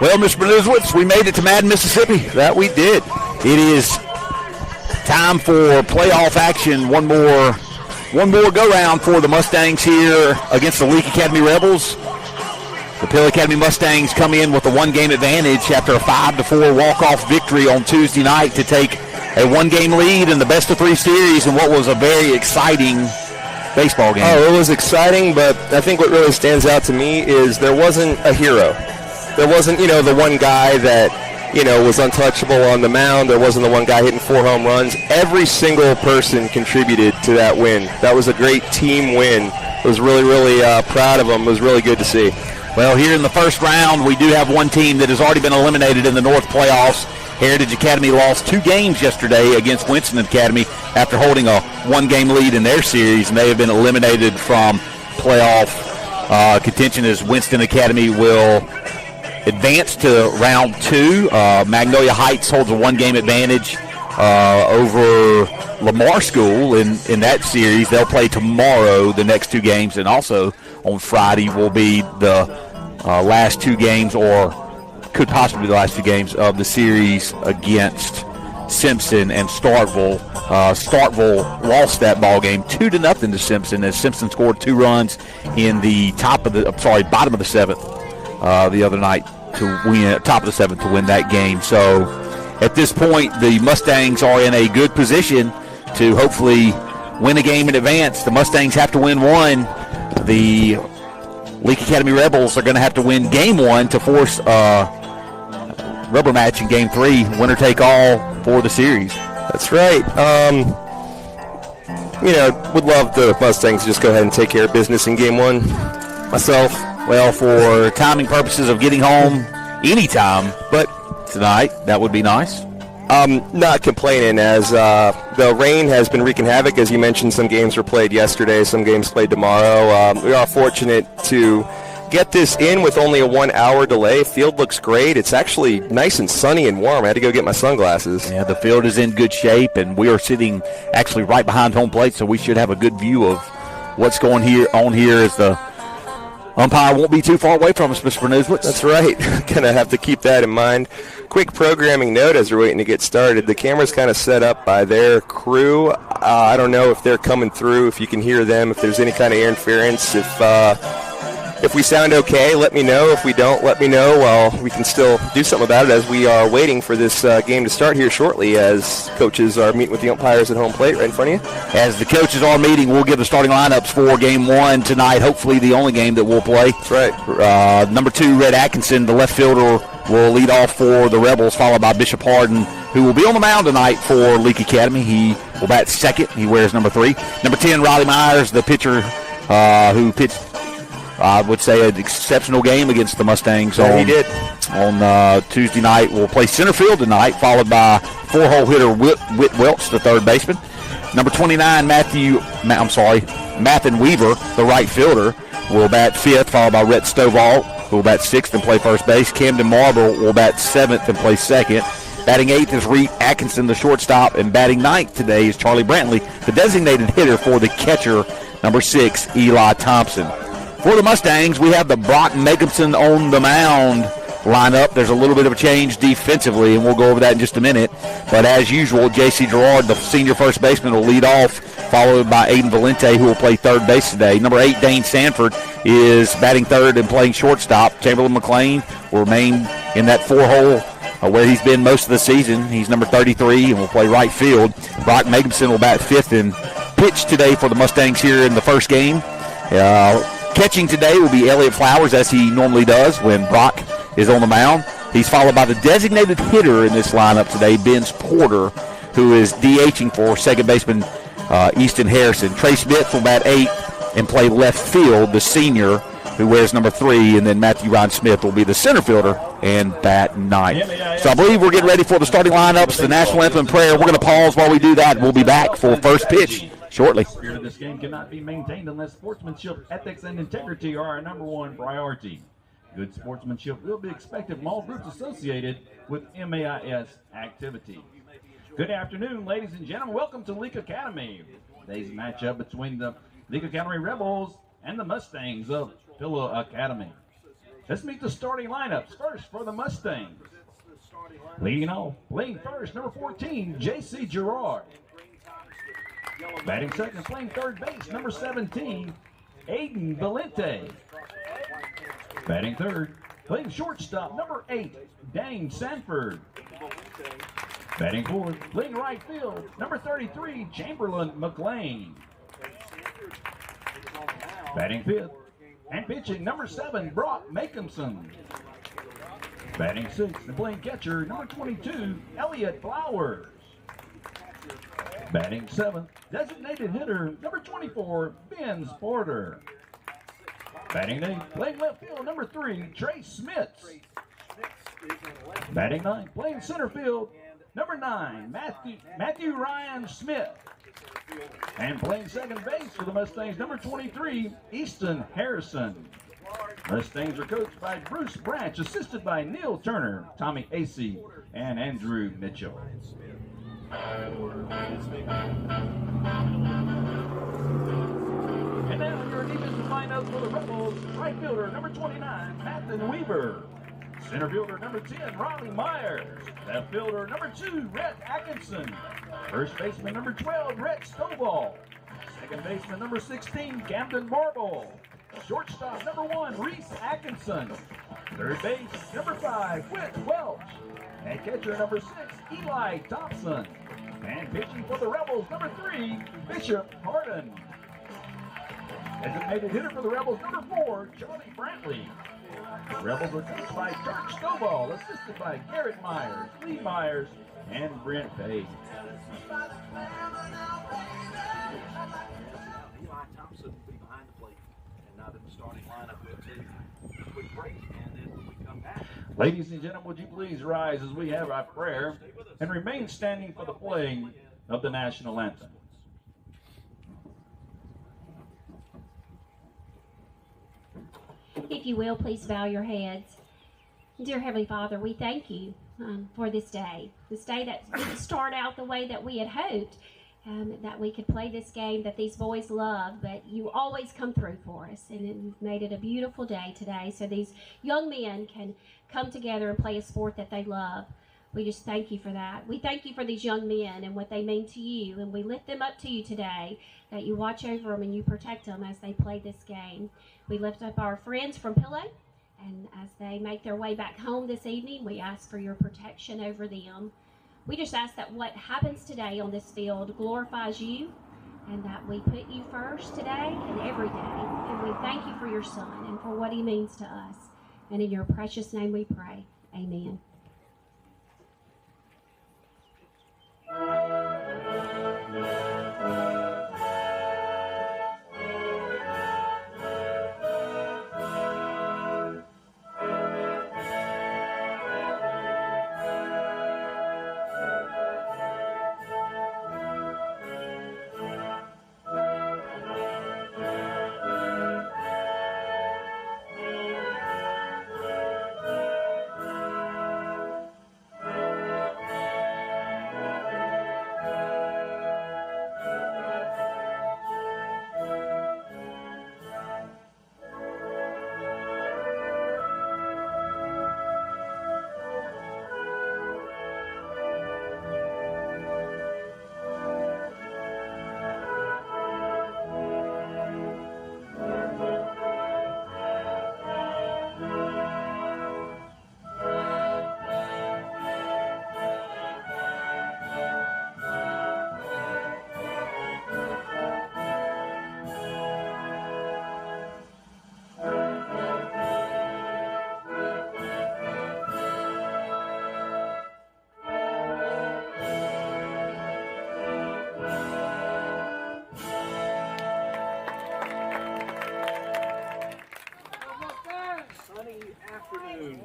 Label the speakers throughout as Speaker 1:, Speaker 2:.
Speaker 1: Well, Mr. Benuzowitz, we made it to Madden, Mississippi.
Speaker 2: That we did.
Speaker 1: It is time for playoff action. One more go-round for the Mustangs here against the Leake Academy Rebels. The Pill Academy Mustangs come in with a one-game advantage after a 5-4 walk-off victory on Tuesday night to take a one-game lead in the best-of-3 series in what was a very exciting baseball game.
Speaker 2: Oh, it was exciting, but I think what really stands out to me is there wasn't a hero. There wasn't, the one guy that, was untouchable on the mound. There wasn't the one guy hitting 4 home runs. Every single person contributed to that win. That was a great team win. I was really, really proud of them. It was really good to see.
Speaker 1: Well, here in the first round, we do have one team that has already been eliminated in the North playoffs. Heritage Academy lost 2 games yesterday against Winston Academy after holding a one-game lead in their series, and they have been eliminated from playoff contention as Winston Academy will advance to round 2. Magnolia Heights holds a one-game advantage over Lamar School in that series. They'll play tomorrow the next 2 games, and also on Friday will be the last 2 games, or could possibly be the last 2 games of the series against Simpson and Starkville. Starkville lost that ball game 2-0 to Simpson as Simpson scored 2 runs in the bottom of the 7th. The other night to win, top of the 7th to win that game. So at this point, the Mustangs are in a good position to hopefully win a game in advance. The Mustangs have to win 1. The Leake Academy Rebels are going to have to win game 1 to force a rubber match in game 3, winner take all for the series.
Speaker 2: That's right. Would love the Mustangs to just go ahead and take care of business in game 1 myself.
Speaker 1: Well, for timing purposes of getting home anytime, but tonight, that would be nice.
Speaker 2: Not complaining as the rain has been wreaking havoc. As you mentioned, some games were played yesterday, some games played tomorrow. We are fortunate to get this in with only a 1-hour delay. Field looks great. It's actually nice and sunny and warm. I had to go get my sunglasses.
Speaker 1: Yeah, the field is in good shape, and we are sitting actually right behind home plate, so we should have a good view of what's going on here as the umpire won't be too far away from us, Mr. Benuzowitz.
Speaker 2: That's right. Going to have to keep that in mind. Quick programming note as we're waiting to get started. The camera's kind of set up by their crew. I don't know if they're coming through, if you can hear them, if there's any kind of interference. If we sound okay, let me know. If we don't, let me know. Well, we can still do something about it as we are waiting for this game to start here shortly as coaches are meeting with the umpires at home plate right in front of you.
Speaker 1: As the coaches are meeting, we'll give the starting lineups for game 1 tonight, hopefully the only game that we'll play.
Speaker 2: That's right.
Speaker 1: Number 2, Red Atkinson, the left fielder, will lead off for the Rebels, followed by Bishop Harden, who will be on the mound tonight for Leake Academy. He will bat second. He wears number 3. Number 10, Riley Myers, the pitcher who pitched, I would say, an exceptional game against the Mustangs.
Speaker 2: He did.
Speaker 1: On Tuesday night. Will play center field tonight, followed by 4-hole hitter Whit Welch, the third baseman. Number 29, Mathen Weaver, the right fielder, will bat 5th, followed by Rhett Stovall, who will bat 6th and play first base. Camden Marble will bat 7th and play second. Batting 8th is Reed Atkinson, the shortstop, and batting 9th today is Charlie Brantley, the designated hitter for the catcher, number 6, Eli Thompson. For the Mustangs, we have the Brock Megumson on the mound lineup. There's a little bit of a change defensively, and we'll go over that in just a minute. But as usual, J.C. Gerard, the senior first baseman, will lead off, followed by Aiden Valente, who will play third base today. Number 8, Dane Sanford, is batting third and playing shortstop. Chamberlain McLean will remain in that 4-hole where he's been most of the season. He's number 33 and will play right field. Brock Megumson will bat 5th and pitch today for the Mustangs here in the first game. Catching today will be Elliott Flowers, as he normally does when Brock is on the mound. He's followed by the designated hitter in this lineup today, Benz Porter, who is DHing for second baseman Easton Harrison. Trey Smith will bat 8 and play left field, the senior, who wears number 3, and then Matthew Ryan Smith will be the center fielder and bat 9. So I believe we're getting ready for the starting lineups, the national anthem prayer. We're going to pause while we do that. We'll be back for first pitch shortly.
Speaker 3: The spirit of this game cannot be maintained unless sportsmanship, ethics, and integrity are our number 1 priority. Good sportsmanship will be expected from all groups associated with MAIS activity. Good afternoon, ladies and gentlemen. Welcome to Leake Academy. Today's matchup between the Leake Academy Rebels and the Mustangs of Pillow Academy. Let's meet the starting lineups. First for the Mustangs. Leading off, playing first, number 14, J.C. Gerard. Batting second, playing third base, number 17, Aiden Valente. Batting third, playing shortstop, number 8, Dane Sanford. Batting fourth, playing right field, number 33, Chamberlain McLean. Batting fifth, and pitching, number 7, Brock Makinson. Batting sixth and playing catcher, number 22, Elliott Flowers. Batting seventh, designated hitter, number 24, Ben Porter. Batting eighth, playing left field, number 3, Trace Smits. Batting ninth, playing center field, number 9, Matthew Ryan Smith. And playing second base for the Mustangs, number 23, Easton Harrison. Mustangs are coached by Bruce Branch, assisted by Neil Turner, Tommy Acey, and Andrew Mitchell. And now your defensive lineup for the Rebels. Right fielder, number 29, Matthew Weaver. Center fielder, number 10, Riley Myers. Left fielder, number 2, Rhett Atkinson. First baseman, number 12, Rhett Stovall. Second baseman, number 16, Camden Marble. Shortstop, number 1, Reese Atkinson. Third base, number 5, Whit Welch. And catcher, number 6, Eli Thompson. And pitching for the Rebels, number 3, Bishop Harden. Designated hitter for the Rebels, number 4, Charlie Brantley. The Rebels are coached by Kirk Stovall, assisted by Garrett Myers, Lee Myers, and Brent Page.
Speaker 4: Eli Thompson will be behind the plate, and now that the starting lineup will take a quick break, and then when we come back.
Speaker 3: Ladies and gentlemen, would you please rise as we have our prayer and remain standing for the playing of the national anthem.
Speaker 5: If you will, please bow your heads. Dear Heavenly Father, we thank you for this day that didn't start out the way that we had hoped, that we could play this game that these boys love, but you always come through for us, and you've made it a beautiful day today so these young men can come together and play a sport that they love. We just thank you for that. We thank you for these young men and what they mean to you, and we lift them up to you today, that you watch over them and you protect them as they play this game. We lift up our friends from Pillow, and as they make their way back home this evening, we ask for your protection over them. We just ask that what happens today on this field glorifies you, and that we put you first today and every day. And we thank you for your son and for what he means to us. And in your precious name we pray. Amen.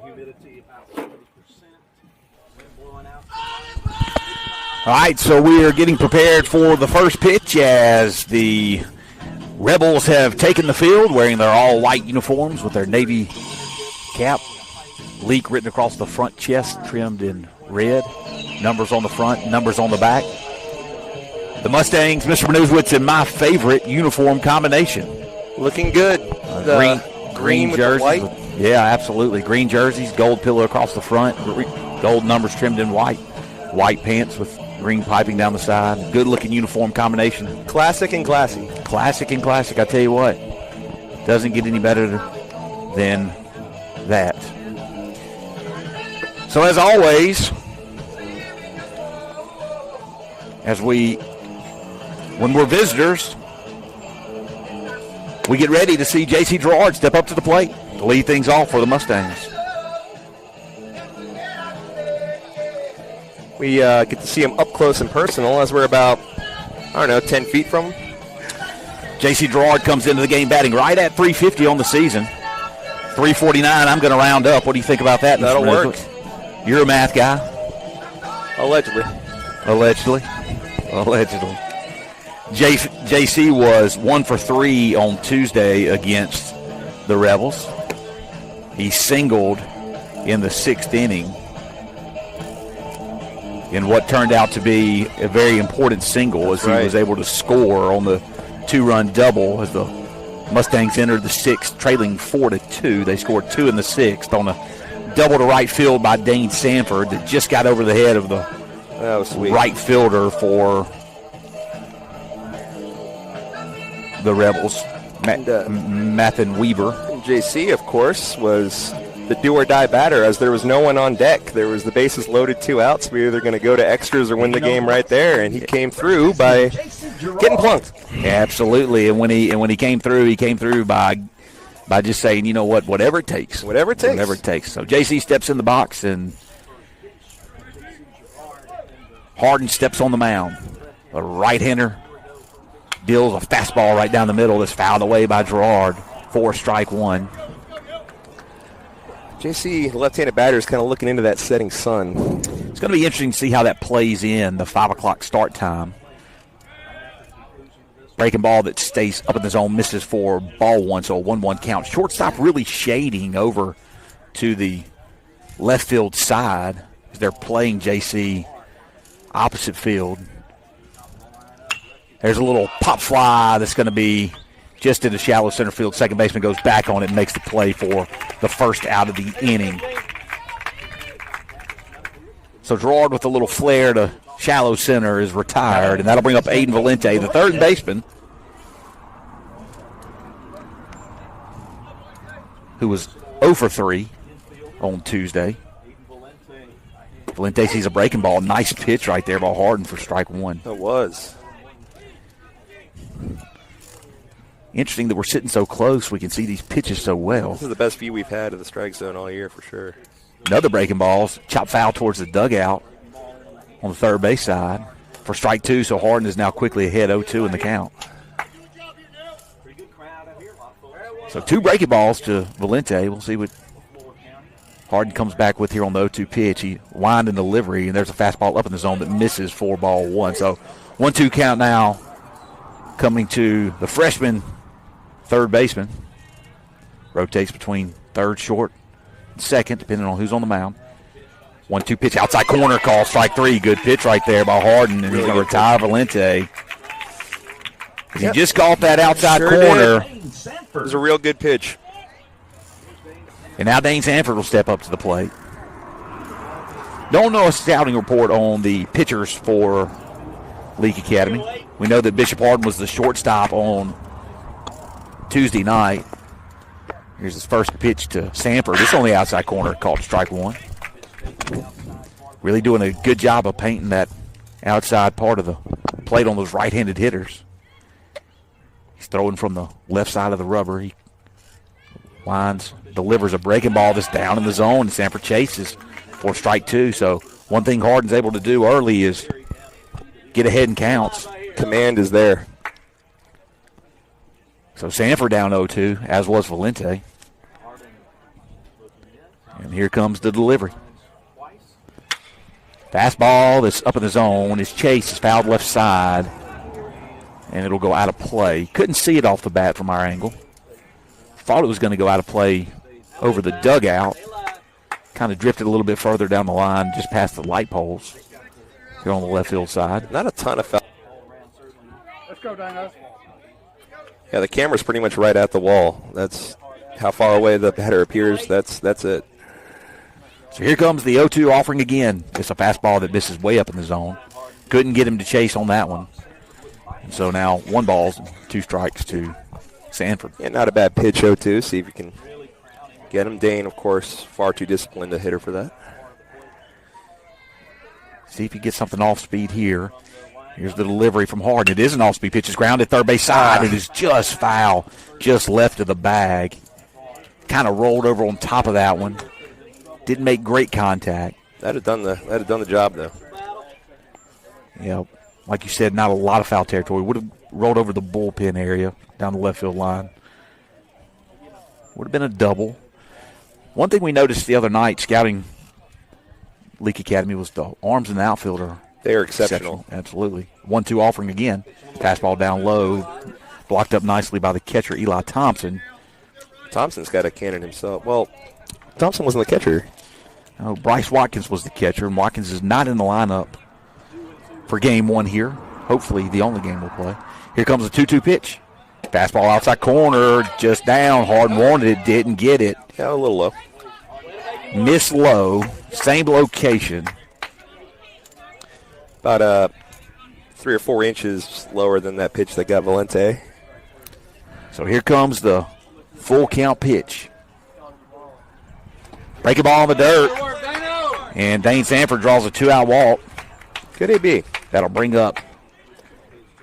Speaker 4: Humidity about 70%. Wind blowing out.
Speaker 1: All right, so we are getting prepared for the first pitch as the Rebels have taken the field wearing their all-white uniforms with their Navy cap. Leake written across the front chest, trimmed in red. Numbers on the front, numbers on the back. The Mustangs, Mr. Newswitz, in my favorite uniform combination.
Speaker 2: Looking good.
Speaker 1: Green
Speaker 2: with
Speaker 1: jersey.
Speaker 2: the white.
Speaker 1: Yeah, absolutely. Green jerseys, gold pillow across the front, gold numbers trimmed in white. White pants with green piping down the side. Good-looking uniform combination.
Speaker 2: Classic and classy.
Speaker 1: Classic and classic, I tell you what. Doesn't get any better than that. So as always, when we're visitors, we get ready to see J.C. Gerard step up to the plate to lead things off for the Mustangs.
Speaker 2: We get to see him up close and personal as we're about, 10 feet from him.
Speaker 1: J.C. Gerard comes into the game batting right at 350 on the season. 349, I'm going to round up. What do you think about that?
Speaker 2: That'll work.
Speaker 1: You're a math guy.
Speaker 2: Allegedly.
Speaker 1: JC was 1 for 3 on Tuesday against the Rebels. He singled in the 6th inning in what turned out to be a very important single as he was able to score on the 2-run double as the Mustangs entered the 6th trailing 4-2. They scored 2 in the 6th on a double to right field by Dane Sanford that just got over the head of the right fielder for the Rebels, Mathen Weaver.
Speaker 2: And JC, of course, was the do-or-die batter as there was no one on deck. There was the bases loaded, 2 outs. We were either going to go to extras or win the game right there, and he came through by getting plunked.
Speaker 1: Absolutely, and when he came through by just saying, you know what, whatever it takes.
Speaker 2: Whatever it takes.
Speaker 1: So JC steps in the box, and Harden steps on the mound. A right-hander deals a fastball right down the middle that's fouled away by Gerard for strike 1.
Speaker 2: JC, left-handed batter, is kind of looking into that setting sun.
Speaker 1: It's going to be interesting to see how that plays in the 5 o'clock start time. Breaking ball that stays up in the zone, misses for ball 1, so a 1-1 count. Shortstop really shading over to the left field side as they're playing JC opposite field. There's a little pop fly that's going to be just in the shallow center field. Second baseman goes back on it and makes the play for the first out of the inning. So Gerard with a little flare to shallow center is retired, and that'll bring up Aiden Valente, the third baseman, who was 0 for 3 on Tuesday. Valente sees a breaking ball. Nice pitch right there by Harden for strike 1.
Speaker 2: It was.
Speaker 1: Interesting that we're sitting so close. We can see these pitches so well.
Speaker 2: This is the best view we've had of the strike zone all year for sure.
Speaker 1: Another breaking balls. Chop foul towards the dugout on the third base side for strike 2. So Harden is now quickly ahead 0-2 in the count. So 2 breaking balls to Valente. We'll see what Harden comes back with here on the 0-2 pitch. He wind in delivery, and there's a fastball up in the zone that misses for ball 1. So 1-2 count now coming to the freshman third baseman. Rotates between third, short, and second, depending on who's on the mound. 1-2 pitch, outside corner call, strike 3. Good pitch right there by Harden, and he's going to retire Valente. He just caught that outside corner.
Speaker 2: It was a real good pitch.
Speaker 1: And now Dane Sanford will step up to the plate. Don't know a scouting report on the pitchers for Leake Academy. We know that Bishop Harden was the shortstop on Tuesday night. Here's his first pitch to Sanford. It's on the outside corner, called strike 1. Really doing a good job of painting that outside part of the plate on those right-handed hitters. He's throwing from the left side of the rubber. He winds, delivers a breaking ball that's down in the zone, and Sanford chases for strike 2. So one thing Harden's able to do early is get ahead in counts.
Speaker 2: Command is there.
Speaker 1: So Sanford down 0-2, as was Valente. And here comes the delivery. Fastball that's up in the zone. His chase is fouled left side, and it'll go out of play. Couldn't see it off the bat from our angle. Thought it was going to go out of play over the dugout. Kind of drifted a little bit further down the line, just past the light poles here on the left field side.
Speaker 2: Not a ton of foul.
Speaker 6: Let's go, Dino.
Speaker 2: Yeah, the camera's pretty much right at the wall. That's how far away the batter appears, that's it.
Speaker 1: So here comes the 0-2 offering again. It's a fastball that misses way up in the zone. Couldn't get him to chase on that one. And so now 1 ball, 2 strikes to Sanford.
Speaker 2: Yeah, not a bad pitch, 0-2. See if you can get him. Dane, of course, far too disciplined a hitter for that.
Speaker 1: See if he gets something off speed here. Here's the delivery from Harden. It is an off-speed pitch. It's grounded third base side. It is just foul, just left of the bag. Kind of rolled over on top of that one. Didn't make great contact.
Speaker 2: That'd have done the job, though.
Speaker 1: Yeah, like you said, not a lot of foul territory. Would have rolled over the bullpen area down the left field line. Would have been a double. One thing we noticed the other night scouting Leake Academy was the arms in the outfielder.
Speaker 2: They are exceptional.
Speaker 1: Absolutely. 1-2 offering again. Fastball down low. Blocked up nicely by the catcher, Eli Thompson.
Speaker 2: Thompson's got a cannon himself. Well, Thompson wasn't the catcher.
Speaker 1: Oh, Bryce Watkins was the catcher, and Watkins is not in the lineup for game 1 here. Hopefully the only game we'll play. Here comes a 2-2 pitch. Fastball outside corner, just down. Harden wanted it, didn't get it.
Speaker 2: Yeah, a little low.
Speaker 1: Miss low, same location.
Speaker 2: About 3 or 4 inches lower than that pitch that got Valente.
Speaker 1: So here comes the full count pitch. Breaking ball in the dirt. And Dane Sanford draws a 2-out walk.
Speaker 2: Good AB.
Speaker 1: That'll bring up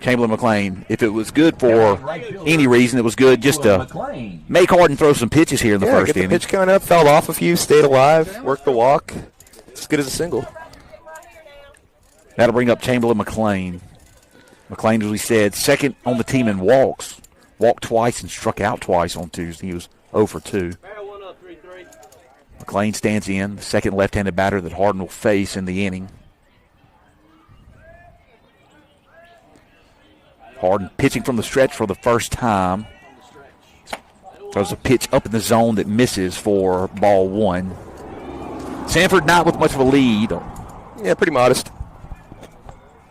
Speaker 1: Chamberlain McLean. If it was good for any reason, it was good just to make Harden throw some pitches here in the first
Speaker 2: get
Speaker 1: inning.
Speaker 2: the pitch count up, fouled off a few, stayed alive, worked the walk. It's as good as a single.
Speaker 1: That'll bring up Chamberlain McLean. McLean, as we said, second on the team in walks. Walked twice and struck out twice on Tuesday. He was 0 for 2. McLean stands in, the second left-handed batter that Harden will face in the inning. Harden pitching from the stretch for the first time. Throws a pitch up in the zone that misses for ball 1. Sanford not with much of a lead.
Speaker 2: Yeah, pretty modest.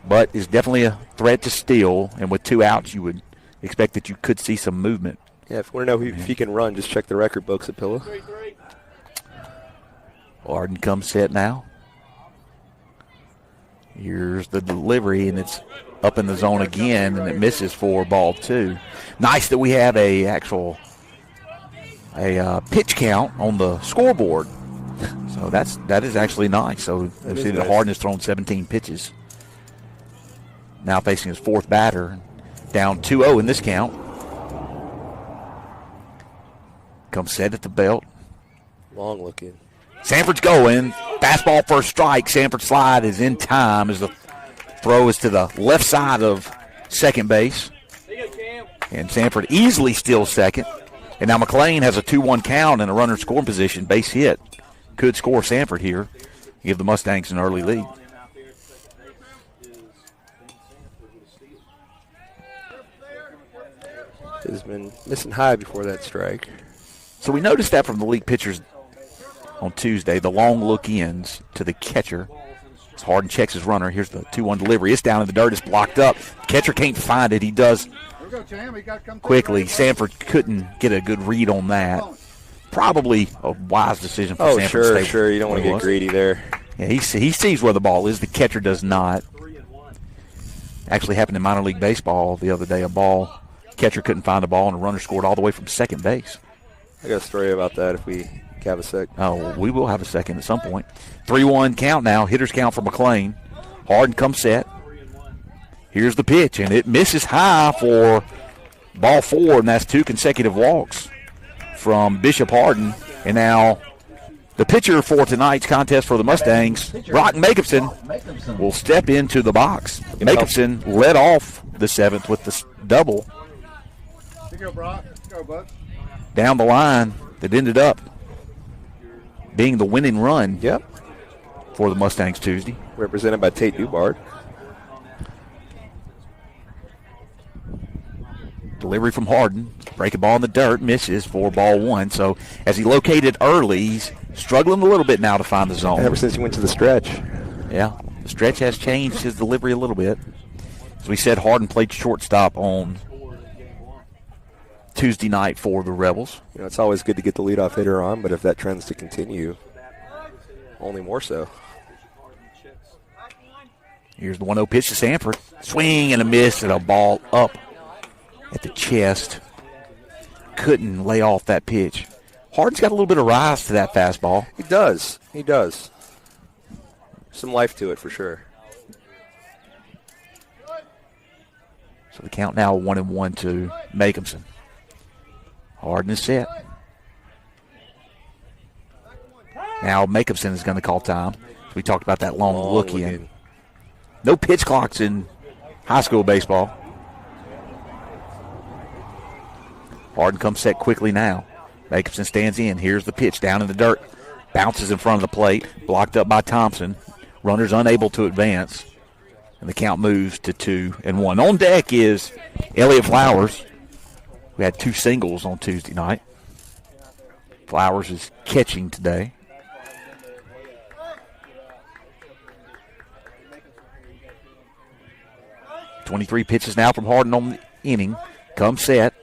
Speaker 1: But is definitely a threat to steal. And with 2 outs, you would expect that you could see some movement.
Speaker 2: Yeah, if you want to know if he can run, just check the record books at Pillow.
Speaker 1: Harden comes set now. Here's the delivery, and it's up in the zone again, and it misses for ball 2. Nice that we have a pitch count on the scoreboard. So that is actually nice. So they see that Harden has thrown 17 pitches. Now facing his 4th batter, down 2-0 in this count. Comes set at the belt.
Speaker 2: Long looking.
Speaker 1: Sanford's going. Fastball first strike. Sanford slide is in time as the throw is to the left side of second base. And Sanford easily steals second. And now McLean has a 2-1 count and a runner scoring position. Base hit. Could score Sanford here. Give the Mustangs an early lead.
Speaker 2: Has been missing high before that strike.
Speaker 1: So we noticed that from the league pitchers on Tuesday. The long look ins to the catcher. As Harden checks his runner. Here's the 2-1 delivery. It's down in the dirt. It's blocked up. Catcher can't find it. He does quickly. Sanford couldn't get a good read on that. Probably a wise decision for Sanford to stay.
Speaker 2: Sure. You don't want to get greedy there.
Speaker 1: Yeah, he sees where the ball is. The catcher does not. Actually happened in minor league baseball the other day. A ball, catcher couldn't find the ball, and a runner scored all the way from second base.
Speaker 2: I got a story about that if we have a sec.
Speaker 1: Oh, we will have a second at some point. 3-1 count now. Hitters count for McLean. Harden comes set. Here's the pitch, and it misses high for ball 4, and that's 2 consecutive walks from Bishop Harden. And now the pitcher for tonight's contest for the Mustangs, Brock Jacobson, will step into the box. Jacobson led off the 7th with the double.
Speaker 6: Go, Brock. Go, bud.
Speaker 1: Down the line that ended up being the winning run for the Mustangs Tuesday.
Speaker 2: Represented by Tate Dubard.
Speaker 1: Delivery from Harden. Breaking ball in the dirt. Misses for ball 1. So as he located early, he's struggling a little bit now to find the zone.
Speaker 2: Ever since he went to the stretch.
Speaker 1: Yeah, the stretch has changed his delivery a little bit. As we said, Harden played shortstop on Tuesday night for the Rebels.
Speaker 2: You know, it's always good to get the leadoff hitter on, but if that trend's to continue, only more so.
Speaker 1: Here's the 1-0 pitch to Sanford. Swing and a miss and a ball up at the chest. Couldn't lay off that pitch. Hardin's got a little bit of rise to that fastball.
Speaker 2: He does. He does. Some life to it for sure.
Speaker 1: So the count now 1-1 to Makeumson. Hardin is set. Now Makeumson is going to call time. We talked about that long look in. No pitch clocks in high school baseball. Hardin comes set quickly now. Makeumson stands in. Here's the pitch down in the dirt. Bounces in front of the plate. Blocked up by Thompson. Runners unable to advance. And the count moves to 2-1. On deck is Elliott Flowers. We had 2 singles on Tuesday night. Flowers is catching today. .23 pitches now from Hardin on the inning. Comes set.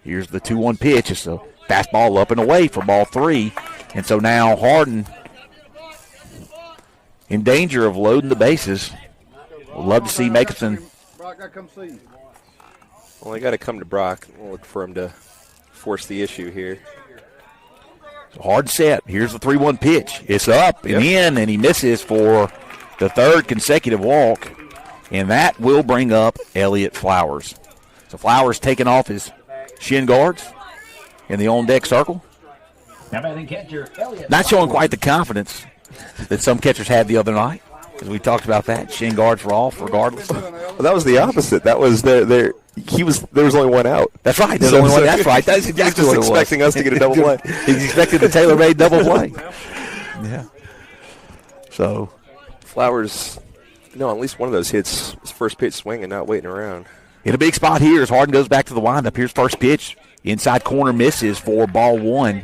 Speaker 1: Here's the 2-1 pitch. It's a fastball up and away for ball 3. And so now Hardin in danger of loading the bases. We'd love to see Makeumson.
Speaker 6: Brock, I come see you.
Speaker 2: Well, I got to come to Brock. We'll look for him to force the issue here.
Speaker 1: So hard set. Here's the 3-1 pitch. It's up and in, and he misses for the 3rd consecutive walk. And that will bring up Elliott Flowers. So Flowers taking off his shin guards in the on-deck circle.
Speaker 3: Now batting catcher, Elliott.
Speaker 1: Not showing quite the confidence that some catchers had the other night, because we talked about that. Shin guards were off regardless.
Speaker 2: Well, that was the opposite. That was there was only one out.
Speaker 1: That's right. There's only one. That's right. That's exactly what it was.
Speaker 2: He's expecting us to get a double play.
Speaker 1: He's expecting the tailor-made double play. Yeah. So
Speaker 2: Flowers, no, at least one of those hits, his first pitch swing and not waiting around.
Speaker 1: in a big spot here as Hardin goes back to the windup. Here's first pitch. Inside corner misses for ball 1.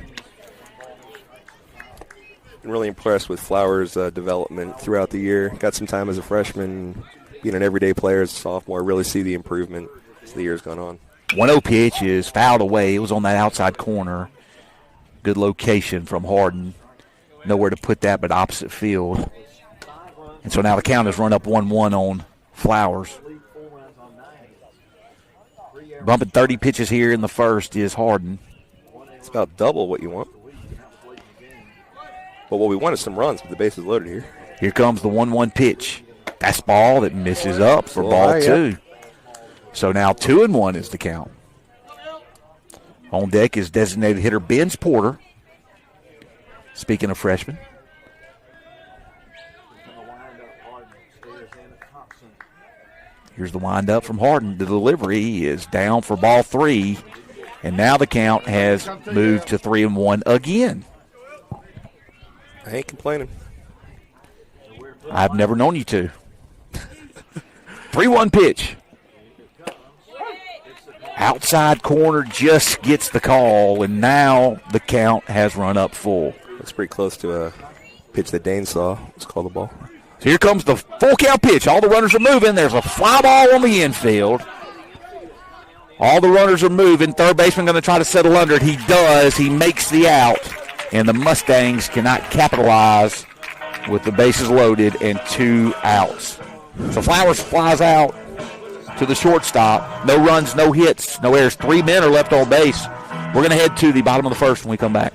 Speaker 2: Been really impressed with Flowers' development throughout the year. Got some time as a freshman, being an everyday player as a sophomore. Really see the improvement as the year's gone on.
Speaker 1: 1-0 pitch is fouled away. It was on that outside corner. Good location from Hardin. Nowhere to put that but opposite field. And so now the count has run up 1-1 on Flowers. Bumping 30 pitches here in the first is Hardin.
Speaker 2: It's about double what you want. But what we want is some runs with the bases loaded here.
Speaker 1: Here comes the 1-1 pitch. Fastball that misses up for ball 2. So now 2-1 is the count. On deck is designated hitter Benz Porter. Speaking of freshmen. Here's the windup from Hardin. The delivery is down for ball 3. And now the count has moved to 3-1 again.
Speaker 2: I ain't complaining.
Speaker 1: I've never known you to. 3-1 pitch. Outside corner just gets the call, and now the count has run up full.
Speaker 2: That's pretty close to a pitch that Dane saw. Let's call the ball.
Speaker 1: So here comes the full count pitch. All the runners are moving. There's a fly ball on the infield. All the runners are moving. Third baseman going to try to settle under it. He does. He makes the out, and the Mustangs cannot capitalize with the bases loaded and 2 outs. So Flowers flies out to the shortstop. No runs, no hits, no errors. 3 men are left on base. We're going to head to the bottom of the first when we come back.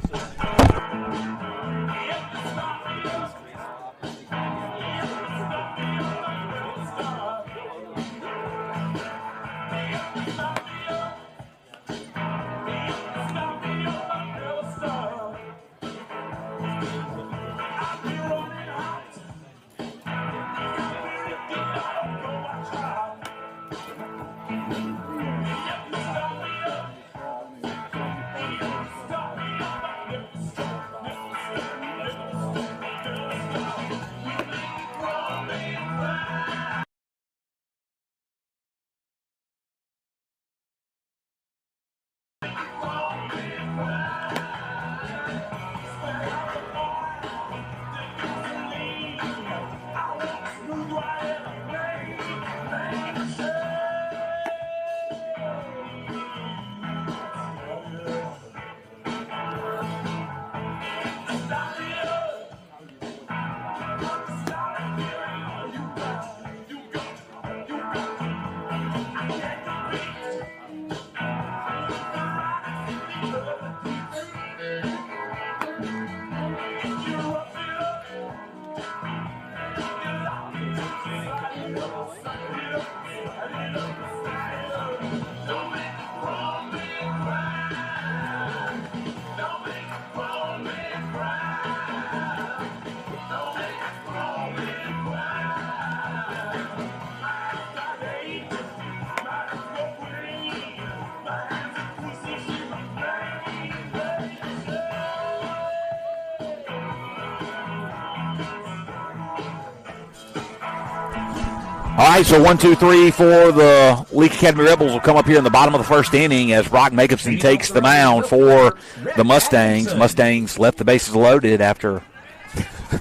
Speaker 1: All right, so 1, 2, 3 for the Leake Academy Rebels will come up here in the bottom of the first inning as Brock Jacobson takes the mound for the Mustangs. Mustangs left the bases loaded after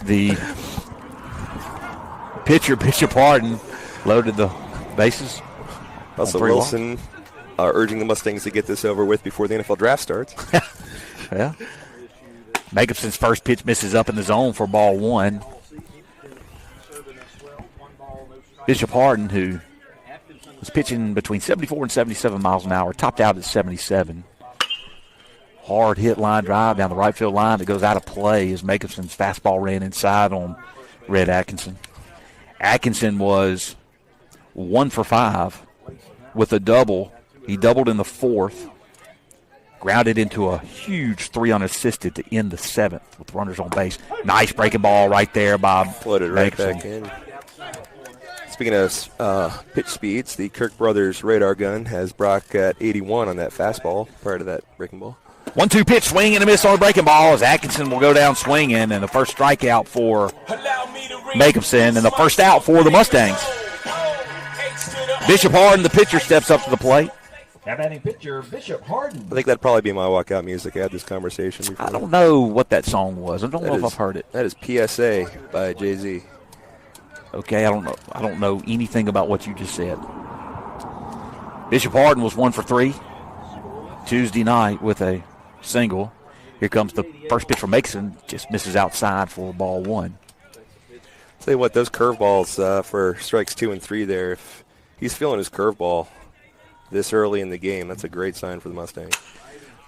Speaker 1: the pitcher, Bishop Harden, loaded the bases.
Speaker 2: Russell Wilson urging the Mustangs to get this over with before the NFL draft starts.
Speaker 1: Yeah. Jacobson's first pitch misses up in the zone for ball 1. Bishop Harden, who was pitching between 74 and 77 miles an hour, topped out at 77. Hard hit line drive down the right field line that goes out of play as Jacobson's fastball ran inside on Red Atkinson. Atkinson was 1 for 5 with a double. He doubled in the 4th, grounded into a huge 3 unassisted to end the 7th with runners on base. Nice breaking ball right there by
Speaker 2: Floated right back in. Speaking of pitch speeds, the Kirk brothers radar gun has Brock at 81 on that fastball prior to that breaking ball.
Speaker 1: 1-2 pitch, swing and a miss on the breaking ball as Atkinson will go down swinging, and the first strikeout for Jacobson and the first out for the Mustangs. Bishop Harden, the pitcher, steps up to the plate.
Speaker 3: Now batting pitcher, Bishop Harden.
Speaker 2: I think that'd probably be my walkout music. I had this conversation before.
Speaker 1: I don't know what that song was. I don't know if I've heard it.
Speaker 2: That is PSA by Jay-Z.
Speaker 1: Okay, I don't know anything about what you just said. Bishop Harden was 1 for 3 Tuesday night with a single. Here comes the first pitch from Mason. Just misses outside for ball 1.
Speaker 2: Tell you what, those curveballs for strikes 2 and 3 there, if he's feeling his curveball this early in the game, that's a great sign for the Mustangs.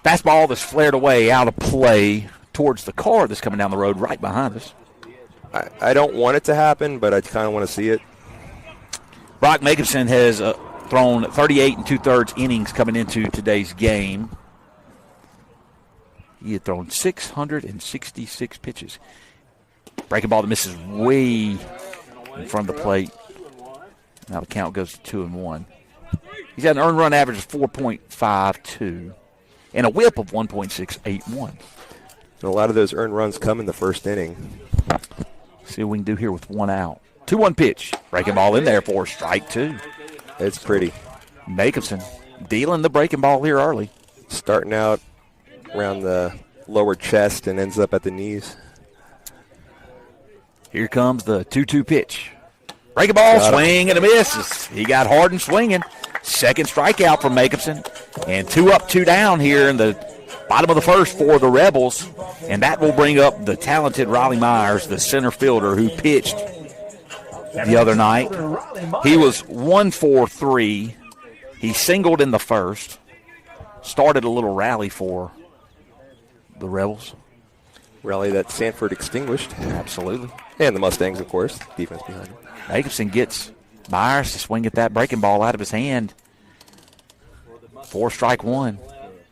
Speaker 1: Fastball that's flared away out of play towards the car that's coming down the road right behind us.
Speaker 2: I don't want it to happen, but I kind of want to see it.
Speaker 1: Brock Jacobson has thrown 38 2/3 innings coming into today's game. He had thrown 666 pitches. Breaking ball that misses way in front of the plate. Now the count goes to 2-1. He's had an earned run average of 4.52 and a whip of 1.681.
Speaker 2: And a lot of those earned runs come in the first inning.
Speaker 1: See what we can do here with 1 out. 2-1 pitch. Breaking ball in there for strike 2.
Speaker 2: It's pretty.
Speaker 1: Jacobson dealing the breaking ball here early.
Speaker 2: Starting out around the lower chest and ends up at the knees.
Speaker 1: Here comes the 2-2 pitch. Breaking ball, swing and a miss. He got Harden swinging. Second strikeout from Jacobson. And 2 up, 2 down here in the bottom of the first for the Rebels. And that will bring up the talented Riley Myers, the center fielder who pitched the other night. He was 1 for 3. He singled in the first. Started a little rally for the Rebels.
Speaker 2: Rally that Sanford extinguished.
Speaker 1: Absolutely.
Speaker 2: And the Mustangs, of course. Defense behind him.
Speaker 1: Jacobson gets Myers to swing at that breaking ball out of his hand. 4 strike 1.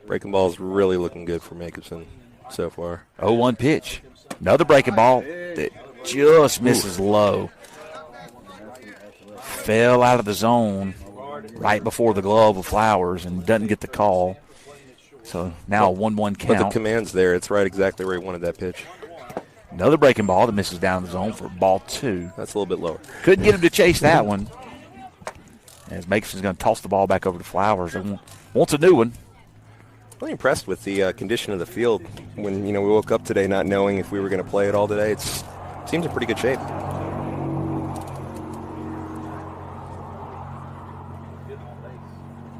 Speaker 2: Breaking ball's really looking good for Jacobson so far.
Speaker 1: 0-1 pitch. Another breaking ball that just misses low. Fell out of the zone right before the glove of Flowers and doesn't get the call. So now a 1-1 count.
Speaker 2: But the command's there. It's right exactly where he wanted that pitch.
Speaker 1: Another breaking ball that misses down the zone for ball 2.
Speaker 2: That's a little bit lower.
Speaker 1: Couldn't get him to chase that one. As Jacobson's going to toss the ball back over to Flowers. And wants a new one.
Speaker 2: Really impressed with the condition of the field. When we woke up today not knowing if we were going to play it all today, it seems in pretty good shape.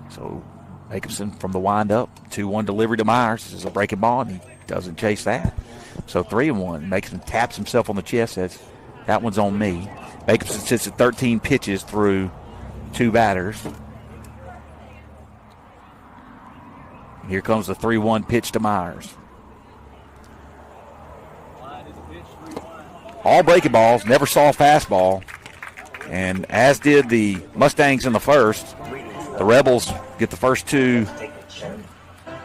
Speaker 1: So Jacobson from the windup, 2-1 delivery to Myers. This is a breaking ball, and he doesn't chase that. So 3-1. Jacobson taps himself on the chest, says, that one's on me. Jacobson sits at 13 pitches through 2 batters. Here comes the 3-1 pitch to Myers. All breaking balls, never saw a fastball. And as did the Mustangs in the first, the Rebels get the first 2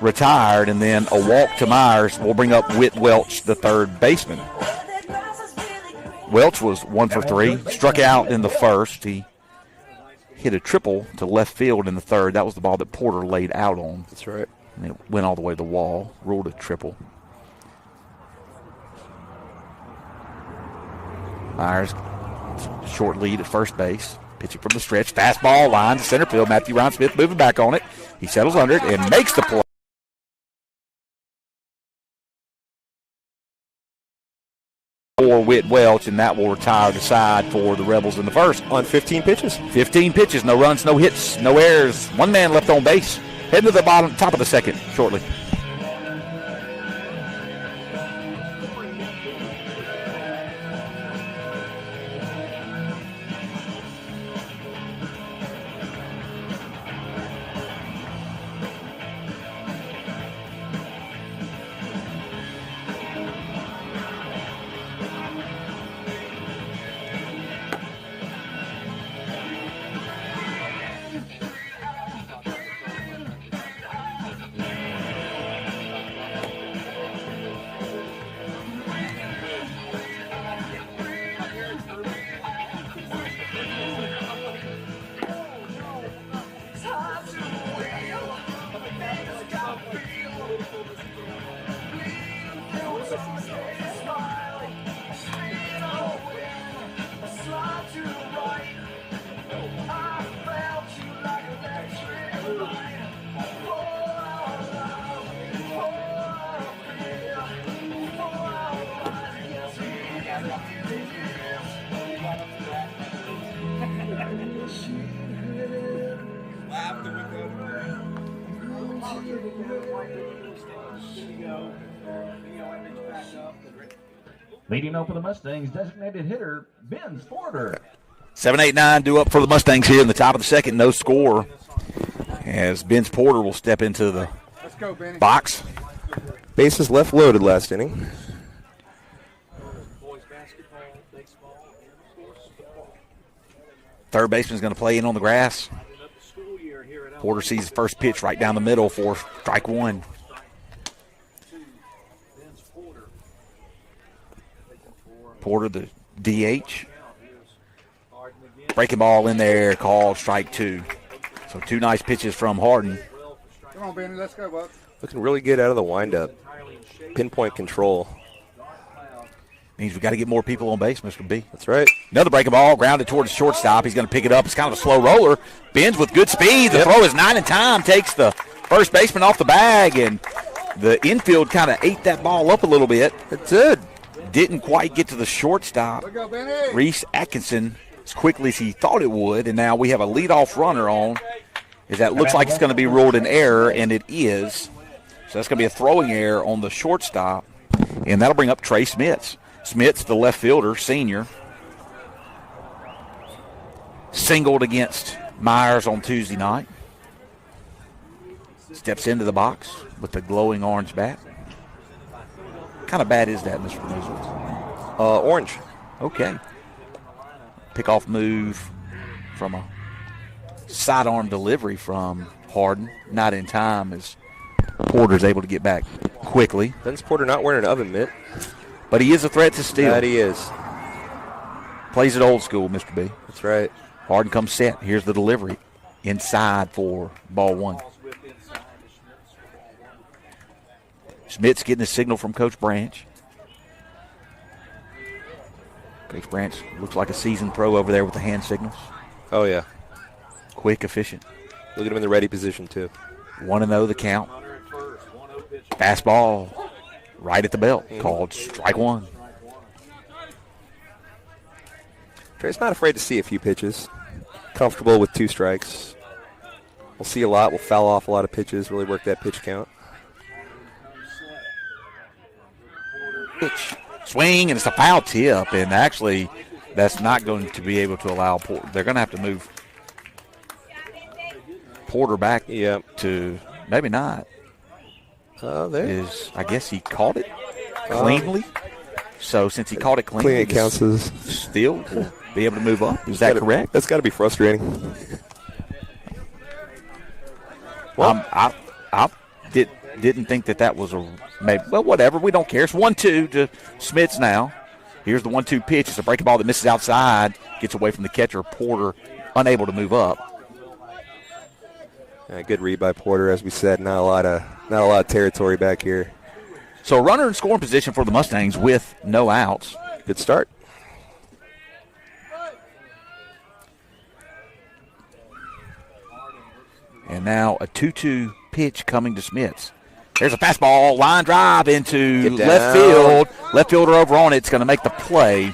Speaker 1: retired, and then a walk to Myers will bring up Whit Welch, the third baseman. Welch was 1 for 3, struck out in the first. He hit a triple to left field in the third. That was the ball that Porter laid out on.
Speaker 2: That's right.
Speaker 1: And it went all the way to the wall, ruled a triple. Myers, short lead at first base. Pitching from the stretch. Fastball line to center field. Matthew Ryan Smith moving back on it. He settles under it and makes the play. For Whit Welch, and that will retire the side for the Rebels in the first.
Speaker 2: On 15 pitches.
Speaker 1: 15 pitches, no runs, no hits, no errors. One man left on base. Heading to the top of the second shortly.
Speaker 3: Leading off for the Mustangs, designated hitter, Ben Porter.
Speaker 1: 7-8-9 due up for the Mustangs here in the top of the second. No score as Ben Porter will step into the box.
Speaker 2: Bases left loaded last inning.
Speaker 1: Third baseman's going to play in on the grass. Porter sees the first pitch right down the middle for strike one. Porter, the DH. Breaking ball in there, called strike two. So two nice pitches from Harden.
Speaker 6: Come on, Benny, let's go, Buck.
Speaker 2: Looking really good out of the windup. Pinpoint control.
Speaker 1: Means we got to get more people on base, Mr. B.
Speaker 2: That's right.
Speaker 1: Another breaking ball, grounded towards the shortstop. He's going to pick it up. It's kind of a slow roller. Bends with good speed. The throw is 9 in time. Takes the first baseman off the bag, and the infield kind of ate that ball up a little bit.
Speaker 2: It did.
Speaker 1: Didn't quite get to the shortstop. Reese Atkinson as quickly as he thought it would, and now we have a leadoff runner on. As that looks like it's going to be ruled an error, and it is. So that's going to be a throwing error on the shortstop, and that'll bring up Trey Smits. Smits, the left fielder, senior, singled against Myers on Tuesday night. Steps into the box with the glowing orange bat. What kind of bat is that, Mr. Nichols?
Speaker 2: Orange.
Speaker 1: Okay. Pick-off move from a sidearm delivery from Harden. Not in time as Porter's able to get back quickly.
Speaker 2: Vince Porter not wearing an oven mitt.
Speaker 1: But he is a threat to steal.
Speaker 2: That he is.
Speaker 1: Plays it old school, Mr. B.
Speaker 2: That's right.
Speaker 1: Harden comes set. Here's the delivery. Inside for ball one. Smith's getting a signal from Coach Branch. Coach Branch looks like a seasoned pro over there with the hand signals.
Speaker 2: Oh, yeah.
Speaker 1: Quick, efficient.
Speaker 2: Look at him in the ready position, too.
Speaker 1: 1-0 the count. Fastball right at the belt, called strike one.
Speaker 2: Trey's not afraid to see a few pitches. Comfortable with 2 strikes. We'll see a lot. We'll foul off a lot of pitches, really work that pitch count.
Speaker 1: Pitch. Swing, and it's a foul tip, and actually that's not going to be able to allow Porter. They're going to have to move Porter back to maybe not.
Speaker 2: There.
Speaker 1: I guess he caught it cleanly. So since he caught it cleanly,
Speaker 2: it counts as
Speaker 1: still will be able to move up. Is that correct?
Speaker 2: That's got to be frustrating.
Speaker 1: Well, I didn't think that was a maybe. Well, whatever. We don't care. It's 1-2 to Smits now. Here's the 1-2 pitch. It's a breaking ball that misses outside, gets away from the catcher. Porter unable to move up.
Speaker 2: Good read by Porter, as we said. Not a lot of territory back here.
Speaker 1: So a runner in scoring position for the Mustangs with no outs.
Speaker 2: Good start.
Speaker 1: And now a 2-2 pitch coming to Smiths. There's a fastball, line drive into left field. Left fielder over on it. It's going to make the play.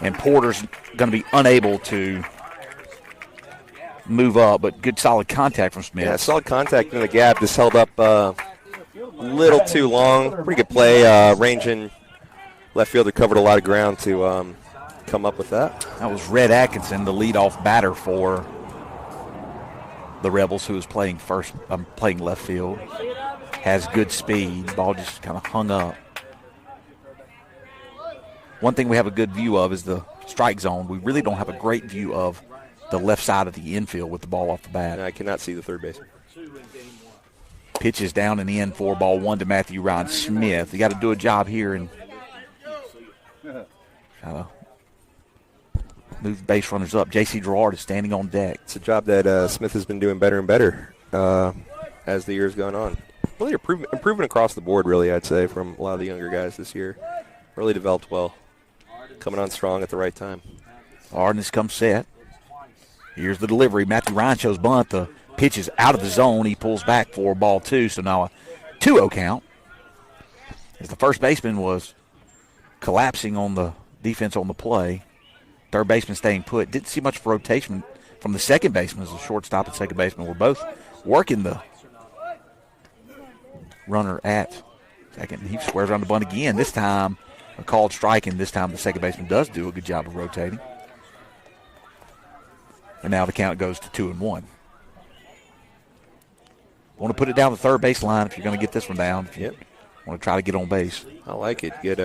Speaker 1: And Porter's going to be unable to move up, but good solid contact from Smith.
Speaker 2: Yeah, solid contact in the gap. Just held up a little too long. Pretty good play. Ranging left fielder covered a lot of ground to come up with that.
Speaker 1: That was Red Atkinson, the leadoff batter for the Rebels, who was playing playing left field. Has good speed. Ball just kind of hung up. One thing we have a good view of is the strike zone. We really don't have a great view of the left side of the infield with the ball off the bat.
Speaker 2: I cannot see the third base.
Speaker 1: Pitch is down in the end, 4-1 to Matthew Ryan Smith. You got to do a job here and move base runners up. J.C. Gerard is standing on deck.
Speaker 2: It's a job that Smith has been doing better and better as the year's gone on. Really improvement across the board, really, I'd say, from a lot of the younger guys this year. Really developed well. Coming on strong at the right time.
Speaker 1: Arden's come set. Here's the delivery. Matthew Ryan shows bunt. The pitch is out of the zone. He pulls back for ball 2, so now a 2-0 count. As the first baseman was collapsing on the defense on the play. Third baseman staying put. Didn't see much rotation from the second baseman, as the shortstop and second baseman were both working the runner at second. He squares around the bunt again. This time a called strike, and this time the second baseman does do a good job of rotating. And now the count goes to 2-1. Want to put it down the third base line if you're going to get this one down.
Speaker 2: Yep.
Speaker 1: Want to try to get on base.
Speaker 2: I like it. Get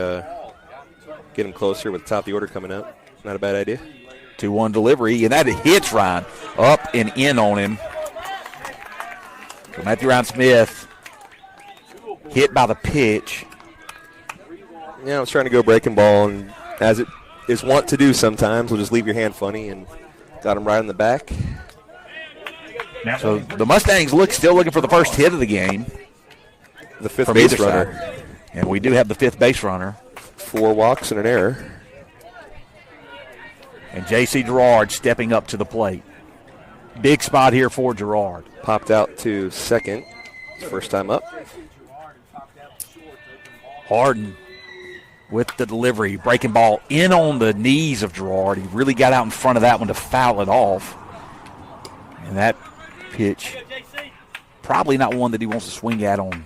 Speaker 2: him closer with the top of the order coming up. Not a bad idea.
Speaker 1: 2-1 delivery, and that hits Ryan up and in on him. So Matthew Ryan Smith hit by the pitch.
Speaker 2: Yeah, I was trying to go breaking ball, and as it is wont to do sometimes, we'll just leave your hand funny, and got him right in the back.
Speaker 1: So the Mustangs still looking for the first hit of the game.
Speaker 2: The fifth base runner.
Speaker 1: Side. And we do have the fifth base runner.
Speaker 2: 4 walks and an error.
Speaker 1: And J.C. Gerard stepping up to the plate. Big spot here for Gerard.
Speaker 2: Popped out to second. First time up.
Speaker 1: Harden with the delivery. Breaking ball in on the knees of Gerard. He really got out in front of that one to foul it off. And that pitch, probably not one that he wants to swing at on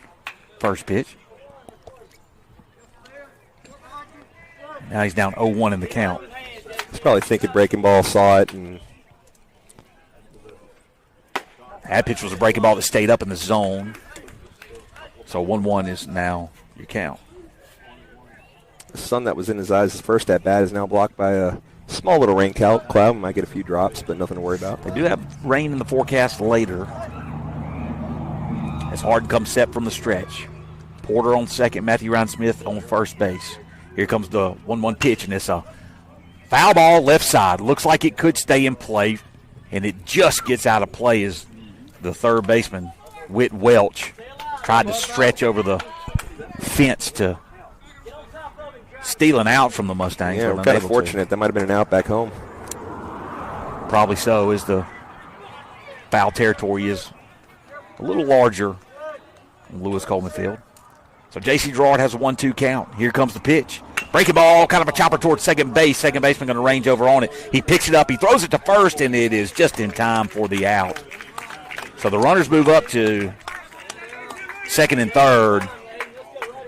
Speaker 1: first pitch. Now he's down 0-1 in the count.
Speaker 2: He's probably thinking breaking ball, saw it, and
Speaker 1: that pitch was a breaking ball that stayed up in the zone. So 1-1 is now your count.
Speaker 2: The sun that was in his eyes his first at bat is now blocked by a small little rain cloud. Might get a few drops, but nothing to worry about.
Speaker 1: They do have rain in the forecast later. As Harden comes set from the stretch. Porter on second, Matthew Ryan Smith on first base. Here comes the 1-1 pitch, and it's a foul ball left side. Looks like it could stay in play, and it just gets out of play as the third baseman, Whit Welch, tried to stretch over the fence to steal an out from the Mustangs.
Speaker 2: Yeah, we're kind of fortunate. That might have been an out back home.
Speaker 1: Probably so, as the foul territory is a little larger in Lewis Coleman Field. So J.C. Gerard has a 1-2 count. Here comes the pitch. Breaking ball, kind of a chopper towards second base. Second baseman going to range over on it. He picks it up. He throws it to first, and it is just in time for the out. So the runners move up to second and third.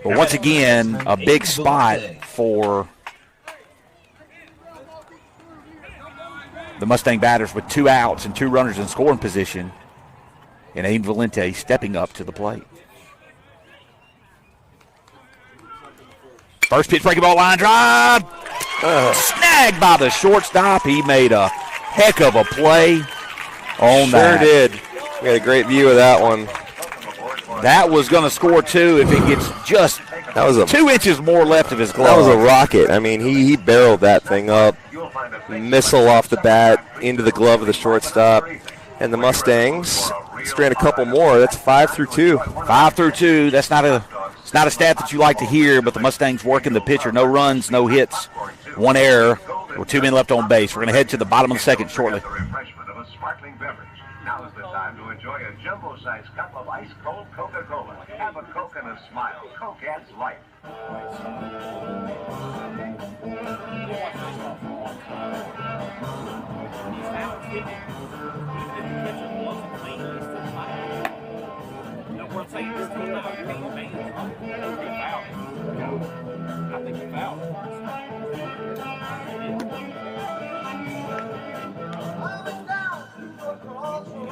Speaker 1: But once again, a big spot for the Mustang batters with 2 outs and 2 runners in scoring position. And Aiden Valente stepping up to the plate. First pitch, breaking ball, line drive. Snagged by the shortstop. He made a heck of a play on that.
Speaker 2: Sure did. We had a great view of that one.
Speaker 1: That was going to score 2 if it gets just 2 inches more left of his glove.
Speaker 2: That was a rocket. I mean, he barreled that thing up. Missile off the bat into the glove of the shortstop. And the Mustangs strand a couple more. That's 5 through 2.
Speaker 1: 5 through 2. That's not a stat that you like to hear, but the Mustangs working the pitcher. No runs, no hits, 1 error. With 2 men left on base. We're going to head to the bottom of the second shortly.
Speaker 7: time to enjoy a jumbo-sized cup of ice-cold Coca-Cola. Have a Coke and a smile. Coke adds life.
Speaker 4: I think he fouled.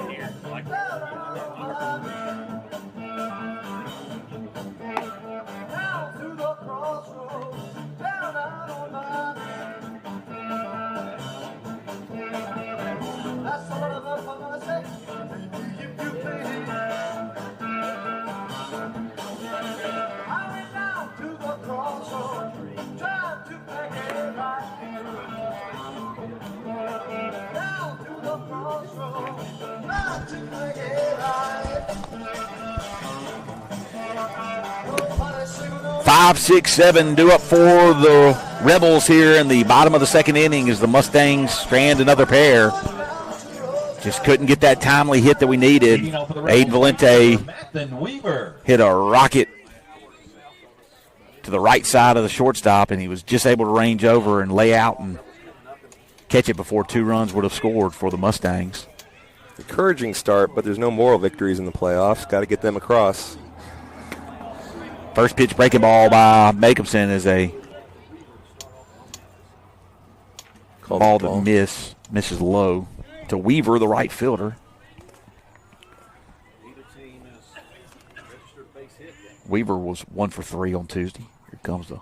Speaker 4: Here, like
Speaker 1: Five, 6, 7 due up for the Rebels here in the bottom of the second inning as the Mustangs strand another pair. Just couldn't get that timely hit that we needed. Aiden Valente hit a rocket to the right side of the shortstop, and he was just able to range over and lay out and catch it before 2 runs would have scored for the Mustangs.
Speaker 2: Encouraging start, but there's no moral victories in the playoffs. Got to get them across.
Speaker 1: First pitch breaking ball by Jacobson is a ball that misses low to Weaver, the right fielder. Weaver was 1 for 3 on Tuesday. Here comes the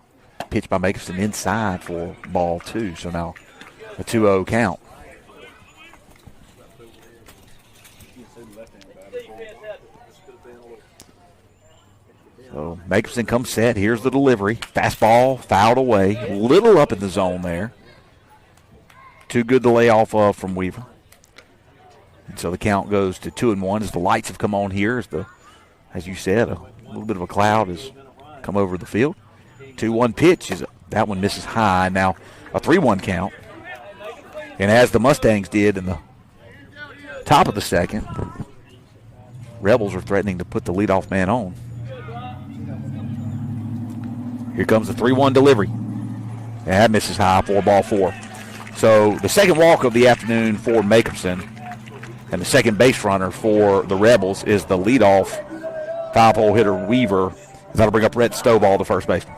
Speaker 1: pitch by Jacobson inside for ball 2. So now a 2-0 count. So Jacobson comes set. Here's the delivery. Fastball fouled away. A little up in the zone there. Too good to lay off of from Weaver. And so the count goes to 2-1 as the lights have come on here. As you said, a little bit of a cloud has come over the field. 2-1 pitch. That one misses high. Now a 3-1 count. And as the Mustangs did in the top of the second, Rebels are threatening to put the leadoff man on. Here comes the 3-1 delivery. And that misses high for ball 4. So the second walk of the afternoon for Jacobson and the second base runner for the Rebels is the leadoff 5-hole hitter Weaver. That'll bring up Rhett Stovall, the first baseman.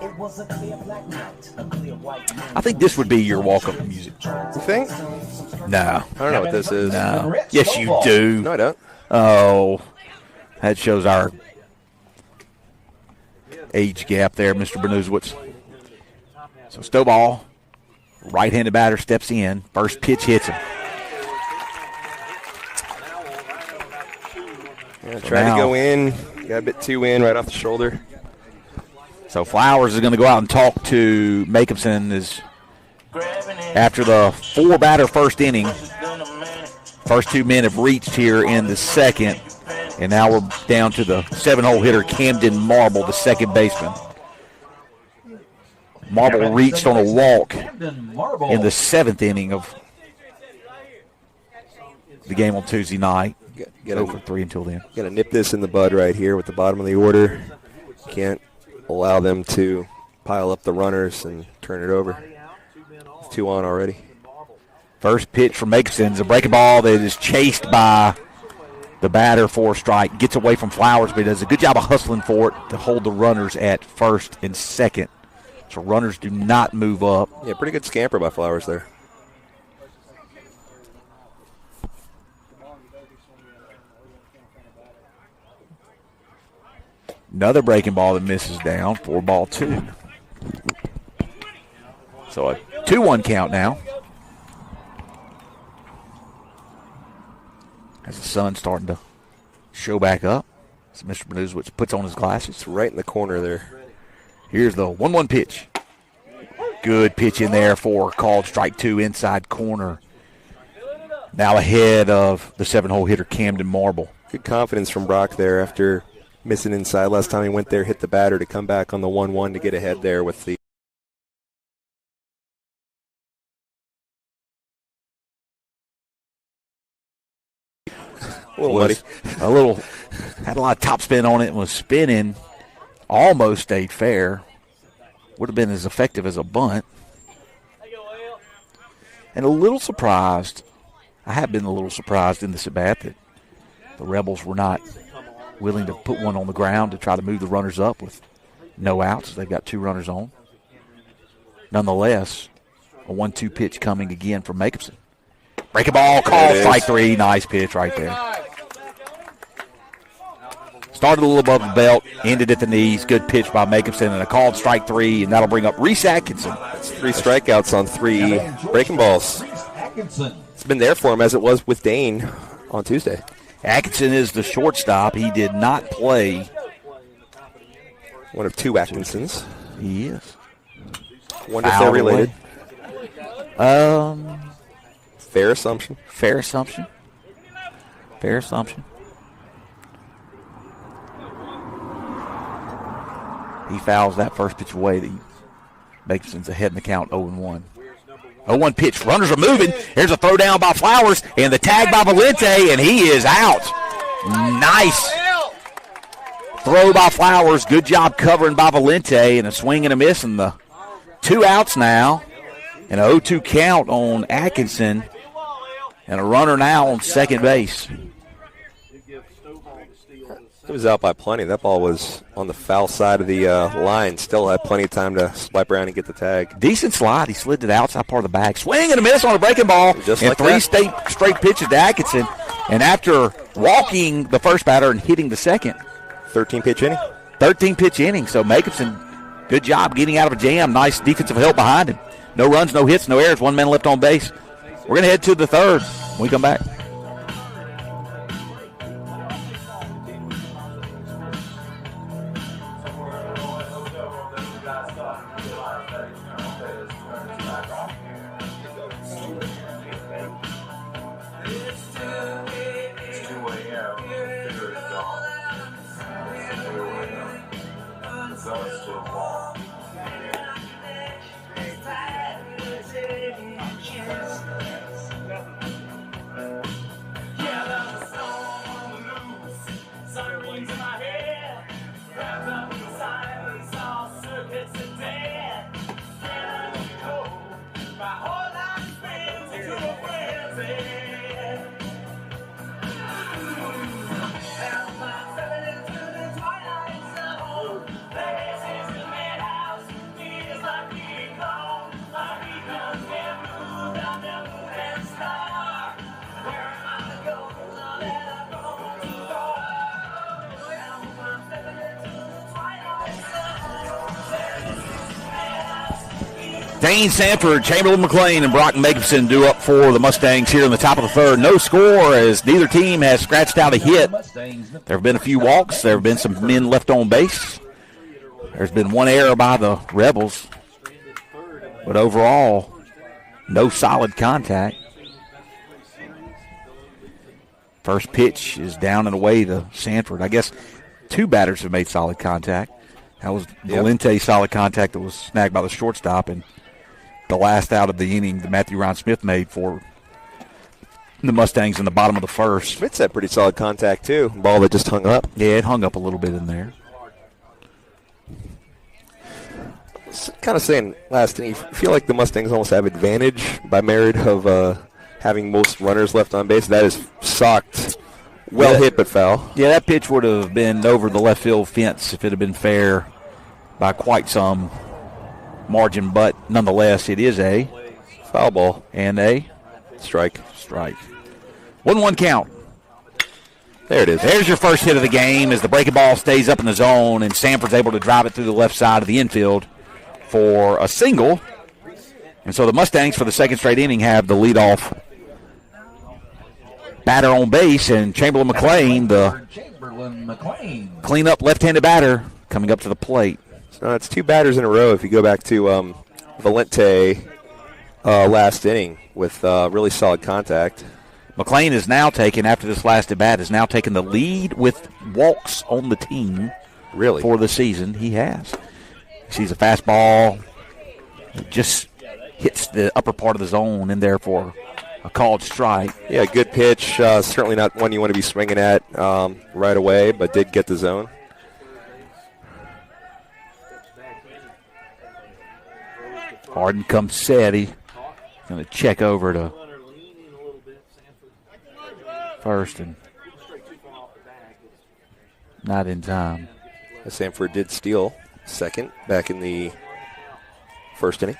Speaker 1: I think this would be your walk-up music.
Speaker 2: You think?
Speaker 1: No.
Speaker 2: I don't know what this is.
Speaker 1: No. Yes, you do.
Speaker 2: No, I don't.
Speaker 1: Oh, that shows our age gap there, Mr. Bernuzowitz. So Stovall, right-handed batter, steps in. First pitch hits him.
Speaker 2: Yeah, try to go in. Got a bit too in right off the shoulder.
Speaker 1: So Flowers is going to go out and talk to Jacobson after the 4-batter first inning. First 2 men have reached here in the second. And now we're down to the 7-hole hitter, Camden Marble, the second baseman. Marble reached on a walk in the 7th inning of the game on Tuesday night. Get over 3 until then.
Speaker 2: Got to nip this in the bud right here with the bottom of the order. Can't allow them to pile up the runners and turn it over. It's 2 on already.
Speaker 1: First pitch from Jacobson is a breaking ball that is chased by the batter for a strike. Gets away from Flowers, but he does a good job of hustling for it to hold the runners at first and second. So runners do not move up.
Speaker 2: Yeah, pretty good scamper by Flowers there.
Speaker 1: Another breaking ball that misses down for ball 2. So a 2-1 count now. As the sun's starting to show back up. So Mr. Bernuzowitz puts on his glasses.
Speaker 2: It's right in the corner there.
Speaker 1: Here's the 1-1 pitch. Good pitch in there for called strike 2 inside corner. Now ahead of the 7-hole hitter Camden Marble.
Speaker 2: Good confidence from Brock there after missing inside. Last time he went there, hit the batter to come back on the 1-1 to get ahead there with the
Speaker 1: was had a lot of top spin on it and was spinning. Almost stayed fair. Would have been as effective as a bunt. And a little surprised. I have been a little surprised in this at-bat that the Rebels were not willing to put one on the ground to try to move the runners up with no outs. They've got 2 runners on. Nonetheless, a 1-2 pitch coming again from Jacobson. Breaking ball, call, strike 3. Nice pitch right there. Started a little above the belt, ended at the knees. Good pitch by Jacobson, and a called strike 3, and that'll bring up Reese Atkinson.
Speaker 2: That's 3 strikeouts on 3 breaking balls. It's been there for him as it was with Dane on Tuesday.
Speaker 1: Atkinson is the shortstop. He did not play.
Speaker 2: One of 2 Atkinsons.
Speaker 1: He is.
Speaker 2: Wonder if they're related. Fair assumption.
Speaker 1: Fair assumption. Fair assumption. He fouls that first pitch away. Jacobson's ahead in the count, 0-1. 0-1 pitch. Runners are moving. Here's a throw down by Flowers and the tag by Valente, and he is out. Nice throw by Flowers. Good job covering by Valente, and a swing and a miss, and the 2 outs now. And a 0-2 count on Atkinson, and a runner now on second base.
Speaker 2: It was out by plenty. That ball was on the foul side of the line. Still had plenty of time to swipe around and get the tag.
Speaker 1: Decent slide. He slid to the outside part of the bag. Swing and a miss on a breaking ball.
Speaker 2: Just
Speaker 1: and
Speaker 2: like
Speaker 1: 3
Speaker 2: that.
Speaker 1: straight pitches to Atkinson. And after walking the first batter and hitting the second.
Speaker 2: 13-pitch inning.
Speaker 1: 13-pitch inning. So Jacobson, good job getting out of a jam. Nice defensive help behind him. No runs, no hits, no errors. 1 man left on base. We're going to head to the third when we come back. Dane Sanford, Chamberlain McLean, and Brock Jacobson due up for the Mustangs here in the top of the third. No score as neither team has scratched out a hit. There have been a few walks. There have been some men left on base. There's been 1 error by the Rebels. But overall, no solid contact. First pitch is down and away to Sanford. I guess 2 batters have made solid contact. That was Valente's solid contact that was snagged by the shortstop, and the last out of the inning that Matthew Ryan Smith made for the Mustangs in the bottom of the first.
Speaker 2: Smith had pretty solid contact, too. Ball that just hung up.
Speaker 1: Yeah, it hung up a little bit in there.
Speaker 2: Kind of saying last inning, you feel like the Mustangs almost have advantage by merit of having most runners left on base. That is socked. Well hit, but foul.
Speaker 1: Yeah, that pitch would have been over the left field fence if it had been fair by quite some margin, but nonetheless, it is a
Speaker 2: foul ball
Speaker 1: and a
Speaker 2: strike.
Speaker 1: 1-1 count.
Speaker 2: There it is.
Speaker 1: There's your first hit of the game as the breaking ball stays up in the zone, and Sanford's able to drive it through the left side of the infield for a single. And so the Mustangs, for the second straight inning, have the leadoff batter on base, and Chamberlain McLean, the cleanup left-handed batter, coming up to the plate.
Speaker 2: So it's 2 batters in a row if you go back to Valente last inning with really solid contact.
Speaker 1: McLean is now taken, after this last at-bat, has now taken the lead with walks on the team for the season. He has. He sees a fastball. It just hits the upper part of the zone in there for a called strike.
Speaker 2: Yeah, good pitch. Certainly not one you want to be swinging at right away, but did get the zone.
Speaker 1: Harden comes set. He's going to check over to first and not in time.
Speaker 2: Sanford did steal second back in the first inning.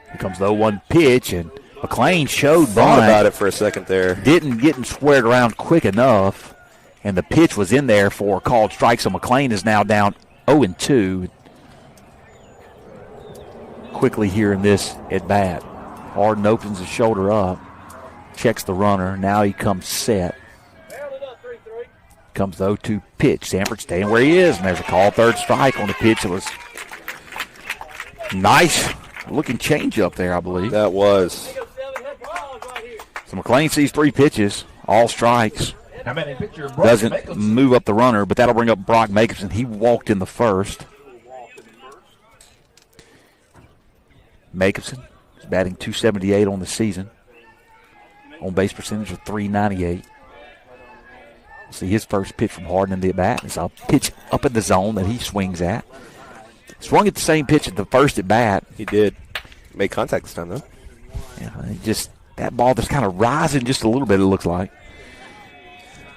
Speaker 1: Here comes the 0-1 pitch, and McLean showed
Speaker 2: Thought
Speaker 1: bunt.
Speaker 2: about it for a second there.
Speaker 1: Didn't get squared around quick enough, and the pitch was in there for a called strike, so McLean is now down 0-2. Quickly here in this at bat. Harden opens his shoulder up, checks the runner. Now he comes set. Comes the 0-2 pitch. Sanford staying where he is, and there's a called third strike on the pitch. It was nice looking change up there, I believe.
Speaker 2: That was.
Speaker 1: So McLean sees 3 pitches, all strikes.
Speaker 3: How many picture of Brock
Speaker 1: Doesn't
Speaker 3: Mickelson?
Speaker 1: move up the runner, but that'll bring up Brock Jacobson. He walked in the first. Jacobson is batting .278 on the season. On base percentage of .398. See his first pitch from Harden in the at-bat. It's a pitch up in the zone that he swings at. Swung at the same pitch at the first at-bat.
Speaker 2: He did make contact this time, though.
Speaker 1: Yeah, that ball just kind of rising just a little bit, it looks like.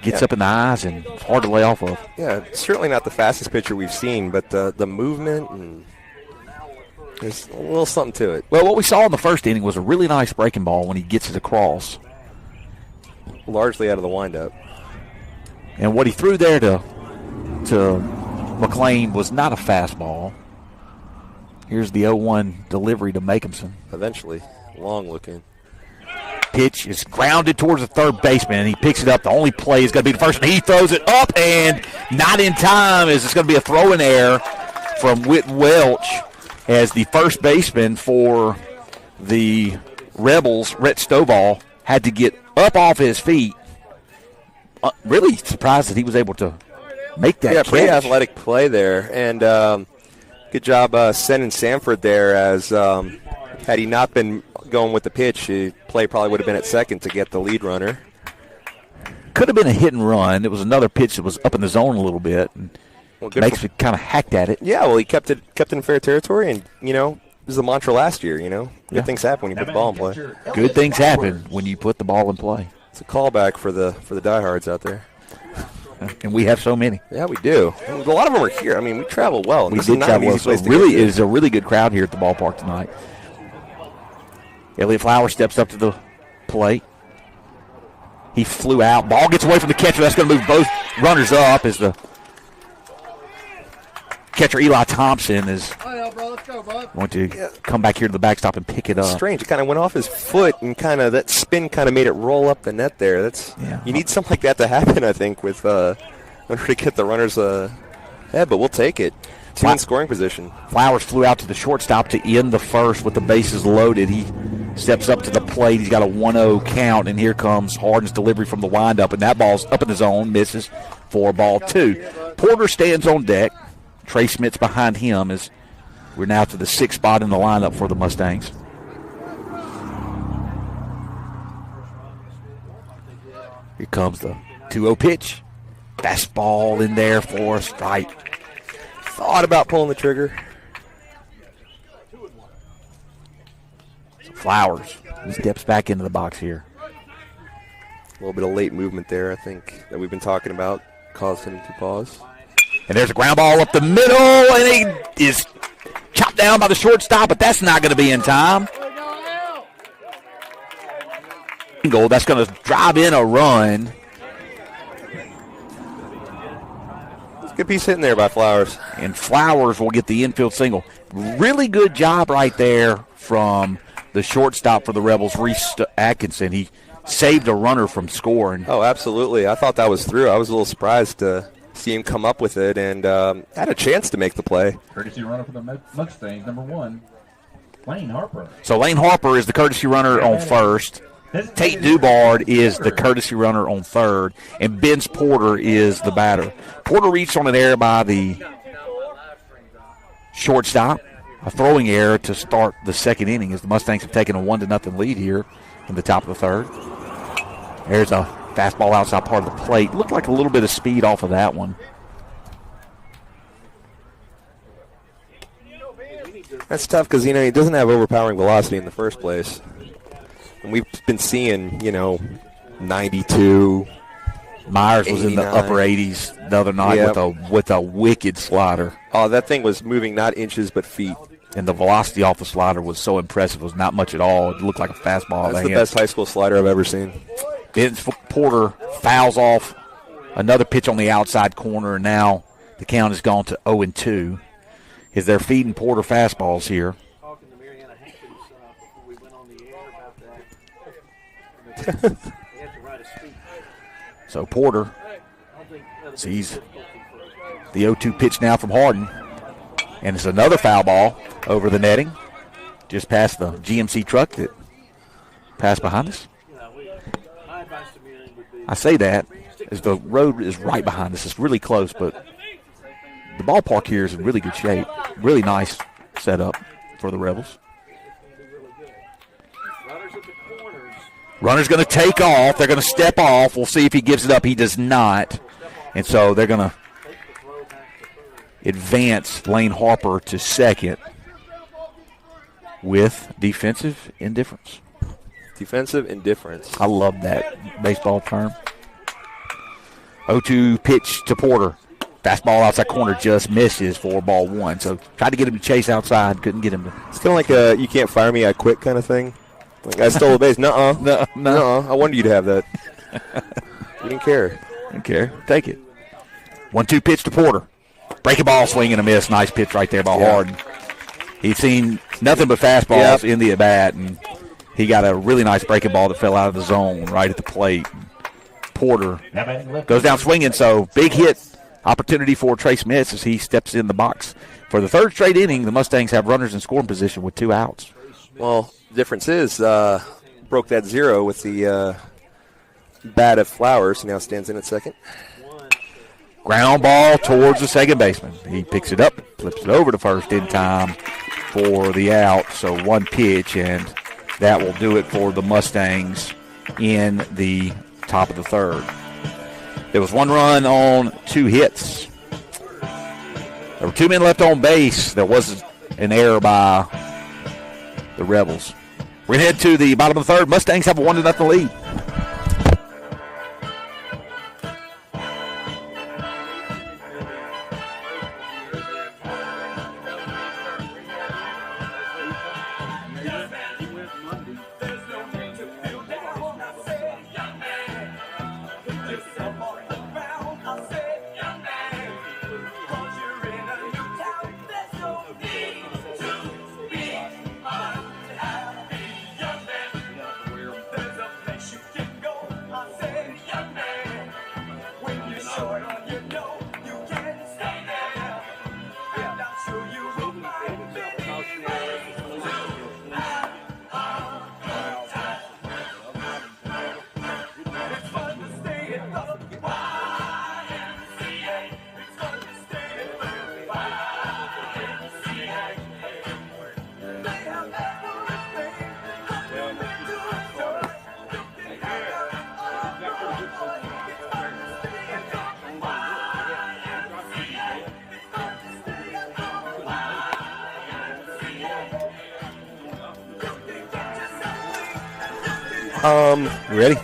Speaker 1: Gets up in the eyes and it's hard to lay off of.
Speaker 2: Yeah, certainly not the fastest pitcher we've seen, but the movement and there's a little something to it.
Speaker 1: Well, what we saw in the first inning was a really nice breaking ball when he gets it across.
Speaker 2: Largely out of the windup.
Speaker 1: And what he threw there to McLean was not a fastball. Here's the 0-1 delivery to Jacobson.
Speaker 2: Eventually, long looking.
Speaker 1: Pitch is grounded towards the third baseman, and he picks it up. The only play is going to be the first, and he throws it up and not in time, as it's going to be a throw in error from Whit Welch, as the first baseman for the Rebels, Rhett Stovall, had to get up off his feet. Really surprised that he was able to make that catch.
Speaker 2: Pretty athletic play there, and good job sending Sanford there, as had he not been going with the pitch, the play probably would have been at second to get the lead runner.
Speaker 1: Could have been a hit and run. It was another pitch that was up in the zone a little bit. And makes it kind of hacked at it.
Speaker 2: Yeah, well, he kept it in fair territory, and, this is the mantra last year, Good things happen when you put the ball in play.
Speaker 1: Good things happen when you put the ball in play.
Speaker 2: It's a callback for the diehards out there.
Speaker 1: And we have so many.
Speaker 2: Yeah, we do. A lot of them are here. I mean, we travel well.
Speaker 1: We did travel well. So it is a really good crowd here at the ballpark tonight. Elliott Flowers steps up to the plate. He flew out. Ball gets away from the catcher. That's going to move both runners up as the catcher Eli Thompson is going to come back here to the backstop and pick it up.
Speaker 2: Strange. It kind of went off his foot, and that spin kind of made it roll up the net there. You need something like that to happen, I think, with in order to get the runners ahead, but we'll take it. Two in scoring position.
Speaker 1: Flowers flew out to the shortstop to end the first with the bases loaded. He steps up to the plate. He's got a 1-0 count, and here comes Harden's delivery from the windup, and that ball's up in the zone, misses for ball 2. Porter stands on deck. Trey Smith's behind him as we're now to the 6th spot in the lineup for the Mustangs. Here comes the 2-0 pitch. Fastball in there for a strike.
Speaker 2: Thought about pulling the trigger.
Speaker 1: Flowers steps back into the box here.
Speaker 2: A little bit of late movement there, I think, that we've been talking about, caused him to pause.
Speaker 1: And there's a ground ball up the middle, and he is chopped down by the shortstop, but that's not going to be in time. That's going to drive in a run.
Speaker 2: Good piece hitting there by Flowers.
Speaker 1: And Flowers will get the infield single. Really good job right there from the shortstop for the Rebels, Reese Atkinson. He saved a runner from scoring.
Speaker 2: Oh, absolutely. I thought that was through. I was a little surprised to see him come up with it and had a chance to make the play.
Speaker 3: Courtesy runner for the Mustangs, number 1, Lane Harper.
Speaker 1: So Lane Harper is the courtesy runner on first. Tate Dubard is the courtesy runner on third, and Benz Porter is the batter. Porter reached on an error by the shortstop. a throwing error to start the second inning as the Mustangs have taken a 1-0 lead here in the top of the third. There's a fastball outside part of the plate. Looked like a little bit of speed off of that one.
Speaker 2: That's tough because, he doesn't have overpowering velocity in the first place. And we've been seeing, 92.
Speaker 1: Myers was
Speaker 2: 89.
Speaker 1: in the upper 80s the other night with a wicked slider.
Speaker 2: Oh, that thing was moving not inches but feet.
Speaker 1: And the velocity off the slider was so impressive. It was not much at all. It looked like a fastball.
Speaker 2: That's the best high school slider I've ever seen.
Speaker 1: Vince Porter fouls off another pitch on the outside corner, and now the count has gone to 0-2. As they're feeding Porter fastballs here.
Speaker 4: Talking to Mariana Hankins before we went on the air about that. They have to write a speech.
Speaker 1: So Porter sees the 0-2 pitch now from Harden. And it's another foul ball over the netting, just past the GMC truck that passed behind us.
Speaker 4: My advice to Marion would be,
Speaker 1: I say that as the road is right behind us. It's really close, but the ballpark here is in really good shape. Really nice setup for the Rebels.
Speaker 4: runners at the corners.
Speaker 1: Runner's going to take off. They're going to step off. We'll see if he gives it up. He does not. And so they're going to advance Lane Harper to second with defensive indifference.
Speaker 2: Defensive indifference.
Speaker 1: I love that baseball term. 0-2 pitch to Porter. Fastball outside corner just misses for ball one. So tried to get him to chase outside, couldn't get him to.
Speaker 2: It's kind of like a you can't fire me, I quit kind of thing. Like I stole a base. Nuh-uh.
Speaker 1: No.
Speaker 2: I wanted you to have that. You didn't care.
Speaker 1: Didn't care. Take it. 1-2 pitch to Porter. Breaking ball, swing and a miss. Nice pitch right there by Harden. He'd seen nothing but fastballs in the at-bat, and he got a really nice breaking ball that fell out of the zone right at the plate. Porter goes down swinging, so big hit opportunity for Trey Smith as he steps in the box. For the third straight inning, the Mustangs have runners in scoring position with 2 outs.
Speaker 2: Well, the difference is broke that 0 with the bat of Flowers. Now stands in at second.
Speaker 1: Ground ball towards the second baseman. He picks it up, flips it over to first in time for the out. So 1 pitch, and that will do it for the Mustangs in the top of the third. There was 1 run on 2 hits. There were 2 men left on base. There was an error by the Rebels. We're going to head to the bottom of the third. Mustangs have a 1-0 lead.
Speaker 2: You ready?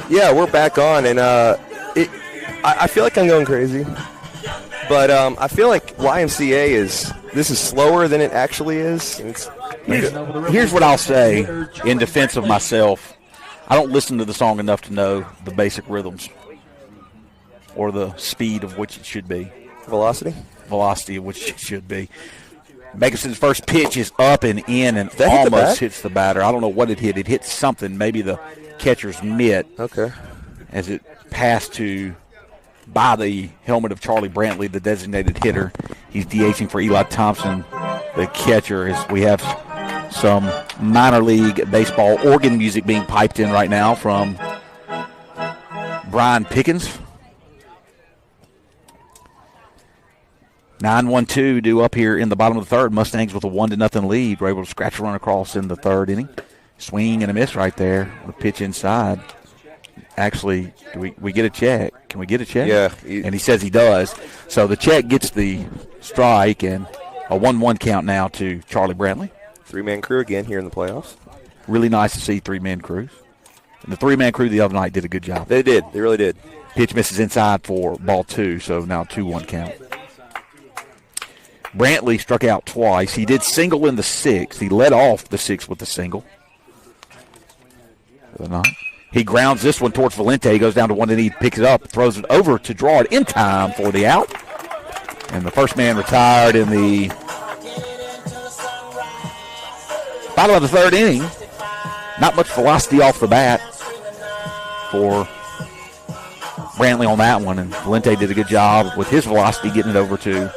Speaker 2: Yeah, we're back on, and I feel like I'm going crazy, but I feel like YMCA is slower than it actually is.
Speaker 1: Here's what I'll say in defense of myself. I don't listen to the song enough to know the basic rhythms or the speed of which it should be. Velocity of which it should be. Meguson's first pitch is up and in and almost hits the batter. I don't know what it hit. It hit something, maybe the catcher's mitt.
Speaker 2: Okay. As
Speaker 1: it passed by the helmet of Charlie Brantley, the designated hitter. He's DHing for Eli Thompson, the catcher. As we have some minor league baseball organ music being piped in right now from Brian Pickens. 9-1-2 due up here in the bottom of the third. Mustangs with a 1-0 lead. We're able to scratch a run across in the third inning. Swing and a miss right there. The pitch inside. Actually, do we get a check? Can we get a check?
Speaker 2: Yeah.
Speaker 1: And he says he does. So the check gets the strike, and a 1-1 count now to Charlie Brantley.
Speaker 2: Three-man crew again here in the playoffs.
Speaker 1: Really nice to see three-man crews. And the three-man crew the other night did a good job.
Speaker 2: They did. They really did.
Speaker 1: Pitch misses inside for ball 2, so now 2-1 count. Brantley struck out twice. He did single in the 6th. He led off the 6th with the single. He grounds this one towards Valente. He goes down to one knee, picks it up, throws it over to draw it in time for the out. And the first man retired in the bottom of the third inning. Not much velocity off the bat for Brantley on that one, and Valente did a good job with his velocity getting it over to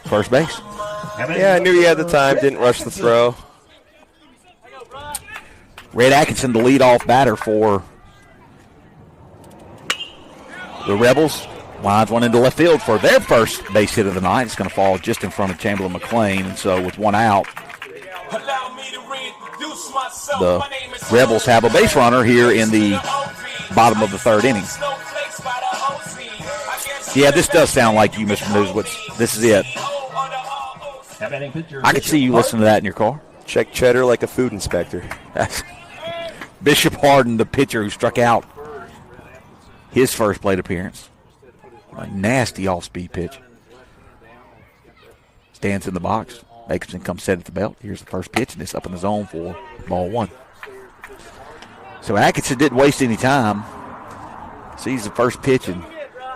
Speaker 1: first base.
Speaker 2: Yeah, I knew he had the time, didn't rush the throw.
Speaker 1: Red Atkinson, the leadoff batter for the Rebels, lines one into left field for their first base hit of the night. It's going to fall just in front of Chamberlain McLean, and so with one out, the Rebels have a base runner here in the bottom of the third inning. Yeah, this does sound like you, Mr. Newswitz. This is it. I could see you listening to that in your car.
Speaker 2: Check cheddar like a food inspector.
Speaker 1: Bishop Harden, the pitcher who struck out his first plate appearance. A nasty off-speed pitch. Stands in the box. Bakerson comes set at the belt. Here's the first pitch, and it's up in the zone for ball 1. So Atkinson didn't waste any time. Sees the first pitch and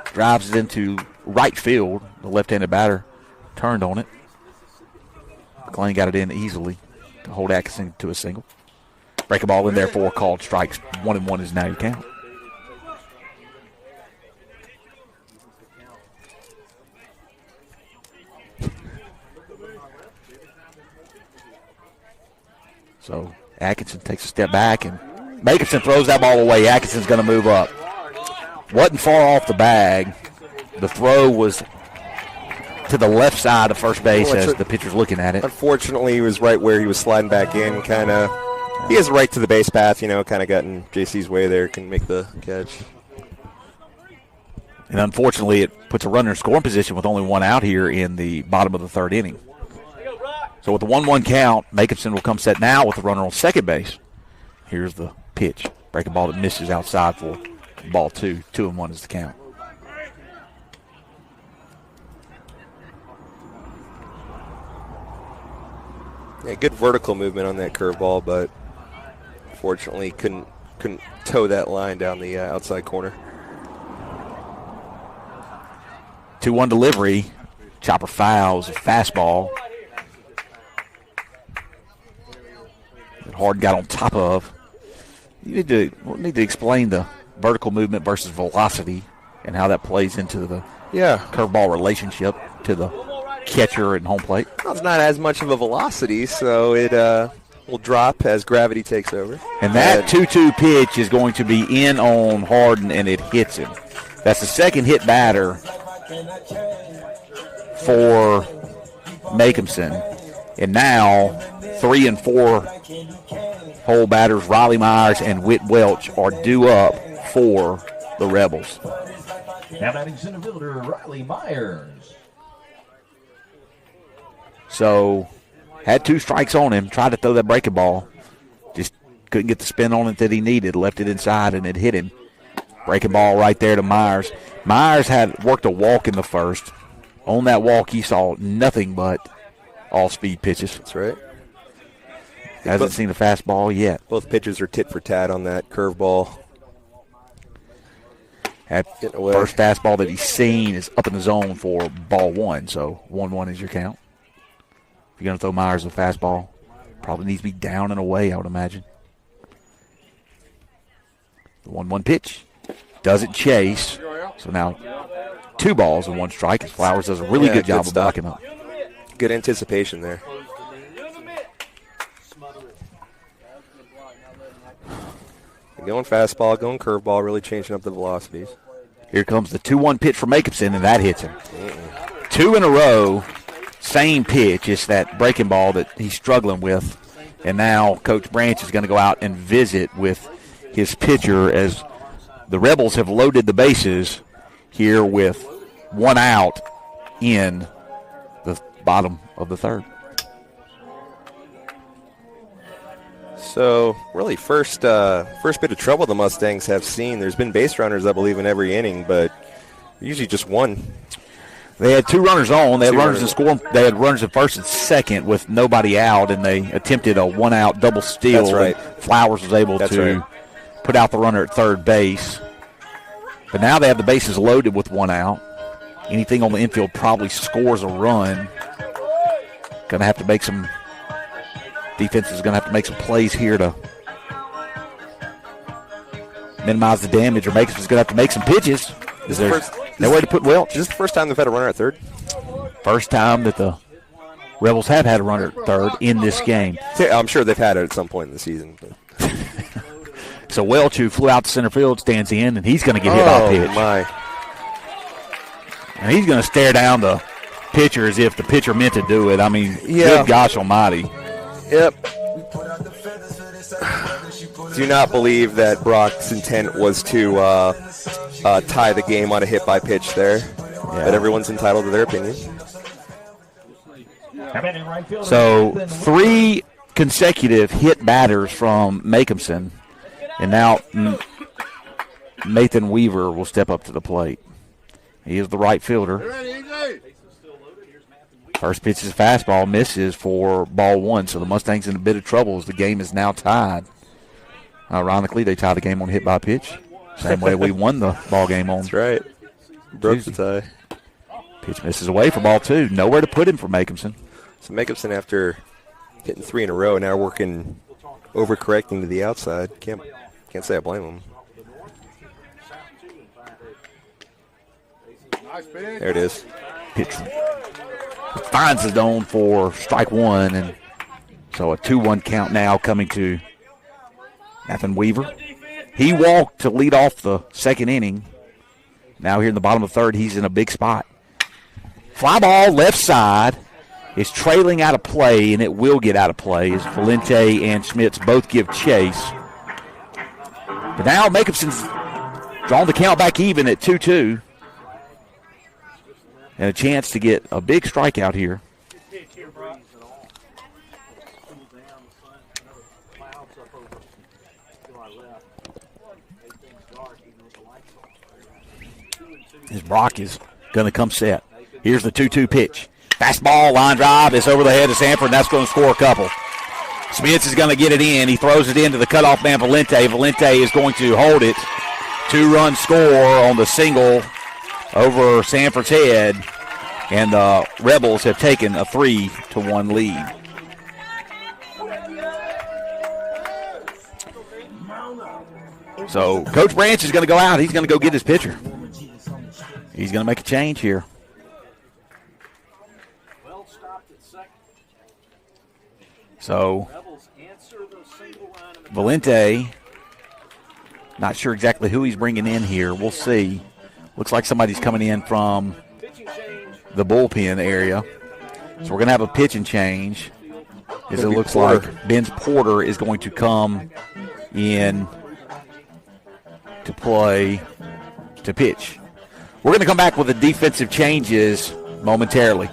Speaker 1: drives it into right field. The left-handed batter turned on it. McLean got it in easily to hold Atkinson to a single. Break a ball in there for called strikes. 1-1 is now your count. So Atkinson takes a step back, and Bakerson throws that ball away. Atkinson's going to move up. Wasn't far off the bag. The throw was to the left side of first base as the pitcher's looking at it.
Speaker 2: Unfortunately, he was right where he was sliding back in, kind of. He has right to the base path, kind of got in JC's way there, can make the catch.
Speaker 1: And unfortunately, it puts a runner in scoring position with only one out here in the bottom of the third inning. So with the 1-1 count, Makinson will come set now with the runner on second base. Here's the pitch. Breaking ball that misses outside for ball 2. 2-1 is the count.
Speaker 2: Yeah, good vertical movement on that curveball, but fortunately couldn't toe that line down the outside corner.
Speaker 1: 2-1 delivery. Chopper fouls a fastball. That Hard got on top of. You need to explain the vertical movement versus velocity and how that plays into the curveball relationship to the catcher and home plate.
Speaker 2: Well, it's not as much of a velocity, so it will drop as gravity takes over.
Speaker 1: And that 2-2 pitch is going to be in on Harden, and it hits him. That's the second hit batter for Makinson. And now 3 and 4 hole batters, Riley Myers and Whit Welch, are due up for the Rebels.
Speaker 3: Now batting center fielder Riley Myers.
Speaker 1: So, had 2 strikes on him, tried to throw that breaking ball. Just couldn't get the spin on it that he needed. Left it inside, and it hit him. Breaking ball right there to Myers. Myers had worked a walk in the first. On that walk, he saw nothing but all-speed pitches.
Speaker 2: That's right.
Speaker 1: Hasn't seen a fastball yet.
Speaker 2: Both pitchers are tit for tat on that curveball.
Speaker 1: That first fastball that he's seen is up in the zone for ball 1, so 1-1 is your count. If you're going to throw Myers a fastball, probably needs to be down and away, I would imagine. The 1-1 pitch doesn't chase, so now 2 balls and 1 strike. As Flowers does a really good job of blocking up.
Speaker 2: Good anticipation there. Going fastball, going curveball, really changing up the velocities.
Speaker 1: Here comes the 2-1 pitch from Makinson, and that hits him. 2 in a row, same pitch. It's that breaking ball that he's struggling with. And now Coach Branch is going to go out and visit with his pitcher as the Rebels have loaded the bases here with 1 out in the bottom of the 3rd.
Speaker 2: So, really, first bit of trouble the Mustangs have seen. There's been base runners, I believe, in every inning, but usually just 1.
Speaker 1: They had 2 runners on. They had runners in score. They had runners at first and second with nobody out, and they attempted a 1-out double steal.
Speaker 2: That's right.
Speaker 1: Flowers was able to put out the runner at third base. But now they have the bases loaded with 1 out. Anything on the infield probably scores a run. Going to have to make some defense is going to have to make some plays here to minimize the damage, or Makeson's going to have to make some pitches. Is there no way to put Welch?
Speaker 2: Is this the first time they've had a runner at third?
Speaker 1: First time that the Rebels have had a runner at third in this game.
Speaker 2: I'm sure they've had it at some point in the season.
Speaker 1: So Welch, who flew out to center field, stands in, and he's going to get hit by a pitch.
Speaker 2: Oh, my.
Speaker 1: And he's going to stare down the pitcher as if the pitcher meant to do it. I mean,
Speaker 2: yeah.
Speaker 1: Good gosh almighty.
Speaker 2: Yep. Do not believe that Brock's intent was to tie the game on a hit-by-pitch there. Yeah. But everyone's entitled to their opinion.
Speaker 1: So 3 consecutive hit batters from Makeson. And now Nathan Weaver will step up to the plate. He is the right fielder. First pitch is a fastball, misses for ball 1. So the Mustangs in a bit of trouble as the game is now tied. Ironically, they tied the game on hit by pitch. Same way we won the ball game on.
Speaker 2: That's right. Broke the tie.
Speaker 1: Pitch misses away for ball 2. Nowhere to put him for Makeson.
Speaker 2: So Makeson, after hitting 3 in a row, now working, overcorrecting to the outside. Can't say I blame him. There it is.
Speaker 1: Pitch finds the zone for strike 1, and so a 2-1 count now coming to Nathan Weaver. He walked to lead off the second inning. Now here in the bottom of the 3rd, he's in a big spot. Fly ball left side is trailing out of play, and it will get out of play as Valente and Schmitz both give chase. But now Makeson's drawn the count back even at 2-2. And a chance to get a big strikeout here. As Brock is going to come set. Here's the 2-2 pitch. Fastball, line drive. It's over the head of Sanford, and that's going to score a couple. Smith is going to get it in. He throws it into the cutoff man, Valente. Valente is going to hold it. 2-run score on the single over Sanford's head, and the Rebels have taken a 3-1 lead. So Coach Branch is going to go out. He's going to go get his pitcher. He's going to make a change here. So Valente, not sure exactly who he's bringing in here. We'll see. Looks like somebody's coming in from the bullpen area. So we're going to have a pitch and change. As it looks like Ben's Porter is going to come in to play, to pitch. We're going to come back with the defensive changes momentarily.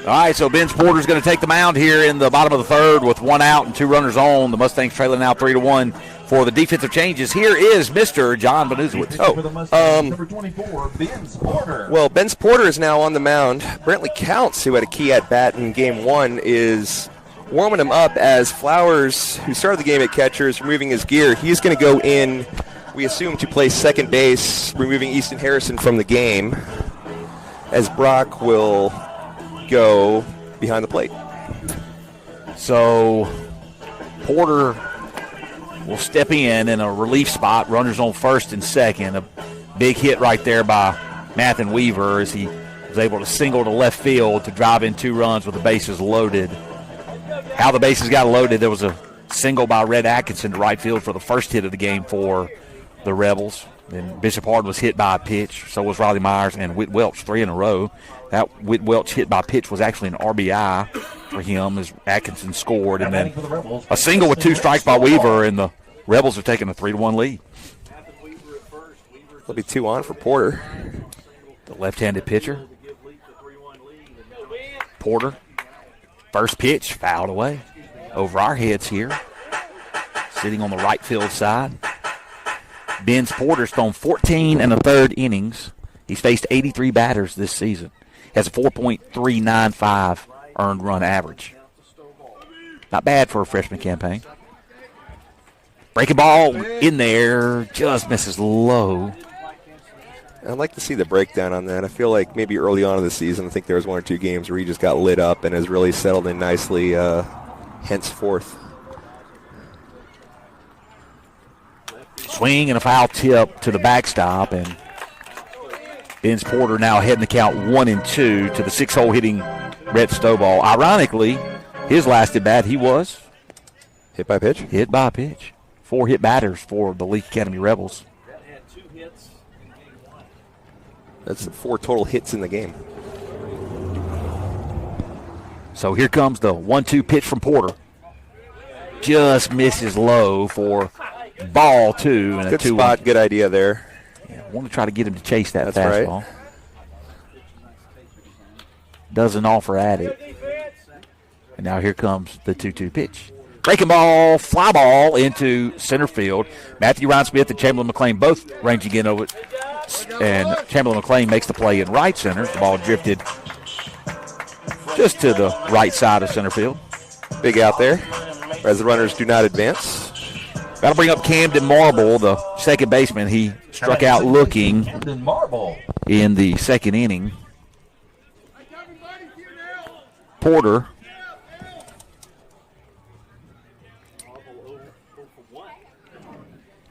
Speaker 1: All right, so Ben's Porter's going to take the mound here in the bottom of the third with 1 out and 2 runners on. The Mustangs trailing now 3-1. For the defensive changes, here is Mr. John Benuzowitz.
Speaker 3: Number 24, Ben's Porter.
Speaker 2: Well, Ben's Porter is now on the mound. Brantley Counts, who had a key at bat in game 1, is warming him up as Flowers, who started the game at catcher, is removing his gear. He's going to go in, we assume, to play second base, removing Easton Harrison from the game, as Brock will go behind the plate.
Speaker 1: So Porter will step in a relief spot, runners on first and second. A big hit right there by Mathen Weaver as he was able to single to left field to drive in 2 runs with the bases loaded. How the bases got loaded, there was a single by Red Atkinson to right field for the first hit of the game for the Rebels. And Bishop Hard was hit by a pitch, so was Riley Myers and Whit Welch 3 in a row. That Whit Welch hit by pitch was actually an RBI for him as Atkinson scored. And then a single with 2 strikes by Weaver, and the Rebels have taken a 3-1 lead.
Speaker 2: It'll be 2 on for Porter.
Speaker 1: The left-handed pitcher. Porter, first pitch, fouled away. Over our heads here, sitting on the right field side. Ben's Porter's thrown 14 1/3 innings. He's faced 83 batters this season. Has a 4.395 earned run average. Not bad for a freshman campaign. Breaking ball in there, just misses low.
Speaker 2: I'd like to see the breakdown on that. I feel like maybe early on in the season, I think there was 1 or 2 games where he just got lit up and has really settled in nicely henceforth.
Speaker 1: Swing and a foul tip to the backstop, and Ben's Porter now heading the count 1-2 to the 6-hole hitting Rhett Stovall. Ironically, his last at bat, he was
Speaker 2: hit by pitch.
Speaker 1: Hit by pitch. 4 hit batters for the Leake Academy Rebels.
Speaker 2: That's 4 total hits in the game.
Speaker 1: So here comes the 1-2 pitch from Porter. Just misses low for ball 2. And
Speaker 2: good
Speaker 1: a 2-1.
Speaker 2: spot, good idea there.
Speaker 1: Yeah, want to try to get him to chase that
Speaker 2: That's
Speaker 1: fastball.
Speaker 2: Right.
Speaker 1: Doesn't offer at it. And now here comes the 2-2 pitch. Breaking ball, fly ball into center field. Matthew Ryan Smith and Chamberlain McLean both ranging in over it. And Chamberlain McLean makes the play in right center. The ball drifted just to the right side of center field.
Speaker 2: Big out there as the runners do not advance.
Speaker 1: Got to bring up Camden Marble, the second baseman. He struck out looking in the second inning. Porter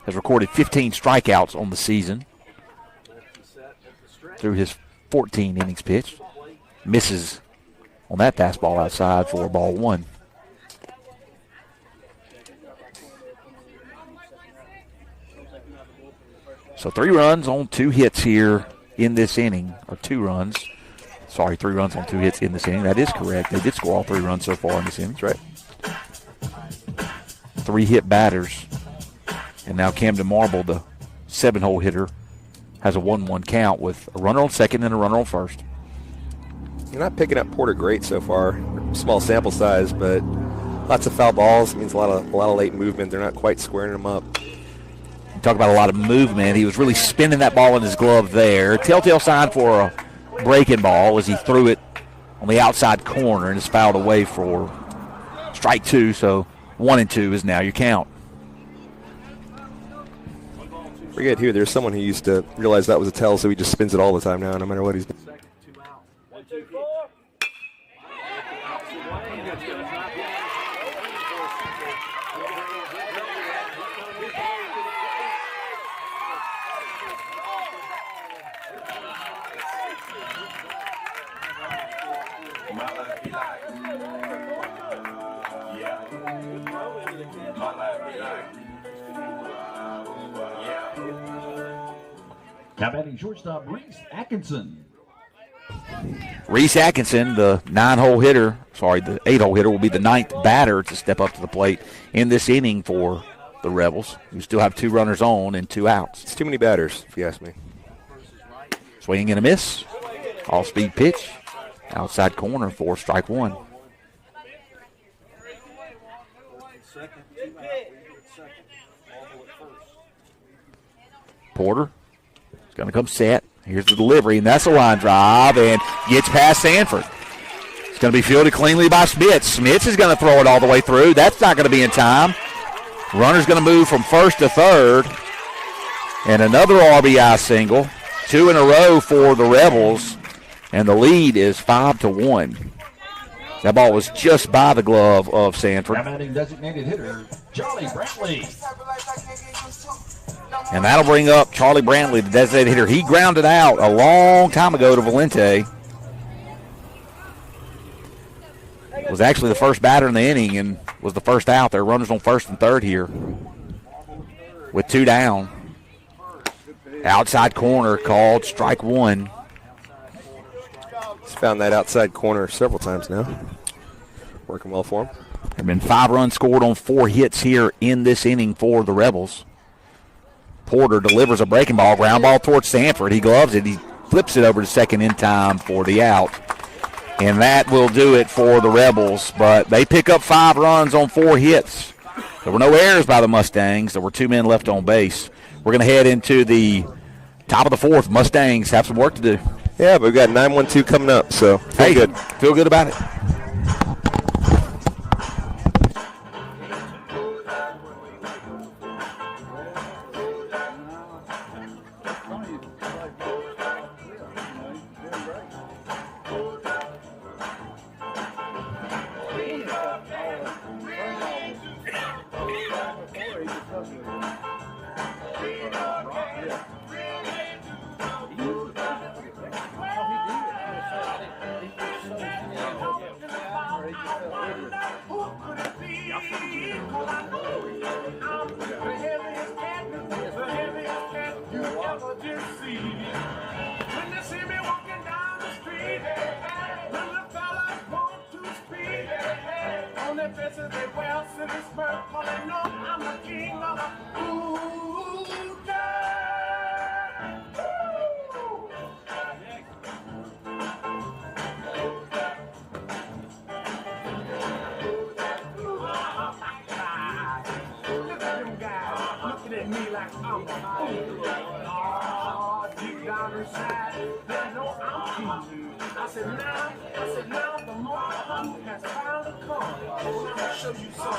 Speaker 1: has recorded 15 strikeouts on the season through his 14 innings pitched. Misses on that fastball outside for ball 1. So 3 runs on 2 hits here in this inning, or 2 runs. Sorry, 3 runs on 2 hits in this inning. That is correct. They did score all 3 runs so far in this inning.
Speaker 2: That's right.
Speaker 1: 3 hit batters. And now Camden Marble, the 7-hole hitter, has a 1-1 count with a runner on second and a runner on first.
Speaker 2: You're not picking up Porter great so far. Small sample size, but lots of foul balls. Means a lot of late movement. They're not quite squaring them up.
Speaker 1: You talk about a lot of movement. He was really spinning that ball in his glove there. Telltale sign for a breaking ball as he threw it on the outside corner and is fouled away for strike 2. So 1-2 is now your count.
Speaker 2: Forget here, there's someone who used to realize that was a tell, so he just spins it all the time now, no matter what he's doing.
Speaker 3: Now batting shortstop, Reese Atkinson.
Speaker 1: Reese Atkinson, the 9-hole hitter, the 8-hole hitter, will be the 9th batter to step up to the plate in this inning for the Rebels, who still have 2 runners on and 2 outs.
Speaker 2: It's too many batters, if you ask me.
Speaker 1: Swing and a miss. All-speed pitch. Outside corner for strike one. Porter is going to come set. Here's the delivery, and that's a line drive, and gets past Sanford. It's going to be fielded cleanly by Smith. Smith is going to throw it all the way through. That's not going to be in time. Runner's going to move from first to third. And another RBI single. 2 in a row for the Rebels. And the lead is 5-1. That ball was just by the glove of Sanford.
Speaker 3: Now batting designated hitter, Charlie Brantley.
Speaker 1: And that'll bring up Charlie Brantley, the designated hitter. He grounded out a long time ago to Valente. Was actually the first batter in the inning and was the first out. There are runners on first and third here with 2 down. Outside corner called strike one.
Speaker 2: He's found that outside corner several times now. Working well for him.
Speaker 1: There have been 5 runs scored on 4 hits here in this inning for the Rebels. Porter delivers a breaking ball, ground ball towards Sanford. He gloves it. He flips it over to second in time for the out. And that will do it for the Rebels. But they pick up 5 runs on 4 hits. There were no errors by the Mustangs. There were 2 men left on base. We're going to head into the top of the 4th. Mustangs have some work to do.
Speaker 2: Yeah, but we've got 9-1-2 coming up, so feel good.
Speaker 1: Feel good about it.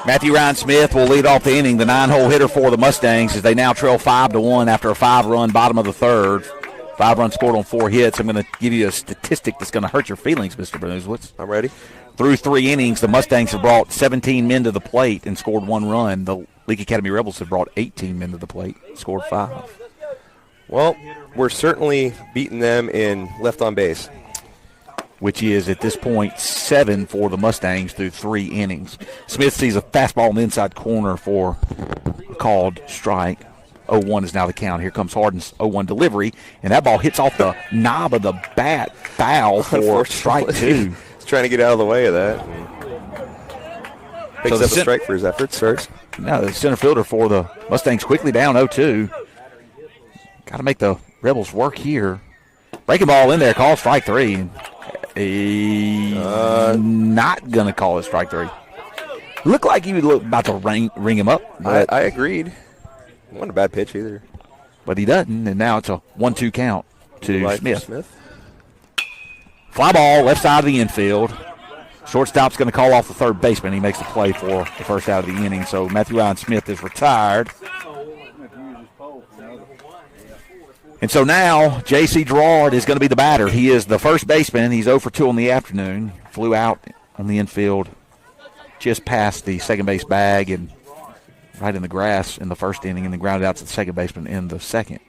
Speaker 1: Matthew Ryan Smith will lead off the inning, the 9-hole hitter for the Mustangs, as they now trail 5-1 after a 5-run bottom of the third. 5 runs scored on 4 hits. I'm going to give you a statistic that's going to hurt your feelings, Mr. Bernuswitz.
Speaker 2: I'm ready.
Speaker 1: Through 3 innings, the Mustangs have brought 17 men to the plate and scored 1 run. The Leake Academy Rebels have brought 18 men to the plate, scored 5.
Speaker 2: Well, we're certainly beating them in left on base,
Speaker 1: which is at this point 7 for the Mustangs through 3 innings. Smith sees a fastball in the inside corner for a called strike. 0-1 is now the count. Here comes Harden's 0-1 delivery, and that ball hits off the knob of the bat, foul for strike 2.
Speaker 2: He's trying to get out of the way of that. Picks up a strike for his efforts first.
Speaker 1: Now the center fielder for the Mustangs quickly down 0-2. Got to make the Rebels work here. Breaking ball in there, call strike 3. Not going to call it strike 3. Looked like he was about to ring him up.
Speaker 2: I agreed. Wasn't a bad pitch either.
Speaker 1: But he doesn't, and now it's a 1-2 count to Smith. Fly ball, left side of the infield. Shortstop's going to call off the third baseman. He makes the play for the first out of the inning. So Matthew Ryan Smith is retired. And so now J.C. Gerard is going to be the batter. He is the first baseman. He's 0 for 2 on the afternoon. Flew out on the infield just past the second base bag and right in the grass in the first inning, and then grounded out to the second baseman in the second.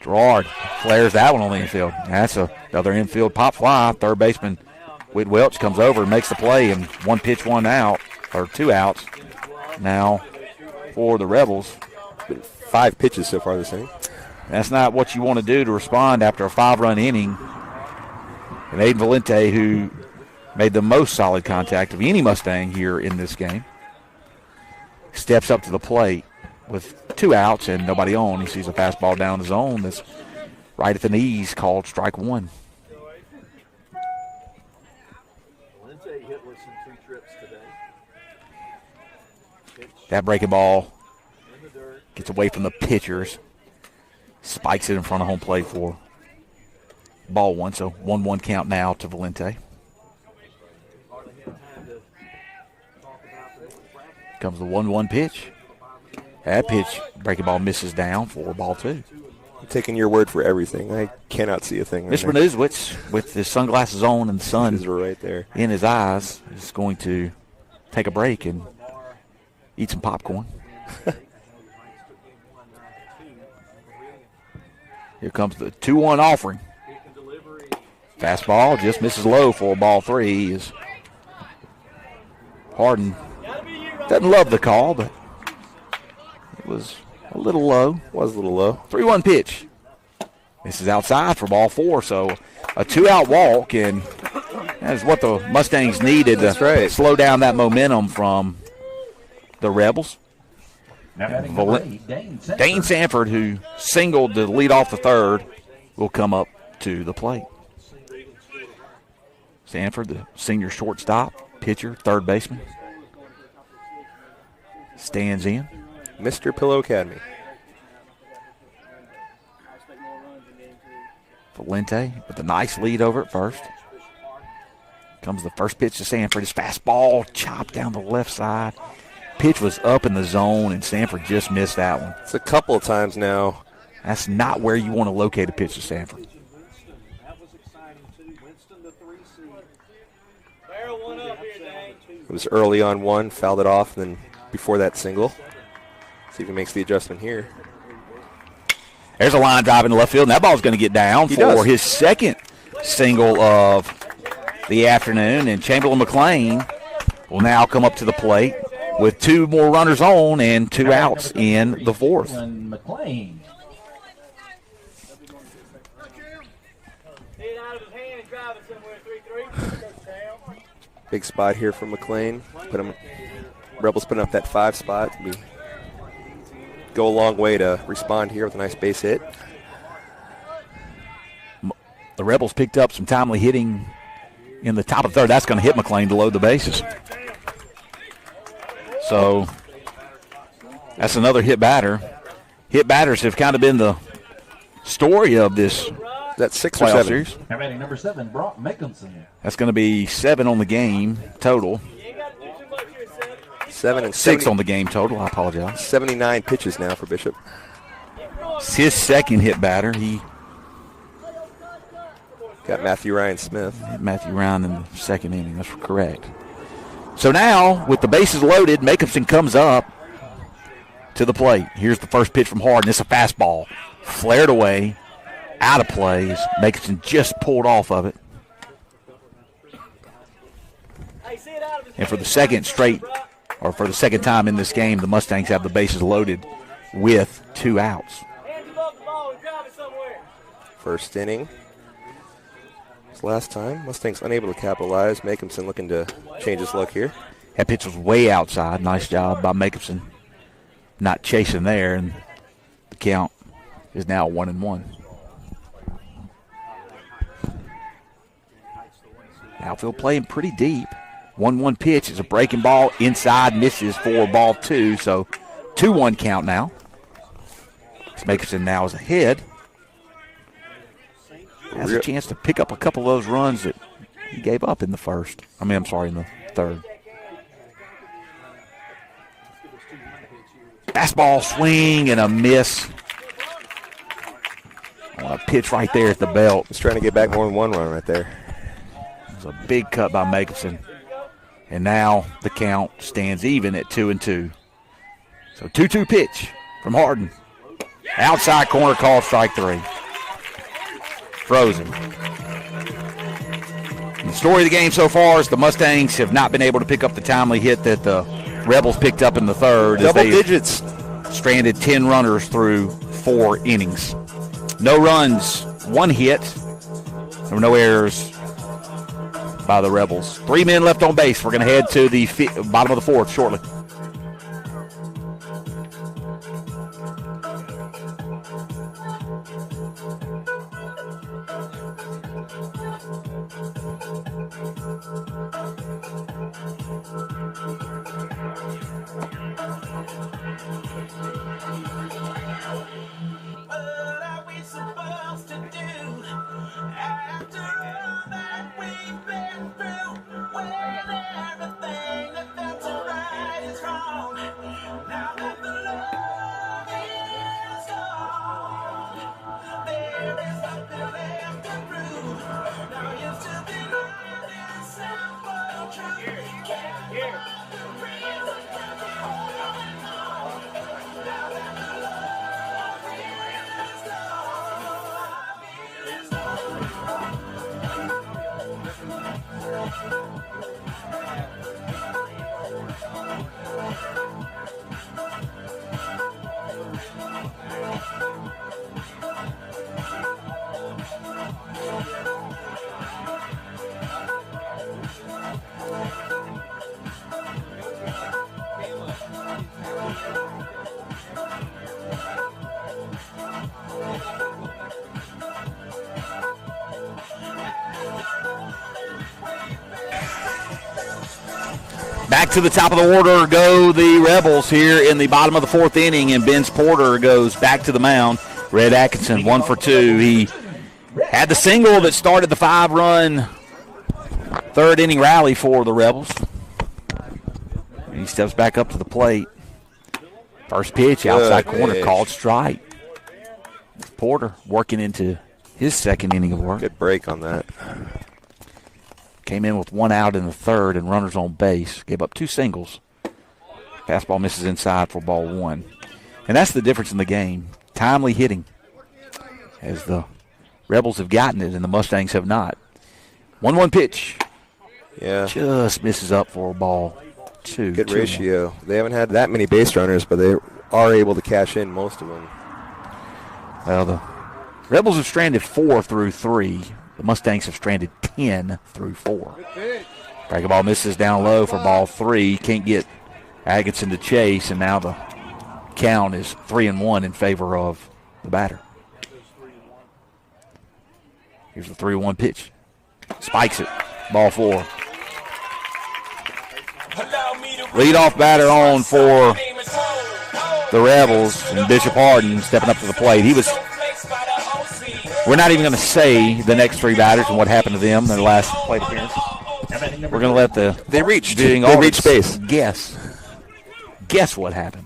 Speaker 1: Gerard flares that one on the infield. That's another infield pop fly. Third baseman Whit Welch comes over and makes the play, and 1 pitch, 1 out, or 2 outs now for the Rebels.
Speaker 2: 5 pitches so far this inning.
Speaker 1: That's not what you want to do to respond after a 5-run inning. And Aiden Valente, who made the most solid contact of any Mustang here in this game, steps up to the plate with 2 outs and nobody on. He sees a fastball down the zone that's right at the knees, called strike 1. That breaking ball gets away from the pitchers. Spikes it in front of home plate for ball one. So 1-1 count now to Valente. Comes the 1-1 pitch. That pitch, breaking ball misses down for ball two.
Speaker 2: I'm taking your word for everything. I cannot see a thing.
Speaker 1: Mr. Manuzwitz, with his sunglasses on and the sun
Speaker 2: Is right there
Speaker 1: in his eyes, is going to take a break and eat some popcorn. Here comes the 2-1 offering. Fastball just misses low for ball three. Is Harden doesn't love the call, but it was a little low.
Speaker 2: Was a little low.
Speaker 1: 3-1 pitch. This is outside for ball four, so a 2-out walk, and that's what the Mustangs needed to slow down that momentum from the Rebels.
Speaker 3: Now batting number 8,
Speaker 1: Dane Sanford, who singled to lead off the third, will come up to the plate. Sanford, the senior shortstop, pitcher, third baseman, stands in.
Speaker 2: Mr. Pillow Academy.
Speaker 1: Valente with a nice lead over at first. Comes the first pitch to Sanford. His fastball chopped down the left side. Pitch was up in the zone, and Sanford just missed that one.
Speaker 2: It's a couple of times now.
Speaker 1: That's not where you want to locate a pitch to Sanford.
Speaker 2: It was early on one, fouled it off, and then before that single. See if he makes the adjustment here.
Speaker 1: There's a line drive in the left field, and that ball's going to get down for his second single of the afternoon. And Chamberlain McLean will now come up to the plate with two more runners on and 2 outs in the fourth.
Speaker 3: McLean.
Speaker 2: Big spot here for McLean. Rebels putting up that 5 spot. We go a long way to respond here with a nice base hit.
Speaker 1: The Rebels picked up some timely hitting in the top of the third. That's going to hit McLean to load the bases. So that's another hit batter. Hit batters have kind of been the story of this
Speaker 2: That's 6 or
Speaker 1: playoff
Speaker 2: 7.
Speaker 1: series.
Speaker 3: Now batting number 7, Brock Mickelson.
Speaker 1: That's going to be 7 on the game total.
Speaker 2: 7 and
Speaker 1: 6 on the game total. I apologize.
Speaker 2: 79 pitches now for Bishop.
Speaker 1: It's his second hit batter. He
Speaker 2: Got Matthew Ryan Smith.
Speaker 1: hit Matthew Ryan in the second inning. That's correct. So now, with the bases loaded, Jacobson comes up to the plate. Here's the first pitch from Harden. It's a fastball. Flared away. Out of play. Jacobson just pulled off of it. And for the second time in this game, the Mustangs have the bases loaded with 2 outs.
Speaker 2: First inning. This last time, Mustangs unable to capitalize. Jacobson looking to change his luck here.
Speaker 1: That pitch was way outside. Nice job by Jacobson. Not chasing there, and the count is now 1-1. Outfield playing pretty deep. 1-1 pitch is a breaking ball inside, misses for ball 2. So 2-1 count now. Jacobson now is ahead. Has a chance to pick up a couple of those runs that he gave up in the first. in the third. Fastball swing and a miss. On a pitch right there at the belt.
Speaker 2: He's trying to get back more than 1 run right there.
Speaker 1: It was a big cut by Jacobson. And now the count stands even at 2-2. So 2-2 pitch from Harden. Outside corner called strike 3. Frozen. And the story of the game so far is the Mustangs have not been able to pick up the timely hit that the Rebels picked up in the third.
Speaker 2: Double digits.
Speaker 1: Stranded 10 runners through 4 innings. No runs, 1 hit. There were no errors by the Rebels. 3 men left on base. We're going to head to the bottom of the 4th shortly. Back to the top of the order go the Rebels here in the bottom of the fourth inning, and Ben's Porter goes back to the mound. Red Atkinson, 1 for 2. He had the single that started the 5-run third inning rally for the Rebels. And he steps back up to the plate. First pitch, outside corner, called strike. Porter working into his second inning of work.
Speaker 2: Good break on that.
Speaker 1: Came in with 1 out in the third and runners on base. Gave up 2 singles. Fastball misses inside for ball 1. And that's the difference in the game. Timely hitting, as the Rebels have gotten it and the Mustangs have not. 1-1 pitch.
Speaker 2: Yeah.
Speaker 1: Just misses up for ball 2.
Speaker 2: Good ratio. They haven't had that many base runners, but they are able to cash in most of them.
Speaker 1: Well, the Rebels have stranded 4 through 3. The Mustangs have stranded 10 through 4. Breaking ball misses down low for ball 3. Can't get Atkinson to chase, and now the count is 3-1 in favor of the batter. Here's the 3-1 pitch. Spikes it. Ball 4. Leadoff batter on for the Rebels, and Bishop Harden stepping up to the plate. We're not even going to say the next 3 batters and what happened to them in their last plate appearance. We're going to let the viewing audience
Speaker 2: base.
Speaker 1: Guess what happened.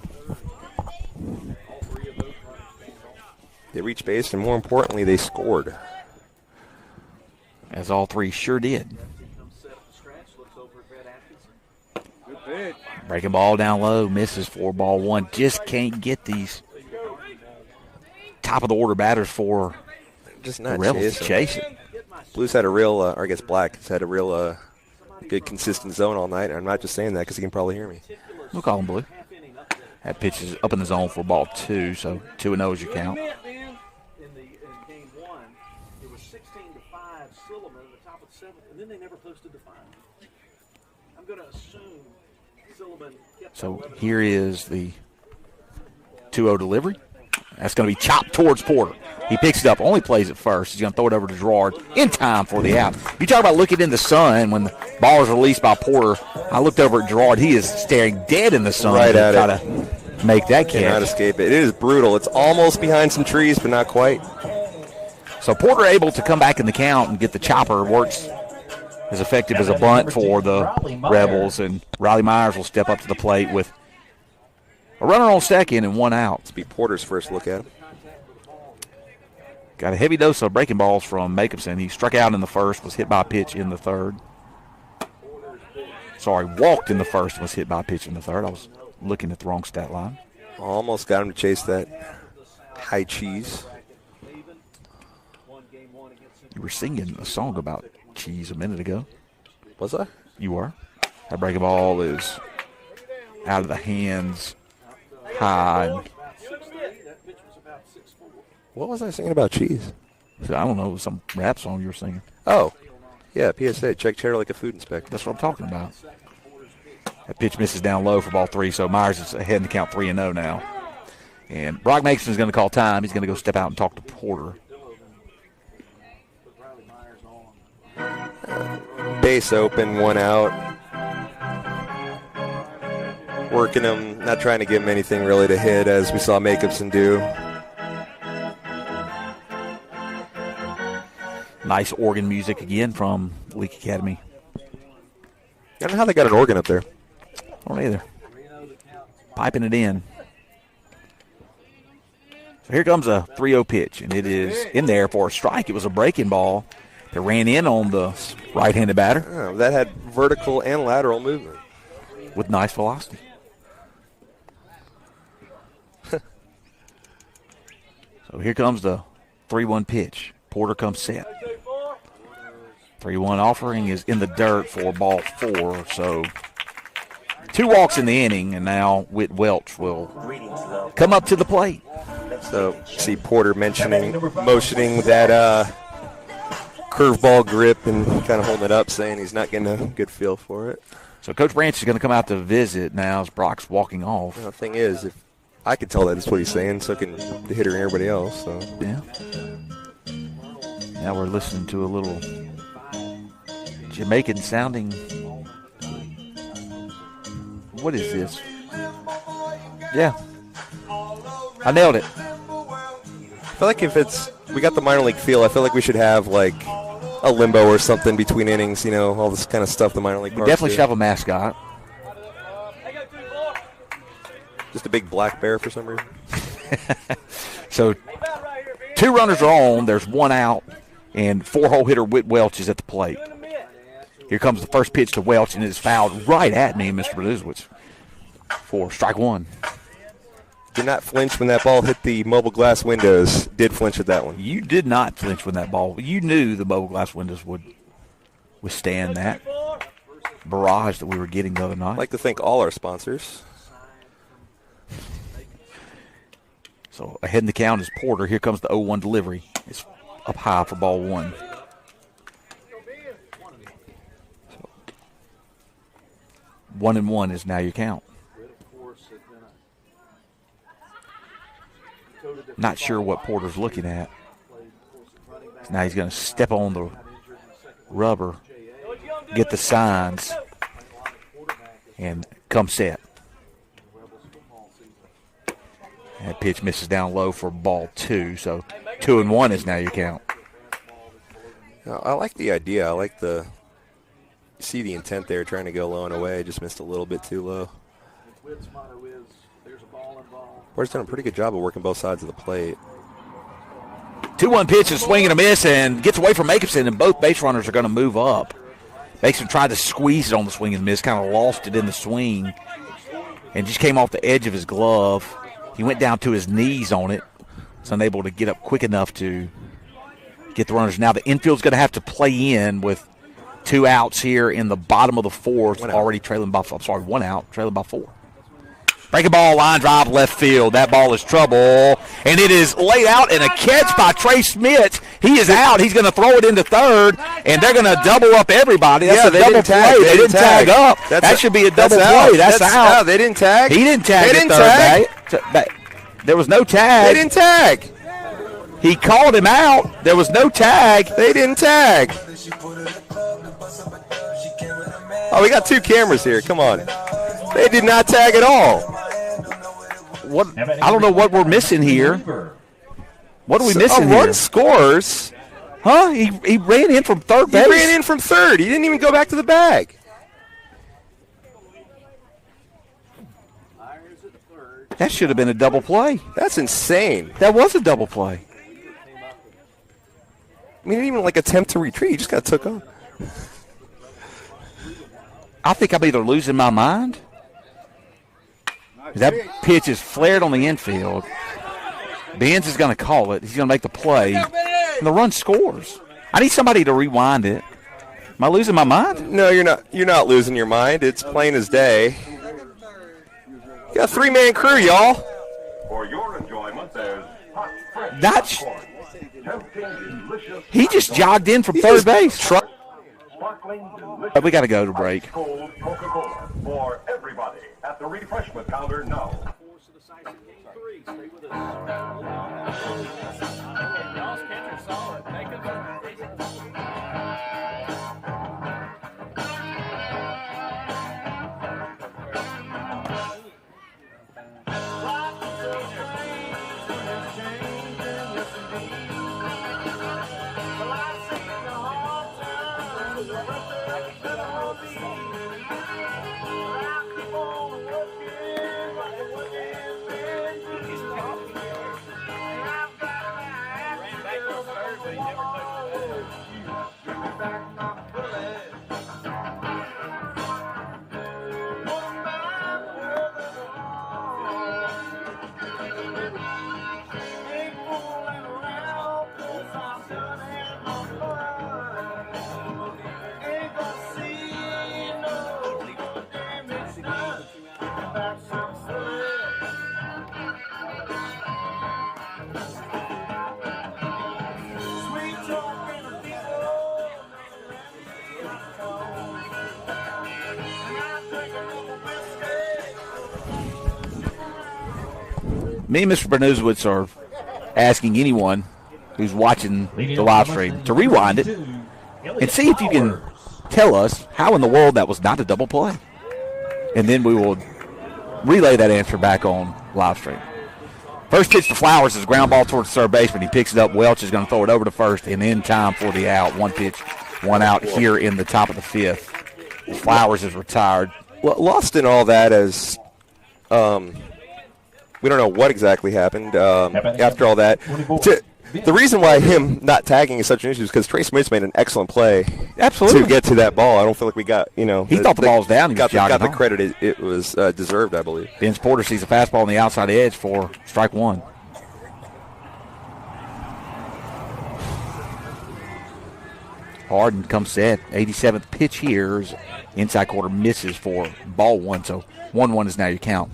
Speaker 2: They reached base, and more importantly, they scored.
Speaker 1: As all 3 sure did. Breaking ball down low, misses for ball 1. Just can't get these top of the order batters for
Speaker 2: just not
Speaker 1: the Rebels to chase it.
Speaker 2: Blues had a real, or I guess Black has had a real good consistent zone all night. I'm not just saying that because he can probably hear me.
Speaker 1: We'll call him Blue. That pitch is up in the zone for ball 2, so 2-0 is your count.
Speaker 4: In game 1, it was 16-5 Silliman in the top of the 7th, and then they never posted the final. I'm going to assume Silliman kept.
Speaker 1: So here is the 2-0 delivery. That's going to be chopped towards Porter. He picks it up, only plays it first. He's going to throw it over to Gerard in time for the out. You talk about looking in the sun when the ball is released by Porter. I looked over at Gerard. He is staring dead in the sun
Speaker 2: right
Speaker 1: to
Speaker 2: at
Speaker 1: try
Speaker 2: it.
Speaker 1: to make that catch.
Speaker 2: Cannot escape it. It is brutal. It's almost behind some trees, but not quite.
Speaker 1: So Porter able to come back in the count and get the chopper. Works as effective as a bunt for the Rebels, and Riley Myers will step up to the plate with a runner on second and 1 out.
Speaker 2: It's be Porter's first look at him.
Speaker 1: Got a heavy dose of breaking balls from Jacobson. He struck out in the first, was hit by a pitch in the third. Sorry, walked in the first and was hit by a pitch in the third. I was looking at the wrong stat line.
Speaker 2: Almost got him to chase that high cheese.
Speaker 1: You were singing a song about cheese a minute ago.
Speaker 2: Was I?
Speaker 1: You were. That breaking ball is out of the hands, high.
Speaker 2: What was I singing about cheese?
Speaker 1: I don't know, some rap song you were singing.
Speaker 2: Oh, yeah, PSA, check chair like a food inspector.
Speaker 1: That's what I'm talking about. That pitch misses down low for ball 3, so Myers is ahead in the count 3-0 now. And Brock Mason is going to call time. He's going to go step out and talk to Porter.
Speaker 2: Base open, 1 out. Working him, not trying to give him anything really to hit, as we saw Jacobson do.
Speaker 1: Nice organ music again from Leake Academy.
Speaker 2: I don't know how they got an organ up there.
Speaker 1: I don't either. Piping it in. So here comes a 3-0 pitch, and it is in there for a strike. It was a breaking ball that ran in on the right-handed batter.
Speaker 2: Oh, that had vertical and lateral movement.
Speaker 1: With nice velocity. So here comes the 3-1 pitch. Porter comes set. 3-1 offering is in the dirt for ball 4. So 2 walks in the inning, and now Whit Welch will come up to the plate.
Speaker 2: So see Porter motioning that curveball grip and kind of holding it up, saying he's not getting a good feel for it.
Speaker 1: So Coach Branch is going to come out to visit now as Brock's walking off.
Speaker 2: The thing is, if I could tell that's what he's saying, so can the hitter and everybody else. So
Speaker 1: yeah. Now we're listening to a little Jamaican sounding. What is this? Yeah. I nailed it.
Speaker 2: I feel like if we got the minor league feel, I feel like we should have like a limbo or something between innings, all this kind of stuff the minor league
Speaker 1: We definitely should have a mascot.
Speaker 2: Just a big black bear for some reason.
Speaker 1: So 2 runners are on, there's 1 out, and 4-hole hitter Whit Welch is at the plate. Here comes the first pitch to Welch, and it's fouled right at me, Mr. Brzezowicz, for strike 1.
Speaker 2: Did not flinch when that ball hit the mobile glass windows. Did flinch at that one.
Speaker 1: You did not flinch when that ball. You knew the mobile glass windows would withstand that barrage that we were getting the other night.
Speaker 2: I'd like to thank all our sponsors.
Speaker 1: So ahead in the count is Porter. Here comes the 0-1 delivery. It's up high for ball 1. So 1-1 is now your count. Not sure what Porter's looking at. Now he's going to step on the rubber, get the signs, and come set. That pitch misses down low for ball 2, so 2-1 is now your count.
Speaker 2: I like the idea. I like you see the intent there, trying to go low and away. Just missed a little bit too low. Porter's done a pretty good job of working both sides of the plate.
Speaker 1: 2-1 pitch, a swing and a miss, and gets away from Makeson, and both base runners are going to move up. Makeson tried to squeeze it on the swing and miss, kind of lost it in the swing, and just came off the edge of his glove. He went down to his knees on it. Was unable to get up quick enough to get the runners. Now the infield's going to have to play in with 2 outs here in the bottom of the 4th, already trailing by 1 out, trailing by 4. Breaking ball, line drive, left field. That ball is trouble, and it is laid out, and a catch by Trey Smith. He is out. He's going to throw it into third, and they're going to double up everybody. That's a double play. They didn't tag up. That should be a double play. That's out.
Speaker 2: They didn't tag.
Speaker 1: He didn't tag.
Speaker 2: They didn't tag.
Speaker 1: There was no tag.
Speaker 2: They didn't tag.
Speaker 1: He called him out. There was no tag.
Speaker 2: They didn't tag. Oh, we got 2 cameras here. Come on. They did not tag at all.
Speaker 1: What? I don't know what we're missing here. What are we missing
Speaker 2: here? A run scores.
Speaker 1: Huh? He ran in from third base.
Speaker 2: He ran in from third. He didn't even go back to the bag.
Speaker 1: That should have been a double play.
Speaker 2: That's insane.
Speaker 1: That was a double play.
Speaker 2: I mean, he didn't even attempt to retreat. He just got took off.
Speaker 1: I think I'm either losing my mind. That pitch is flared on the infield. Benz is going to call it. He's going to make the play. And the run scores. I need somebody to rewind it. Am I losing my mind?
Speaker 2: No, you're not. You're not losing your mind. It's plain as day. You got a 3-man crew, y'all.
Speaker 7: For your enjoyment, there's hot, fresh
Speaker 1: That's.
Speaker 7: tempting, delicious.
Speaker 1: He just jogged in from third base.
Speaker 7: Sparkling, delicious.
Speaker 1: We got to go to break.
Speaker 7: Cold Coca-Cola for everybody at the refreshment counter now.
Speaker 1: Me and Mr. Bernuzowitz are asking anyone who's watching the live stream to rewind it and see if you can tell us how in the world that was not a double play. And then we will relay that answer back on live stream. First pitch to Flowers is a ground ball towards third baseman. He picks it up. Welch is going to throw it over to first, and in time for the out. One pitch, one out here in the top of the fifth. Flowers is retired.
Speaker 2: Lost in all that as we don't know what exactly happened after all that. The reason why him not tagging is such an issue is because Trey Smith made an excellent play to get to that ball. I don't feel like we got,
Speaker 1: he thought the ball was down. He
Speaker 2: got the credit it was deserved, I believe.
Speaker 1: Vince Porter sees a fastball on the outside edge for strike one. Harden comes set. 87th pitch here. Inside quarter misses for ball one, so 1-1 is now your count.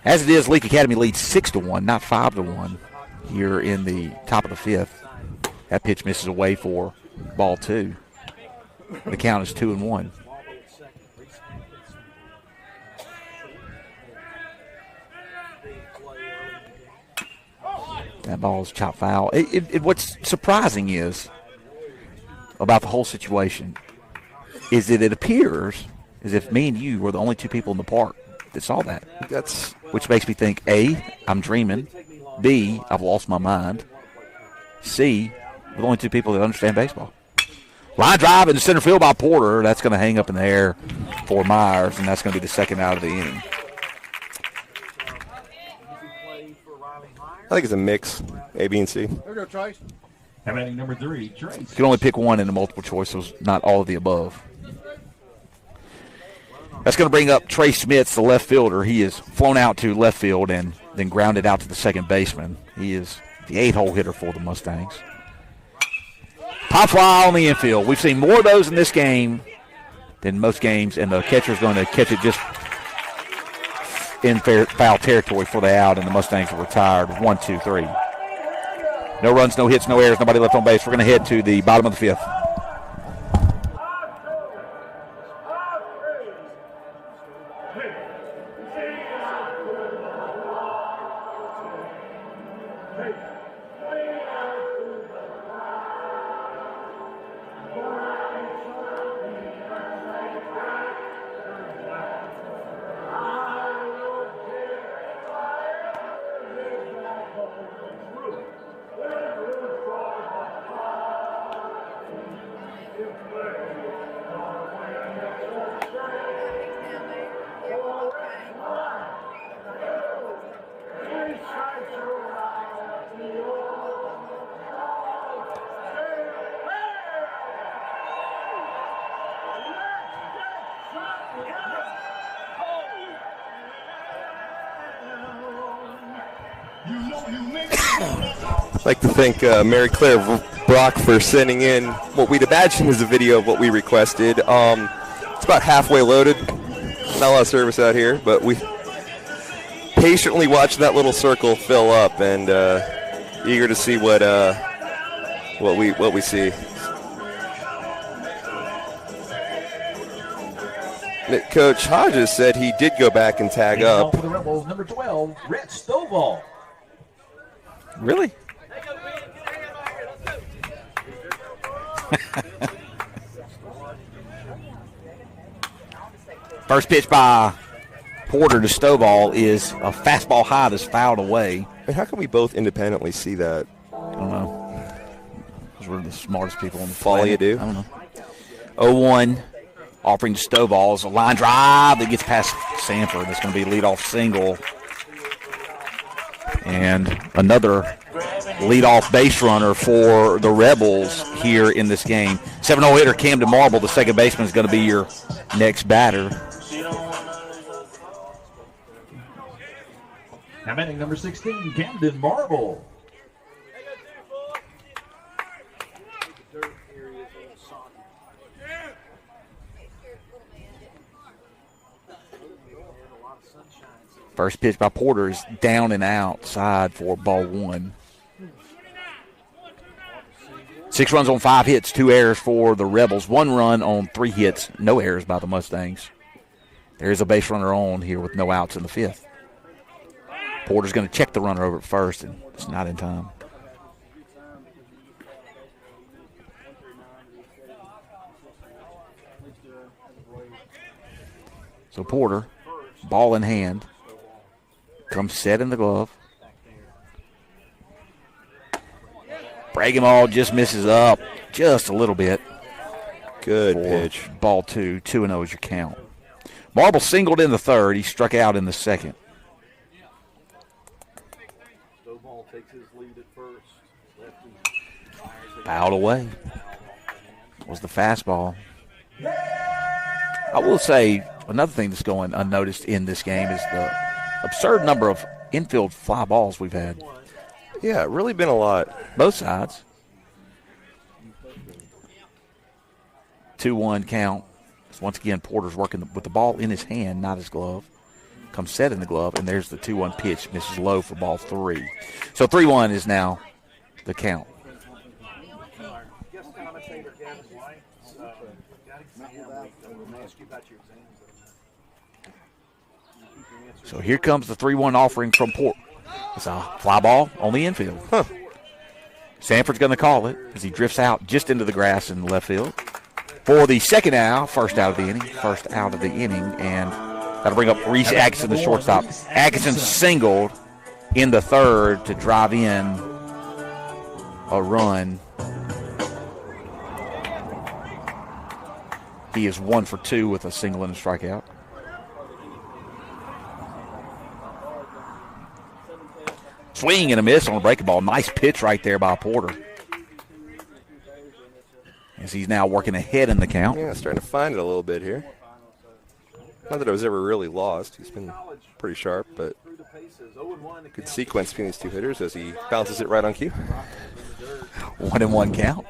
Speaker 1: As it is, Leake Academy leads 6-1, not 5-1 here in the top of the fifth. That pitch misses away for ball two. The count is 2-1. That ball is chopped foul. What's surprising is about the whole situation is that it appears as if me and you were the only two people in the park that saw that. Which makes me think, A, I'm dreaming. B, I've lost my mind. C, we're the only two people that understand baseball. Line drive in the center field by Porter. That's going to hang up in the air for Myers, and that's going to be the second out of the inning.
Speaker 2: I think it's a mix, A, B, and C.
Speaker 6: There we go, Trace.
Speaker 3: Batting number 3, Trace.
Speaker 1: You can only pick one in the multiple choice, so it's not all of the above. That's going to bring up Trey Smith, the left fielder. He is flown out to left field and then grounded out to the second baseman. He is the 8-hole hitter for the Mustangs. Pop fly on the infield. We've seen more of those in this game than most games, and the catcher's going to catch it just in foul territory for the out, and the Mustangs are retired. 1, 2, 3. No runs, no hits, no errors, nobody left on base. We're going to head to the bottom of the fifth.
Speaker 2: I'd like to thank Mary Claire Brock for sending in what we'd imagine is a video of what we requested. It's about halfway loaded. Not a lot of service out here, but we patiently watched that little circle fill up and eager to see what we see. Coach Hodges said he did go back and tag up.
Speaker 3: For the Rebels, number 12, Rhett Stovall.
Speaker 1: Really? First pitch by Porter to Stovall is a fastball high that's fouled away.
Speaker 2: How can we both independently see that?
Speaker 1: I don't know. Because we're the smartest people on the
Speaker 2: All
Speaker 1: planet.
Speaker 2: you do?
Speaker 1: I don't know. 0-1, offering to Stovall is a line drive that gets past Sanford. That's going to be a leadoff single. And another leadoff base runner for the Rebels here in this game. 7-0 hitter Camden Marble, the second baseman, is going to be your next batter.
Speaker 3: Now batting number 16, Camden Marble.
Speaker 1: First pitch by Porter is down and outside for ball one. 6 runs on 5 hits, 2 errors for the Rebels. 1 run on 3 hits, no errors by the Mustangs. There is a base runner on here with no outs in the fifth. Porter's going to check the runner over at first, and it's not in time. So Porter, ball in hand, comes set in the glove. Braghamall just misses up just a little bit.
Speaker 2: Good pitch.
Speaker 1: Ball 2, 2-0 is your count. Marble singled in the third. He struck out in the second.
Speaker 4: Stovall takes his lead at first. Lefty
Speaker 1: Fouled away. Was the fastball. I will say another thing that's going unnoticed in this game is the absurd number of infield fly balls we've had.
Speaker 2: Yeah, really been a lot.
Speaker 1: Both sides. 2-1 count. Once again, Porter's working with the ball in his hand, not his glove. Comes set in the glove, and there's the 2-1 pitch. Misses low for ball 3. So 3-1 is now the count.
Speaker 4: guest commentator Gavin White got exam week. I'm going to ask you about your exams.
Speaker 1: So here comes the 3-1 offering from Port. It's a fly ball on the infield. Sanford's going to call it as he drifts out just into the grass in left field. For the second out, first out of the inning, and that'll bring up Reese Atkinson, the shortstop. Atkinson singled in the third to drive in a run. He is 1 for 2 with a single and a strikeout. Swing and a miss on a breaking ball. Nice pitch right there by Porter. As he's now working ahead in the count.
Speaker 2: Yeah, starting to find it a little bit here. Not that I was ever really lost. He's been pretty sharp, but good sequence between these two hitters as he bounces it right on cue.
Speaker 1: 1-1 count.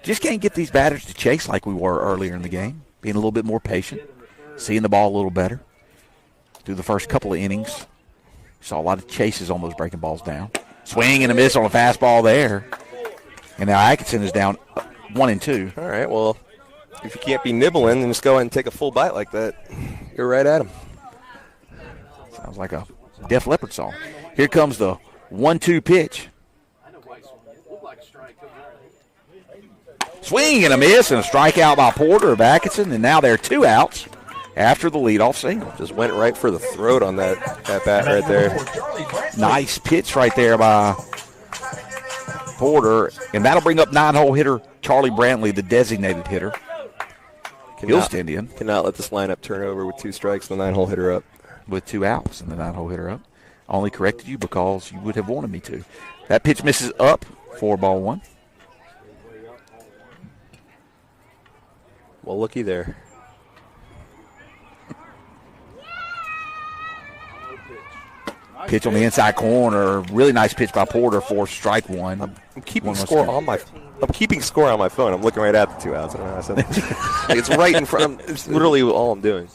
Speaker 1: Just can't get these batters to chase like we were earlier in the game. Being a little bit more patient, seeing the ball a little better. Through the first couple of innings, saw a lot of chases on those breaking balls down. Swing and a miss on a fastball there. And now Atkinson is down 1-2.
Speaker 2: All right, well, if you can't be nibbling, then just go ahead and take a full bite like that. You're right at him.
Speaker 1: Sounds like a Def Leppard song. Here comes the 1-2 pitch. Swing and a miss and a strikeout by Porter of Atkinson, and now there are 2 outs after the leadoff single.
Speaker 2: Just went right for the throat on that bat right there.
Speaker 1: Nice pitch right there by Porter, and that'll bring up 9-hole hitter Charlie Brantley, the designated hitter. He'll stand in.
Speaker 2: Cannot let this lineup turn over with 2 strikes and the 9-hole hitter up.
Speaker 1: With 2 outs and the 9-hole hitter up. I only corrected you because you would have wanted me to. That pitch misses up for ball 1.
Speaker 2: Well, looky there.
Speaker 1: Pitch on the inside corner. Really nice pitch by Porter for strike 1.
Speaker 2: I'm keeping score on my phone. I'm looking right at the 2 outs. It's right in front. It's literally all I'm doing.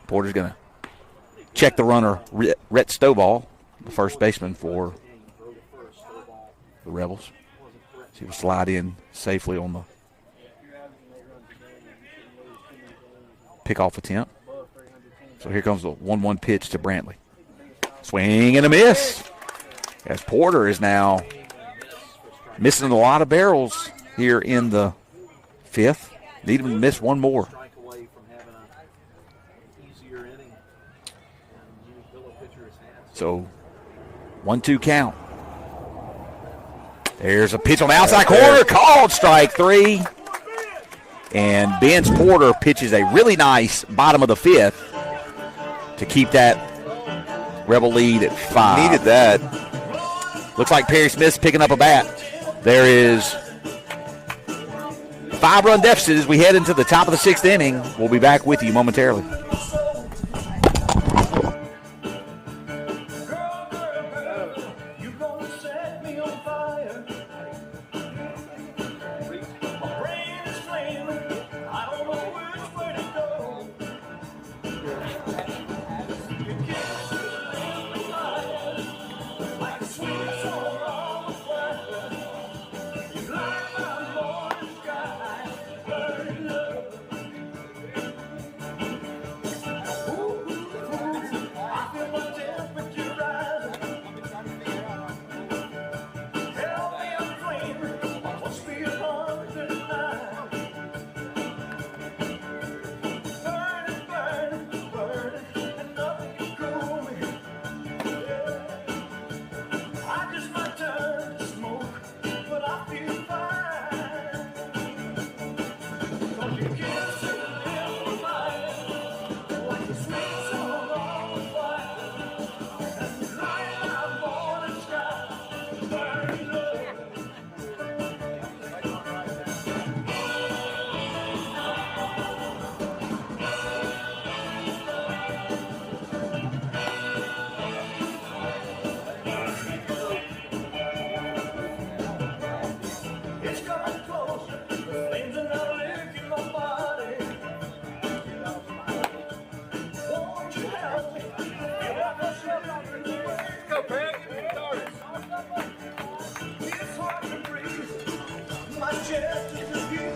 Speaker 1: Porter's going to check the runner, Rhett Stovall, the first baseman for the Rebels. He will slide in safely on the pickoff attempt. So here comes the 1-1 pitch to Brantley. Swing and a miss. As Porter is now missing a lot of barrels here in the 5th. Need him to miss one more. So 1-2 count. There's a pitch on the outside corner. Called strike 3. And Ben's Porter pitches a really nice bottom of the 5th to keep that Rebel lead at 5.
Speaker 2: Needed that.
Speaker 1: Looks like Perry Smith's picking up a bat. There is a 5-run deficit as we head into the top of the 6th inning. We'll be back with you momentarily.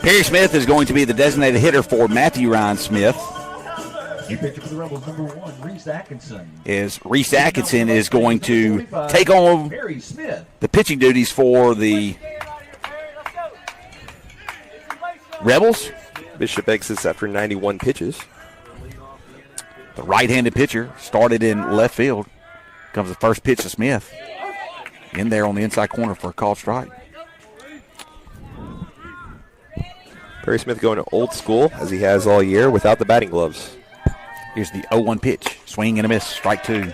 Speaker 1: Perry Smith is going to be the designated hitter for Matthew Ryan Smith.
Speaker 3: New pitcher for the Rebels, number 1, Reese Atkinson.
Speaker 1: Reese Atkinson is going to take on
Speaker 3: Perry Smith.
Speaker 1: the pitching duties for the Rebels.
Speaker 2: Bishop exits after 91 pitches.
Speaker 1: The right-handed pitcher started in left field. Comes the first pitch to Smith. In there on the inside corner for a called strike.
Speaker 2: Perry Smith going to old school, as he has all year, without the batting gloves.
Speaker 1: Here's the 0-1 pitch. Swing and a miss. Strike 2.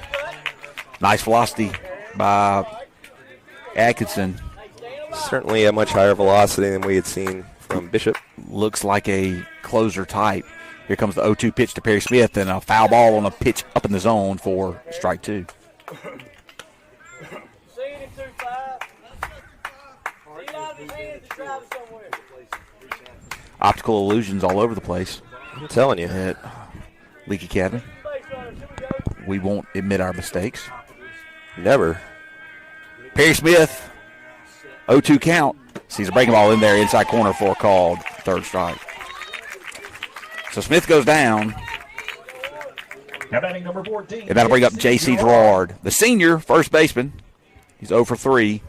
Speaker 1: Nice velocity by Atkinson.
Speaker 2: Certainly a much higher velocity than we had seen from Bishop.
Speaker 1: Looks like a closer type. Here comes the 0-2 pitch to Perry Smith, and a foul ball on a pitch up in the zone for strike 2. Optical illusions all over the place.
Speaker 2: I'm telling you.
Speaker 1: At Leake Academy. We won't admit our mistakes.
Speaker 2: Never.
Speaker 1: Perry Smith, 0-2 count. Sees a breaking ball in there, inside corner for a called third strike. So Smith goes down.
Speaker 3: Now batting number 14.
Speaker 1: And that'll bring up J.C. Gerard, the senior first baseman. He's 0 for 3.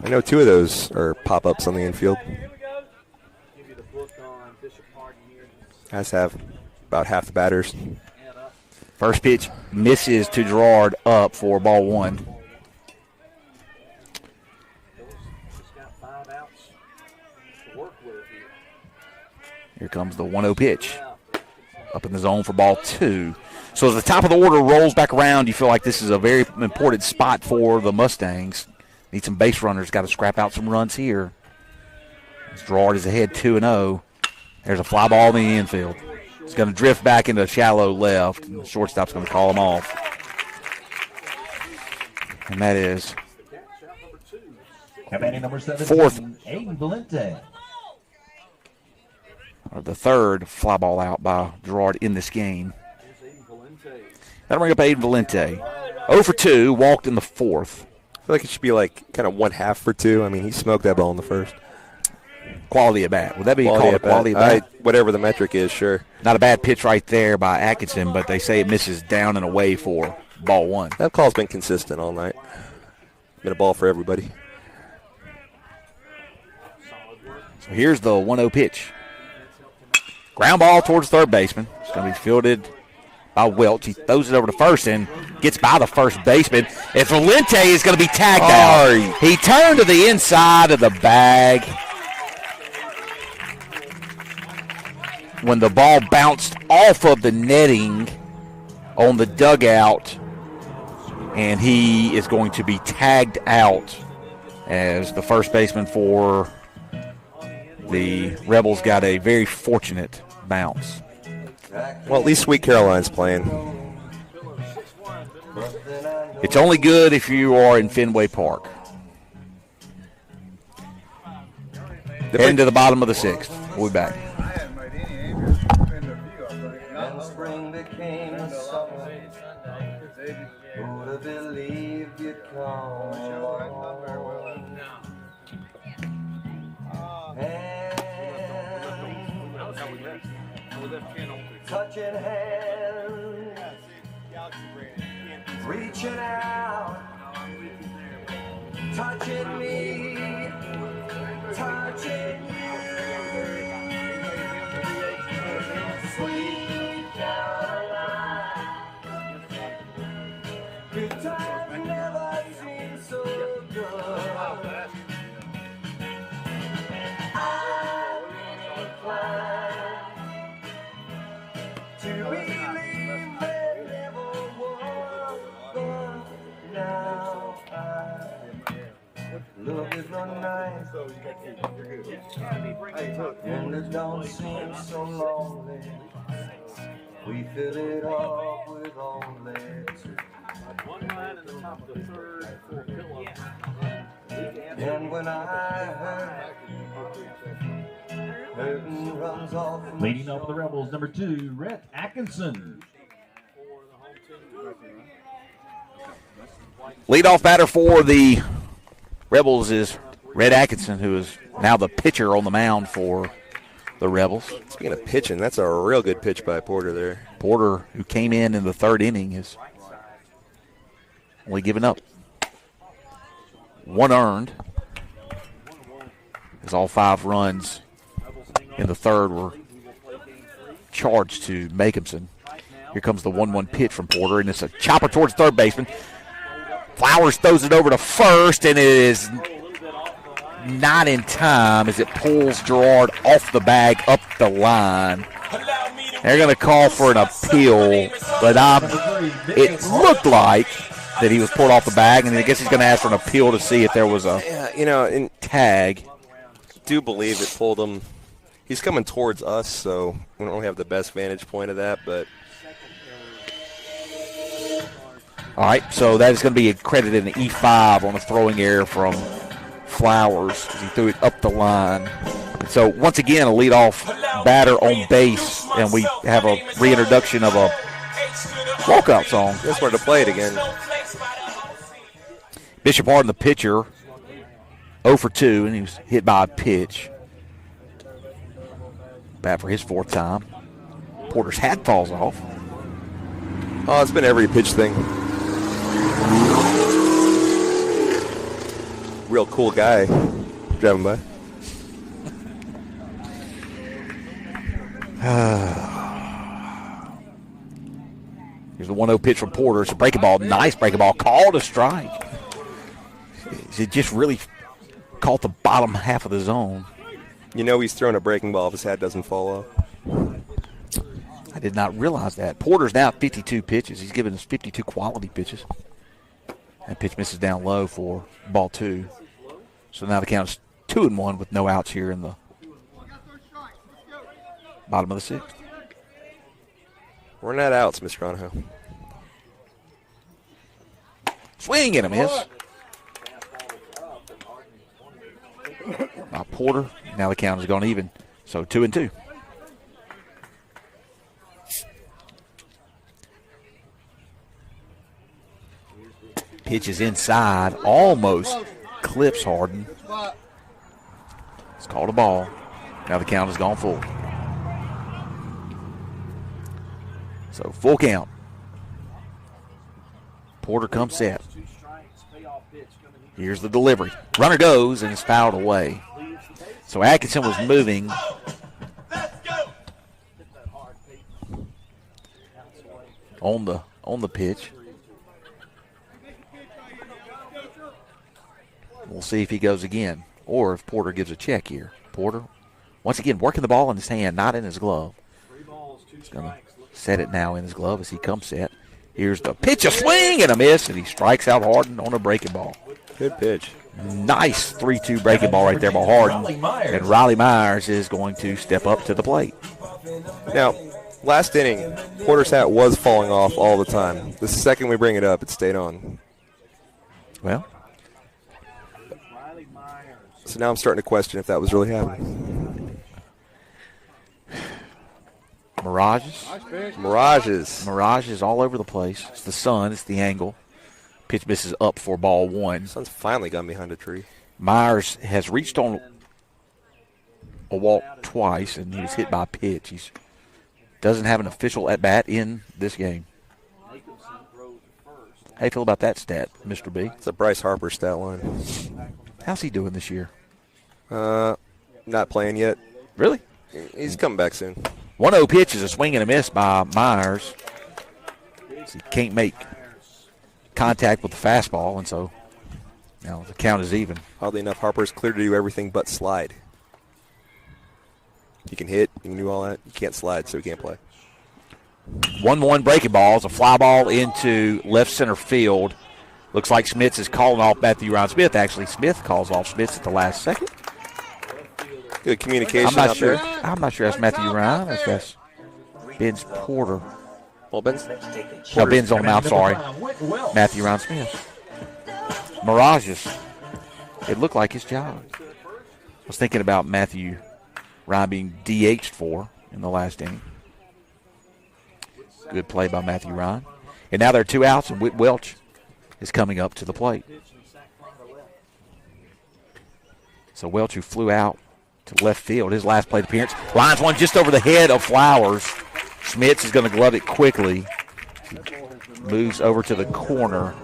Speaker 2: I know 2 of those are pop-ups on the infield. Guys have about half the batters.
Speaker 1: First pitch misses to Gerard up for ball 1. Here comes the 1-0 pitch. Up in the zone for ball 2. So as the top of the order rolls back around, you feel like this is a very important spot for the Mustangs. Need some base runners. Got to scrap out some runs here. As Gerard is ahead 2-0. There's a fly ball in the infield. It's going to drift back into shallow left. And the shortstop's going to call him off. And that is
Speaker 3: Number 17,
Speaker 1: fourth.
Speaker 3: Aiden Valente.
Speaker 1: Or the third fly ball out by Gerard in this game. That'll bring up Aiden Valente. 0 for 2, walked in the fourth.
Speaker 2: I feel like it should be like kind of 1/2 for 2. I mean, he smoked that ball in the first.
Speaker 1: Quality at bat. Would that be called a quality at bat?
Speaker 2: Whatever the metric is, sure.
Speaker 1: Not a bad pitch right there by Atkinson, but they say it misses down and away for ball 1.
Speaker 2: That call's been consistent all night. Been a ball for everybody.
Speaker 1: So here's the 1-0 pitch. Ground ball towards third baseman. It's going to be fielded by Welch. He throws it over to first and gets by the first baseman. And Valente is going to be tagged out. He turned to the inside of the bag when the ball bounced off of the netting on the dugout, and he is going to be tagged out as the first baseman for the Rebels got a very fortunate bounce.
Speaker 2: Well, at least Sweet Caroline's playing.
Speaker 1: It's only good if you are in Fenway Park. Heading to the bottom of the 6th. We'll be back.
Speaker 8: And spring became a summer. Who'd have believed you'd come? Touching hands, reaching out, touching me, touching you. Sweet Caroline, good times never seem so good. I'm inclined to believe there never was, but now I look at the night and the dawn seems so lonely. We fill it up with only 2.
Speaker 4: One line in the top of the third, 4 pillows.
Speaker 8: And when I hurt, hurting runs off.
Speaker 3: Leading off the Rebels, number 2, Rhett Atkinson.
Speaker 1: Leadoff batter for the Rebels is Red Atkinson, who is Now the pitcher on the mound for the Rebels.
Speaker 2: Speaking of pitching, that's a real good pitch by Porter there.
Speaker 1: Porter, who came in the third inning, is only giving up 1 earned, as all 5 runs in the third were charged to Makehamson. Here comes the 1-1 pitch from Porter, and it's a chopper towards third baseman. Flowers throws it over to first, and it is not in time as it pulls Gerard off the bag up the line. They're going to call for an appeal, but it looked like that he was pulled off the bag, and I guess he's going to ask for an appeal to see if there was a tag.
Speaker 2: I do believe it pulled him. He's coming towards us, so we don't have the best vantage point of that, but.
Speaker 1: All right, so that is going to be credited an E5 on a throwing error from Flowers as he threw it up the line. So once again, a leadoff batter on base, and we have a reintroduction of a walkout song.
Speaker 2: Just wanted to play it again.
Speaker 1: Bishop Harden, the pitcher, 0 for 2, and he was hit by a pitch. Bat for his 4th time. Porter's hat falls off.
Speaker 2: Oh, it's been every pitch thing. Real cool guy driving by.
Speaker 1: Here's the 1-0 pitch from Porter. It's a breaking ball. Nice breaking ball. Called a strike. It just really caught the bottom half of the zone.
Speaker 2: You know he's throwing a breaking ball if his hat doesn't fall off.
Speaker 1: I did not realize that. Porter's now at 52 pitches. He's given us 52 quality pitches. That pitch misses down low for ball 2. So now the count is 2-1 with no outs here in the bottom of the 6th.
Speaker 2: We're not outs, Mr. Conahoe.
Speaker 1: Swing and a miss. By Porter. Now the count has gone even. So 2-2. Pitch is inside, almost clips Harden. It's called a ball. Now the count has gone full. So full count. Porter comes set. Here's the delivery. Runner goes and is fouled away. So Atkinson was moving. On the pitch. We'll see if he goes again or if Porter gives a check here. Porter, once again, working the ball in his hand, not in his glove. He's going to set it now in his glove as he comes set. Here's the pitch, a swing and a miss, and he strikes out Harden on a breaking ball.
Speaker 2: Good pitch.
Speaker 1: Nice 3-2 breaking ball right there by Harden. And Riley Myers is going to step up to the plate.
Speaker 2: Now, last inning, Porter's hat was falling off all the time. The second we bring it up, it stayed on.
Speaker 1: Well,
Speaker 2: so now I'm starting to question if that was really happening.
Speaker 1: Mirages all over the place. It's the sun. It's the angle. Pitch misses up for ball 1.
Speaker 2: Sun's finally gone behind a tree.
Speaker 1: Myers has reached on a walk twice, and he was hit by a pitch. He doesn't have an official at-bat in this game. How you feel about that stat, Mr. B?
Speaker 2: It's a Bryce Harper stat line.
Speaker 1: How's he doing this year?
Speaker 2: Not playing yet.
Speaker 1: Really?
Speaker 2: He's coming back soon.
Speaker 1: 1-0 pitch is a swing and a miss by Myers. He can't make contact with the fastball, and so now the count is even.
Speaker 2: Oddly enough, Harper's clear to do everything but slide. He can hit, he can do all that. He can't slide, so he can't play.
Speaker 1: 1-1 breaking ball. It's a fly ball into left center field. Looks like Smith is calling off Matthew Ryan Smith. Actually, Smith calls off Smith at the last second.
Speaker 2: Good communication out there.
Speaker 1: I'm not sure that's Matthew Ryan. That's Ben's Porter.
Speaker 2: Well, Ben's
Speaker 1: on the mound, sorry. Matthew Ryan Smith. Mirages. It looked like his job. I was thinking about Matthew Ryan being DH'd for in the last inning. Good play by Matthew Ryan. And now there are 2 outs, and Whit Welch is coming up to the plate. So Welch, who flew out to left field, his last plate appearance. Lines one just over the head of Flowers. Schmitz is going to glove it quickly. Moves over to the corner.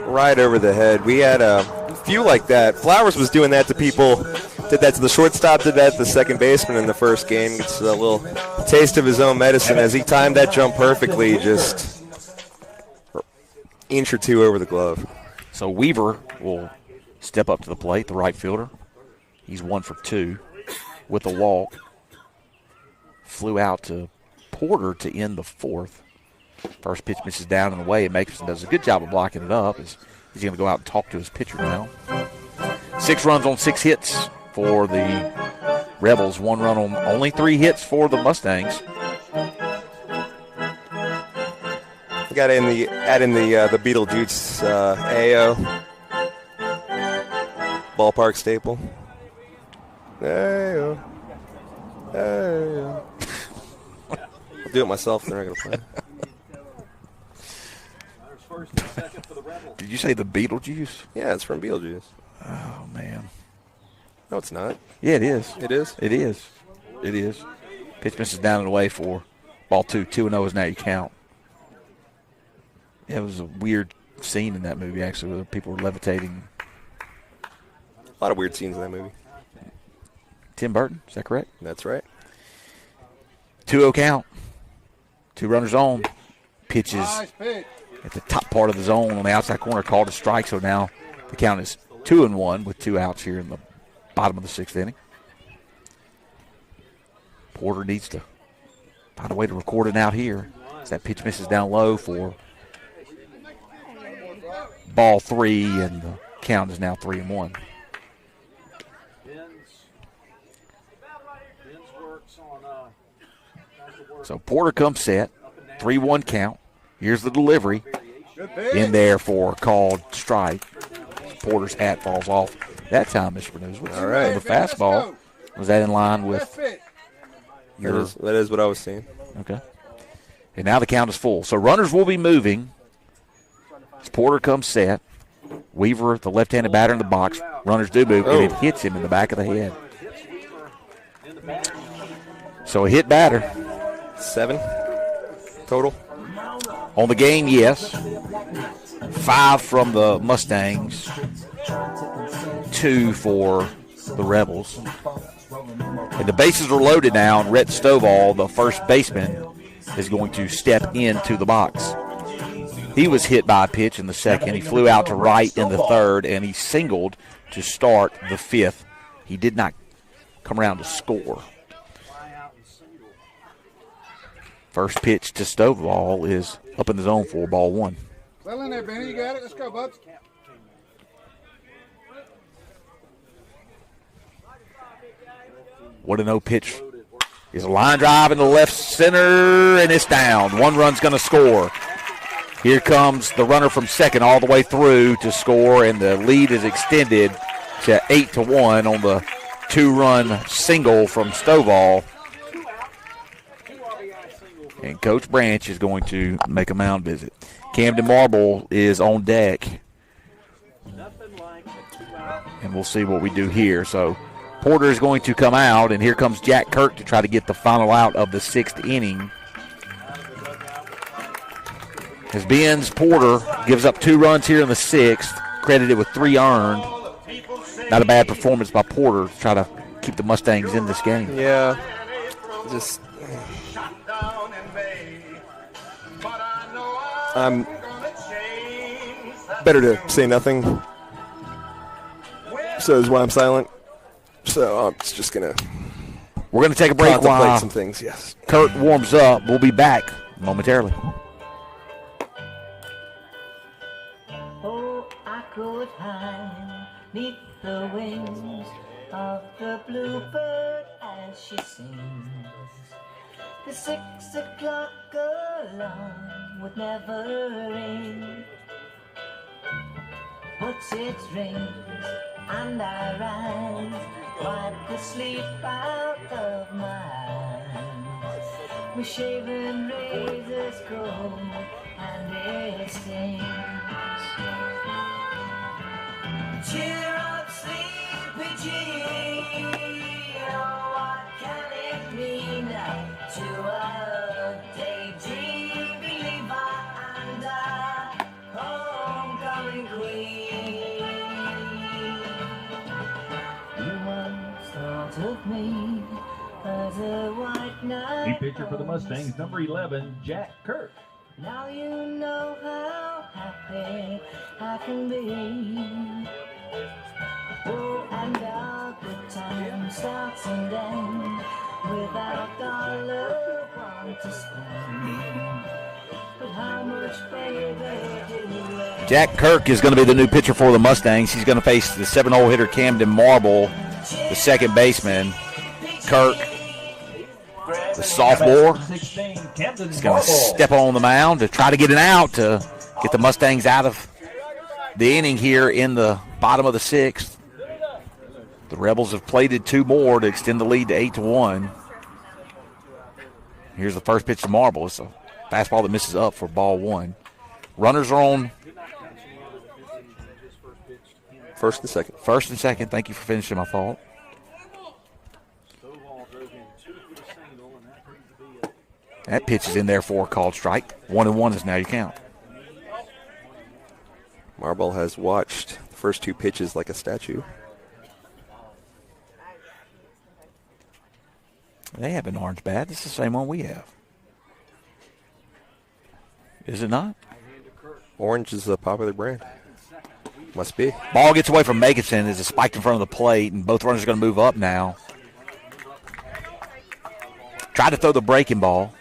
Speaker 2: Right over the head. We had a few like that. Flowers was doing that to people. Did that to the shortstop, did that to the second baseman in the first game. Gets a little taste of his own medicine as he timed that jump perfectly, just inch or two over the glove.
Speaker 1: So Weaver will step up to the plate, the right fielder. He's 1 for 2 with a walk. Flew out to Porter to end the fourth. First pitch misses down and away, and Makerson does a good job of blocking it up. He's going to go out and talk to his pitcher now. 6 runs on 6 hits for the Rebels. 1 run on only 3 hits for the Mustangs.
Speaker 2: We got add in the Beetlejuice AO ballpark staple. AO. AO. I'll do it myself. They're not going to play.
Speaker 1: Did you say the Beetlejuice?
Speaker 2: Yeah, it's from Beetlejuice.
Speaker 1: Oh, man.
Speaker 2: No, it's not.
Speaker 1: Yeah, it is.
Speaker 2: It is?
Speaker 1: It is. It is. Pitch misses down and away for ball 2. 2-0 is now your count. Yeah, it was a weird scene in that movie, actually, where people were levitating.
Speaker 2: A lot of weird scenes in that movie.
Speaker 1: Tim Burton, is that correct?
Speaker 2: That's right.
Speaker 1: 2-0 count. 2 runners on. Pitches
Speaker 6: Nice pitch.
Speaker 1: at the top part of the zone on the outside corner, called a strike. So now the count is 2-1 with 2 outs here in the bottom of the 6th inning. Porter needs to find a way to record it out here as that pitch misses down low for ball 3, and the count is now 3-1. So Porter comes set, 3-1 count. Here's the delivery in there for a called strike. Porter's hat falls off that time, Mr. Bernoulli.
Speaker 2: All right.
Speaker 1: The fastball, was that in line with your...
Speaker 2: That is what I was seeing.
Speaker 1: Okay. And now the count is full. So runners will be moving as Porter comes set. Weaver, the left-handed batter in the box. Runners do move, and it hits him in the back of the head. So a hit batter.
Speaker 2: 7 total.
Speaker 1: On the game, yes. 5 from the Mustangs. 2 for the Rebels. And the bases are loaded now, and Rhett Stovall, the first baseman, is going to step into the box. He was hit by a pitch in the second. He flew out to right in the third, and he singled to start the 5th. He did not come around to score. First pitch to Stovall is up in the zone for ball 1.
Speaker 6: Well in there, Benny. You got it. Let's go, bud.
Speaker 1: What a no pitch. Is a line drive in the left center, and it's down. 1 run's going to score. Here comes the runner from second all the way through to score, and the lead is extended to 8-1 on the 2-run single from Stovall. And Coach Branch is going to make a mound visit. Camden Marble is on deck. And we'll see what we do here. So Porter is going to come out, and here comes Jack Kirk to try to get the final out of the 6th inning. As Benz Porter gives up 2 runs here in the 6th, credited with 3 earned. Not a bad performance by Porter to try to keep the Mustangs in this game.
Speaker 2: Yeah. Just... better to say nothing. So is why I'm silent. So I'm just going to...
Speaker 1: We're going to take a break
Speaker 2: contemplate
Speaker 1: while
Speaker 2: some things, yes.
Speaker 1: Kurt warms up. We'll be back momentarily.
Speaker 9: Oh, I could hide neath the wings of the bluebird as she sings. The 6 o'clock alarm would never ring, but it rings and I rise, wipe the sleep out of my eyes. My shaven razor's cold and it stings. Cheer up, sleepy Jesus. queen. You once thought of me as a white knight.
Speaker 3: New pitcher for the Mustangs, number 11, Jack Kirk.
Speaker 9: Now you know how happy I can be. Oh, and our good time starts and ends without dollar one to spend. But how much, baby, do you
Speaker 1: Jack Kirk is going to be the new pitcher for the Mustangs. He's going to face the 7-hole hitter Camden Marble, the second baseman. Kirk, the sophomore,
Speaker 3: 16, Camden
Speaker 1: is going to
Speaker 3: Marble.
Speaker 1: step on the mound to try to get an out to get the Mustangs out of the inning here in the bottom of the 6th. The Rebels have plated 2 more to extend the lead to 8-1. Here's the first pitch to Marble. It's a fastball that misses up for ball 1. Runners are on
Speaker 2: First and second.
Speaker 1: first and second. Thank you for finishing my thought. That pitch is in there for a called strike. 1-1 is now your count.
Speaker 2: Marble has watched the first 2 pitches like a statue.
Speaker 1: They have an orange bat. It's the same one we have. Is it not?
Speaker 2: Orange is a popular brand. Must be.
Speaker 1: Ball gets away from Makinson as it's spiked in front of the plate, and both runners are going to move up now. Tried to throw the breaking ball.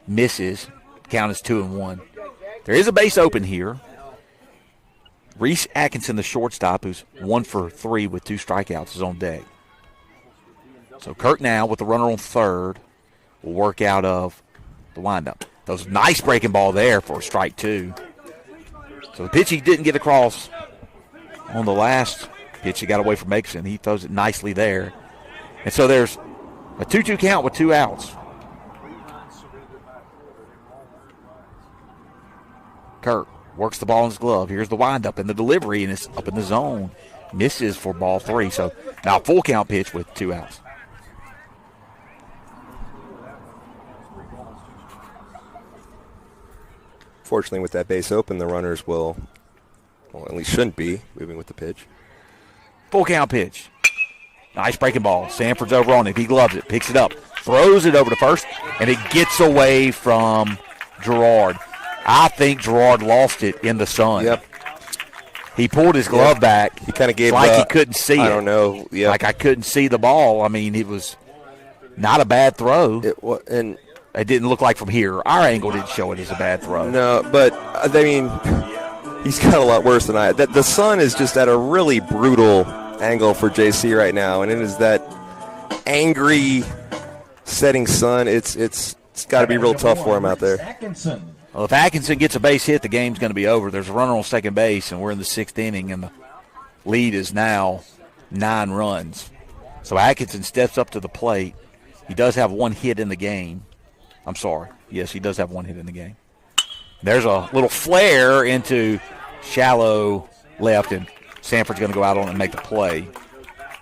Speaker 1: Misses. Count is 2-1. There is a base open here. Reese Atkinson, the shortstop, who's 1 for 3 with 2 strikeouts, is on deck. So Kirk now, with the runner on third, will work out of the windup. Those nice breaking ball there for strike 2. So the pitch he didn't get across on the last pitch, he got away from Mason. He throws it nicely there. And so there's a 2-2 count with 2 outs. Kirk works the ball in his glove. Here's the windup and the delivery, and it's up in the zone. Misses for ball 3. So now a full count pitch with 2 outs.
Speaker 2: Fortunately, with that base open, the runners will, well, at least shouldn't be, moving with the pitch.
Speaker 1: Full count pitch. Nice breaking ball. Sanford's over on it. He gloves it, picks it up, throws it over to first, and it gets away from Gerard. I think Gerard lost it in the sun.
Speaker 2: Yep.
Speaker 1: He pulled his glove back.
Speaker 2: He kind of gave
Speaker 1: like he couldn't see it.
Speaker 2: I don't know. Yeah.
Speaker 1: Like I couldn't see the ball. I mean, it was not a bad throw.
Speaker 2: And
Speaker 1: it didn't look like from here. Our angle didn't show it as a bad throw.
Speaker 2: No, but, I mean, he's got a lot worse than I. The sun is just at a really brutal angle for JC right now, and it is that angry setting sun. It's got to be real tough for him out there.
Speaker 3: Atkinson.
Speaker 1: Well, if Atkinson gets a base hit, the game's going to be over. There's a runner on second base, and we're in the 6th inning, and the lead is now 9 runs. So Atkinson steps up to the plate. He does have 1 hit in the game. I'm sorry. Yes, he does have 1 hit in the game. There's a little flare into shallow left, and Sanford's going to go out on it and make the play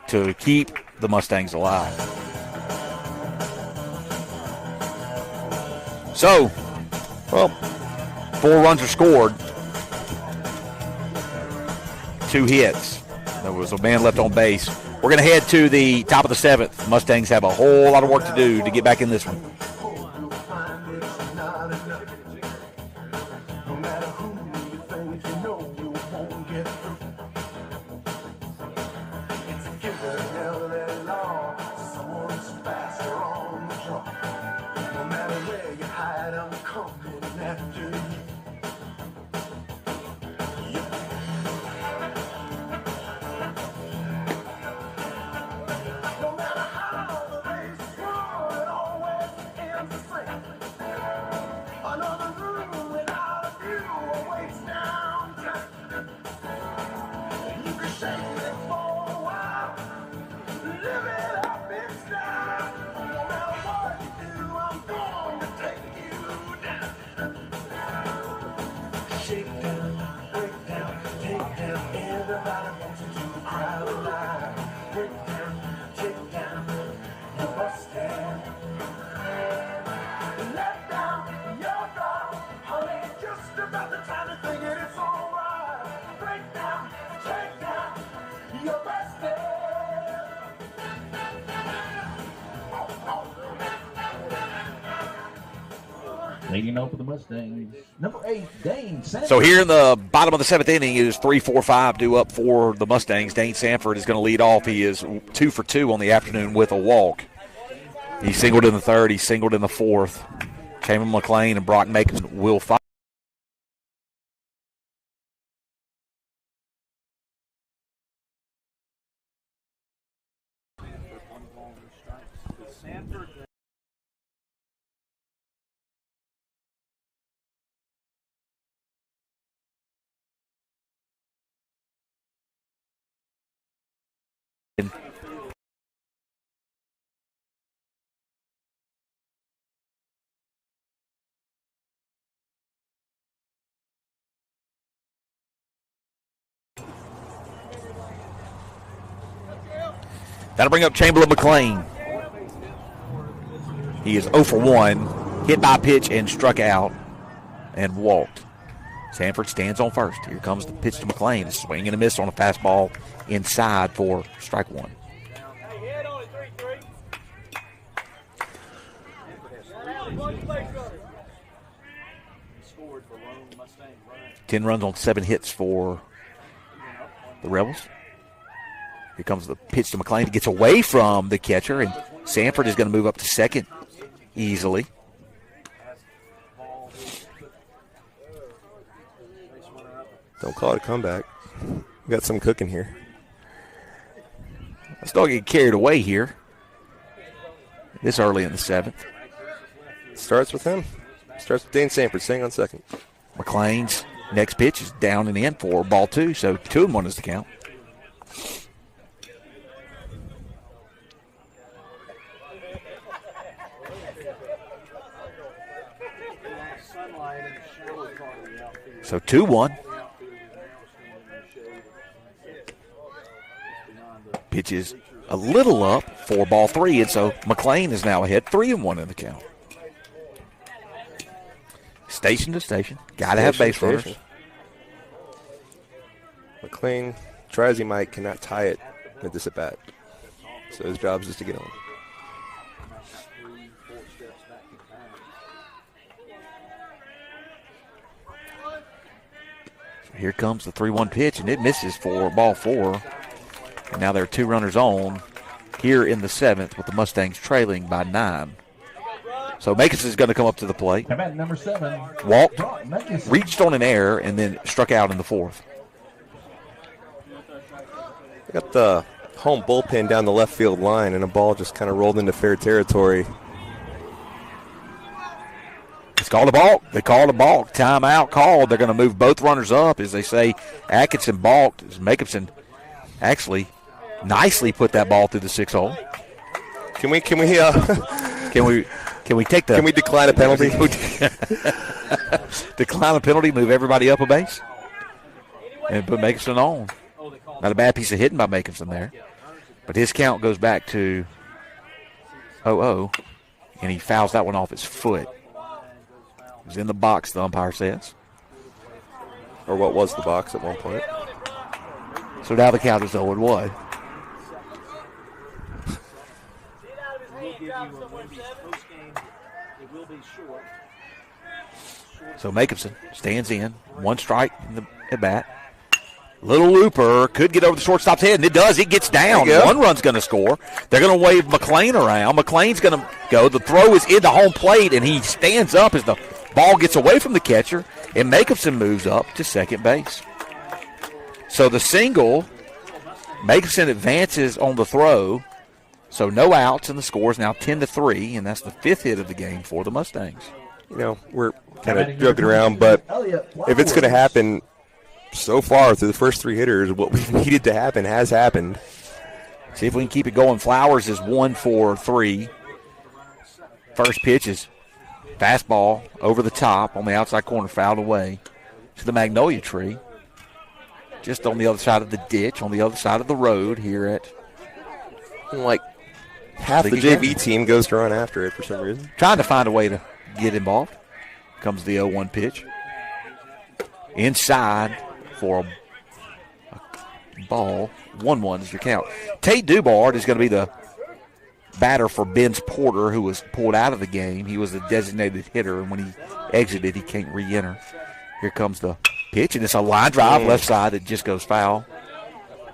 Speaker 1: to keep the Mustangs alive. So, well, 4 runs are scored. 2 hits. There was a man left on base. We're going to head to the top of the 7th. Mustangs have a whole lot of work to do to get back in this one.
Speaker 10: Let down your guard, honey, just about the time to think it is.
Speaker 3: Leading off for the Mustangs, number 8, Dane Sanford.
Speaker 1: So here in the bottom of the 7th inning is 3-4-5 due up for the Mustangs. Dane Sanford is going to lead off. He is 2 for 2 on the afternoon with a walk. He singled in the 3rd. He singled in the 4th. Chamberlain McLean and Brock Macon will fight. That'll bring up Chamberlain McLean. He is 0 for 1, hit by a pitch and struck out and walked. Sanford stands on first. Here comes the pitch to McLean. A swing and a miss on a fastball inside for strike 1. Ten runs on 7 hits for the Rebels. Here comes the pitch to McLean. He gets away from the catcher, and Sanford is going to move up to second easily.
Speaker 2: Don't call it a comeback. We got some cooking here.
Speaker 1: Let's not get carried away here. This early in the 7th.
Speaker 2: Starts with him. Starts with Dane Sanford, staying on second.
Speaker 1: McLean's next pitch is down and in for ball 2, so 2-1 is the count. So 2-1. Pitch is a little up for ball 3, and so McLean is now ahead 3-1 in the count. Station to station. Got to have base runners.
Speaker 2: McLean, try as he might, cannot tie it at this at bat. So his job is just to get on.
Speaker 1: Here comes the 3-1 pitch, and it misses for ball 4. And now there are 2 runners on here in the 7th with the Mustangs trailing by 9. So Makis is going to come up to the plate.
Speaker 3: At number 7.
Speaker 1: Walked, reached on an error, and then struck out in the 4th.
Speaker 2: I got the home bullpen down the left field line, and a ball just kind of rolled into fair territory.
Speaker 1: It's called a balk. They called a balk. Timeout called. They're going to move both runners up. As they say, Atkinson balked. As Makipson actually nicely put that ball through the 6 hole.
Speaker 2: Can we
Speaker 1: Can we take the?
Speaker 2: Can we decline a penalty?
Speaker 1: Decline a penalty, move everybody up a base, and put Makipson on. Not a bad piece of hitting by Makipson there, but his count goes back to 0-0, and he fouls that one off his foot. It was in the box, the umpire says.
Speaker 2: Or what was the box at one point.
Speaker 1: So now the count is 0-1. So Makipson stands in. 1 strike in the at bat. Little looper could get over the shortstop's head, and it does. It gets down. 1 run's going to score. They're going to wave McLean around. McLean's going to go. The throw is into home plate, and he stands up as the ball gets away from the catcher, and Makipson moves up to second base. So the single, Makipson advances on the throw. So no outs, and the score is now 10-3, and that's the 5th hit of the game for the Mustangs.
Speaker 2: You know, we're kind of joking around, but if it's going to happen so far through the first 3 hitters, what we needed to happen has happened.
Speaker 1: See if we can keep it going. Flowers is 1 for 3. First pitch is fastball over the top on the outside corner, fouled away to the magnolia tree. Just on the other side of the ditch, on the other side of the road here at
Speaker 2: like half the JV team goes to run after it for some reason.
Speaker 1: Trying to find a way to get involved. Comes the 0-1 pitch. Inside for a ball. 1-1 is your count. Tate Dubard is going to be the batter for Ben's Porter, who was pulled out of the game. He was a designated hitter, and when he exited, he can't re-enter. Here comes the pitch, and it's a line drive left side that just goes foul.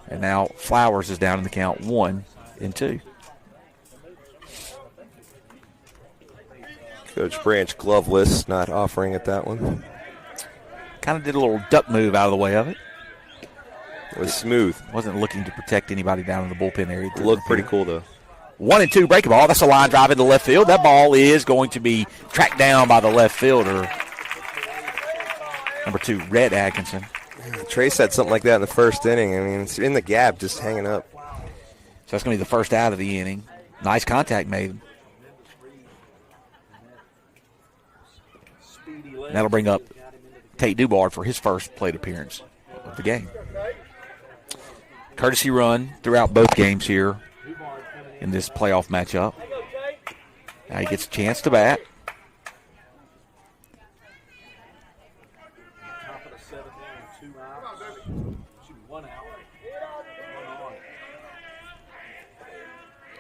Speaker 1: And now Flowers is down in the count 1-2.
Speaker 2: Coach Branch gloveless, not offering at that one.
Speaker 1: Kind of did a little duck move out of the way of it.
Speaker 2: It was smooth.
Speaker 1: Wasn't looking to protect anybody down in the bullpen area.
Speaker 2: It looked pretty cool, though.
Speaker 1: 1-2 breaking ball. That's a line drive into left field. That ball is going to be tracked down by the left fielder. Number 2, Rhett Atkinson.
Speaker 2: Trace had something like that in the first inning. I mean, it's in the gap, just hanging up.
Speaker 1: So that's going to be the first out of the inning. Nice contact made. And that'll bring up Tate Dubard for his first plate appearance of the game. Courtesy run throughout both games here in this playoff matchup. Now he gets a chance to bat.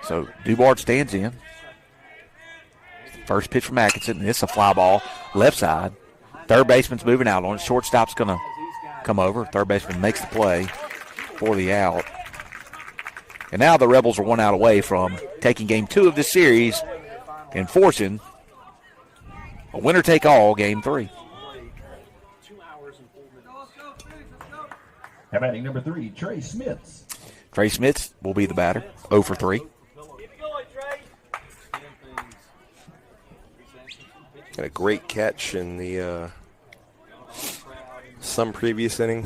Speaker 1: So Dubard stands in. First pitch from Atkinson, and it's a fly ball, left side. Third baseman's moving out on it. Shortstop's going to come over. Third baseman makes the play for the out. And now the Rebels are 1 out away from taking game 2 of this series and forcing a winner-take-all game 3.
Speaker 3: How batting number 3, Trey Smits.
Speaker 1: Trey Smits will be the batter, 0 for 3.
Speaker 2: Got a great catch in the some previous inning.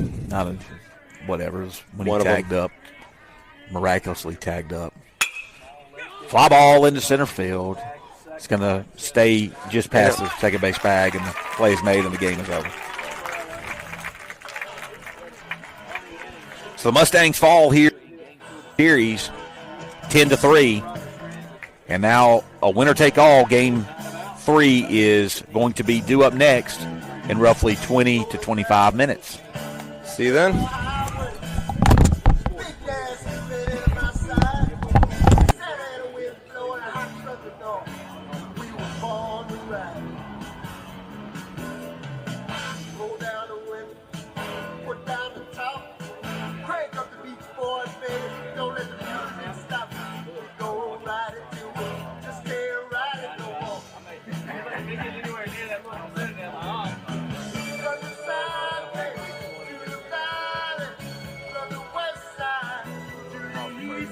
Speaker 1: Whatever. When he tagged up, miraculously tagged up. Fly ball into center field. It's going to stay just past the second base bag, and the play is made, and the game is over. So the Mustangs fall here, series 10-3, and now a winner-take-all game 3 is going to be due up next in roughly 20 to 25 minutes.
Speaker 2: See you then.
Speaker 7: Just can't ride it no more.